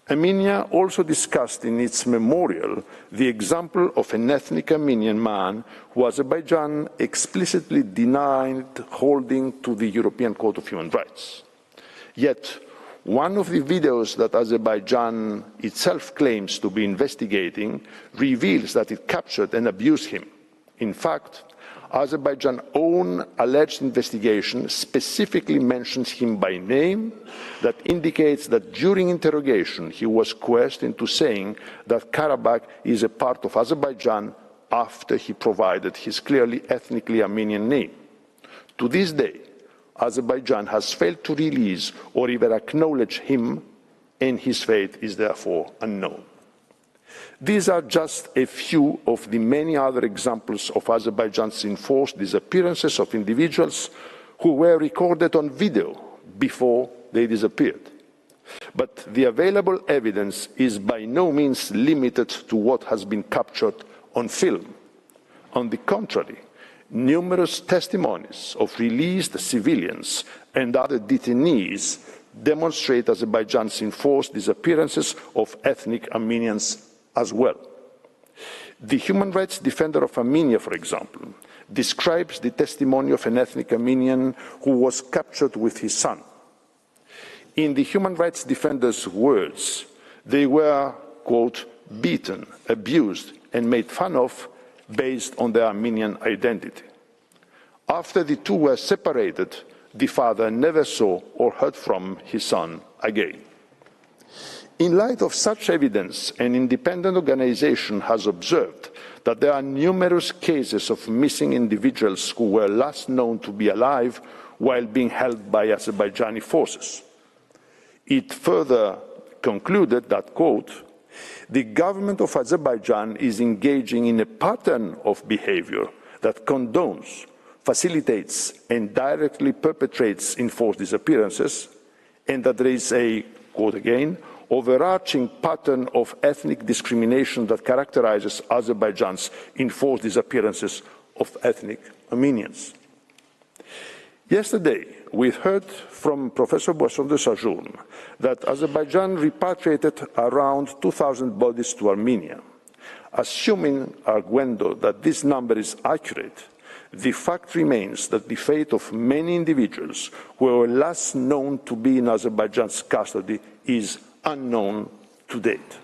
Armenia also discussed in its memorial the example of an ethnic Armenian man who Azerbaijan explicitly denied holding to the European Court of Human Rights. Yet, one of the videos that Azerbaijan itself claims to be investigating reveals that it captured and abused him. In fact, Azerbaijan's own alleged investigation specifically mentions him by name, that indicates that during interrogation he was coerced into saying that Karabakh is a part of Azerbaijan after he provided his clearly ethnically Armenian name. To this day, Azerbaijan has failed to release or even acknowledge him, and his fate is therefore unknown. These are just a few of the many other examples of Azerbaijan's enforced disappearances of individuals who were recorded on video before they disappeared. But the available evidence is by no means limited to what has been captured on film. On the contrary, numerous testimonies of released civilians and other detainees demonstrate Azerbaijan's enforced disappearances of ethnic Armenians as well. The human rights defender of Armenia, for example, describes the testimony of an ethnic Armenian who was captured with his son. In the human rights defender's words, they were, quote, beaten, abused, and made fun of based on their Armenian identity. After the two were separated, the father never saw or heard from his son again. In light of such evidence, an independent organization has observed that there are numerous cases of missing individuals who were last known to be alive while being held by Azerbaijani forces. It further concluded that, quote, the government of Azerbaijan is engaging in a pattern of behavior that condones, facilitates, and directly perpetrates enforced disappearances, and that there is a, quote again, overarching pattern of ethnic discrimination that characterizes Azerbaijan's enforced disappearances of ethnic Armenians. Yesterday, we heard from Professor Boisson de Sajourn that Azerbaijan repatriated around 2,000 bodies to Armenia. Assuming, arguendo, that this number is accurate, the fact remains that the fate of many individuals who were last known to be in Azerbaijan's custody is unknown to date.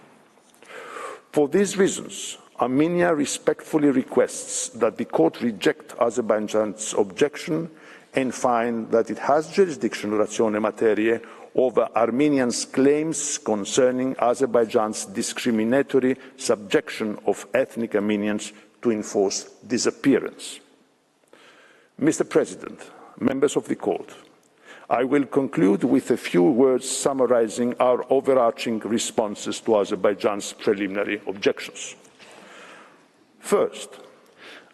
For these reasons, Armenia respectfully requests that the court reject Azerbaijan's objection and find that it has jurisdiction ratione materiae over Armenians' claims concerning Azerbaijan's discriminatory subjection of ethnic Armenians to enforced disappearance. Mr. President, members of the court, I will conclude with a few words summarizing our overarching responses to Azerbaijan's preliminary objections. First,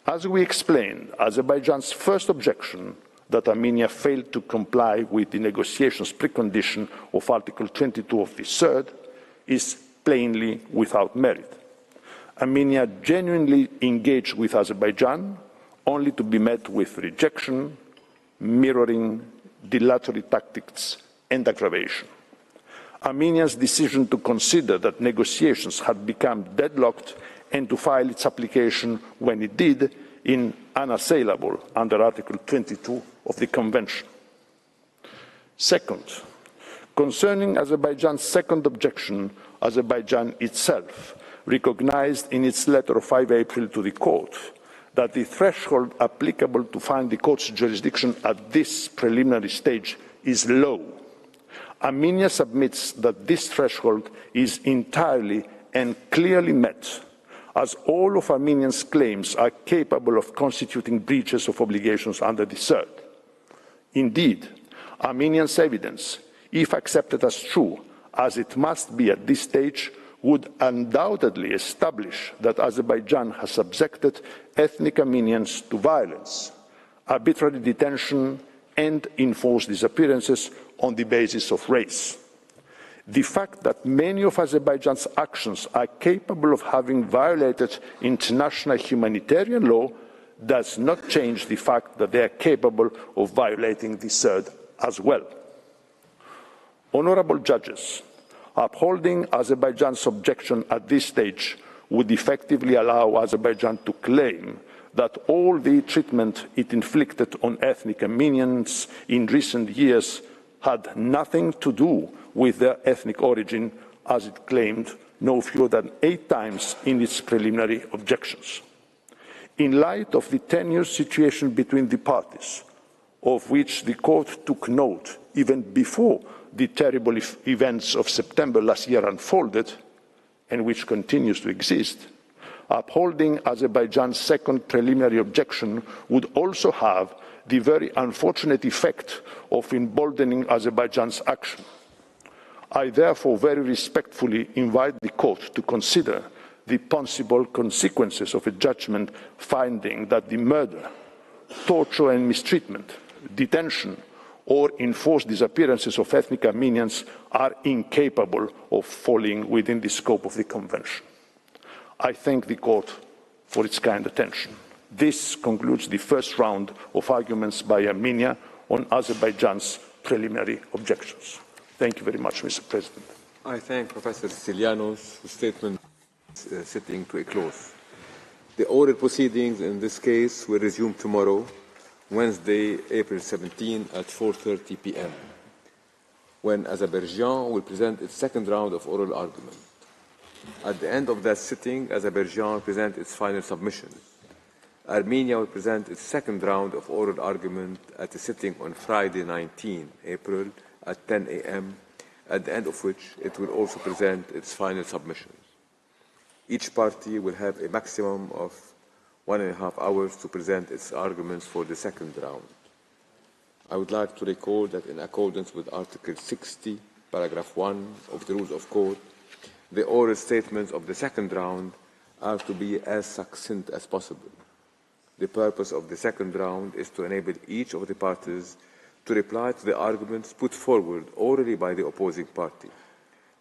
as we explained, Azerbaijan's first objection that Armenia failed to comply with the negotiations precondition of Article 22 of the CERD is plainly without merit. Armenia genuinely engaged with Azerbaijan only to be met with rejection, mirroring, dilatory tactics, and aggravation. Armenia's decision to consider that negotiations had become deadlocked and to file its application when it did is unassailable under Article 22 of the Convention. Second, concerning Azerbaijan's second objection, Azerbaijan itself recognized in its letter of 5 April to the court that the threshold applicable to find the court's jurisdiction at this preliminary stage is low. Armenia submits that this threshold is entirely and clearly met, as all of Armenia's claims are capable of constituting breaches of obligations under the CERD. Indeed, Armenia's evidence, if accepted as true, as it must be at this stage, would undoubtedly establish that Azerbaijan has subjected ethnic Armenians to violence, arbitrary detention, and enforced disappearances on the basis of race. The fact that many of Azerbaijan's actions are capable of having violated international humanitarian law does not change the fact that they are capable of violating the CERD as well. Honourable judges, upholding Azerbaijan's objection at this stage would effectively allow Azerbaijan to claim that all the treatment it inflicted on ethnic Armenians in recent years had nothing to do with their ethnic origin, as it claimed no fewer than 8 times in its preliminary objections. In light of the tenuous situation between the parties, of which the court took note even before the terrible events of September last year unfolded, and which continues to exist, upholding Azerbaijan's second preliminary objection would also have the very unfortunate effect of emboldening Azerbaijan's action. I therefore very respectfully invite the court to consider the possible consequences of a judgment finding that the murder, torture and mistreatment, detention or enforced disappearances of ethnic Armenians are incapable of falling within the scope of the Convention. I thank the court for its kind attention. This concludes the first round of arguments by Armenia on Azerbaijan's preliminary objections. Thank you very much, Mr. President. I thank Professor Silianos, whose statement is sitting to a close. The oral proceedings in this case will resume tomorrow, Wednesday, April 17 at 4:30 p.m., when Azerbaijan will present its second round of oral argument. At the end of that sitting, Azerbaijan will present its final submissions. Armenia will present its second round of oral argument at a sitting on Friday, 19 April at 10 a.m., at the end of which it will also present its final submissions. Each party will have a maximum of 1.5 hours to present its arguments for the second round. I would like to recall that in accordance with Article 60, Paragraph 1 of the Rules of Court, the oral statements of the second round are to be as succinct as possible. The purpose of the second round is to enable each of the parties to reply to the arguments put forward orally by the opposing party.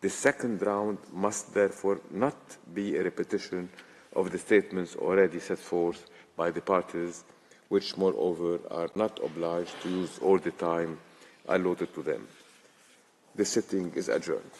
The second round must therefore not be a repetition of the statements already set forth by the parties, which moreover are not obliged to use all the time allotted to them. The sitting is adjourned.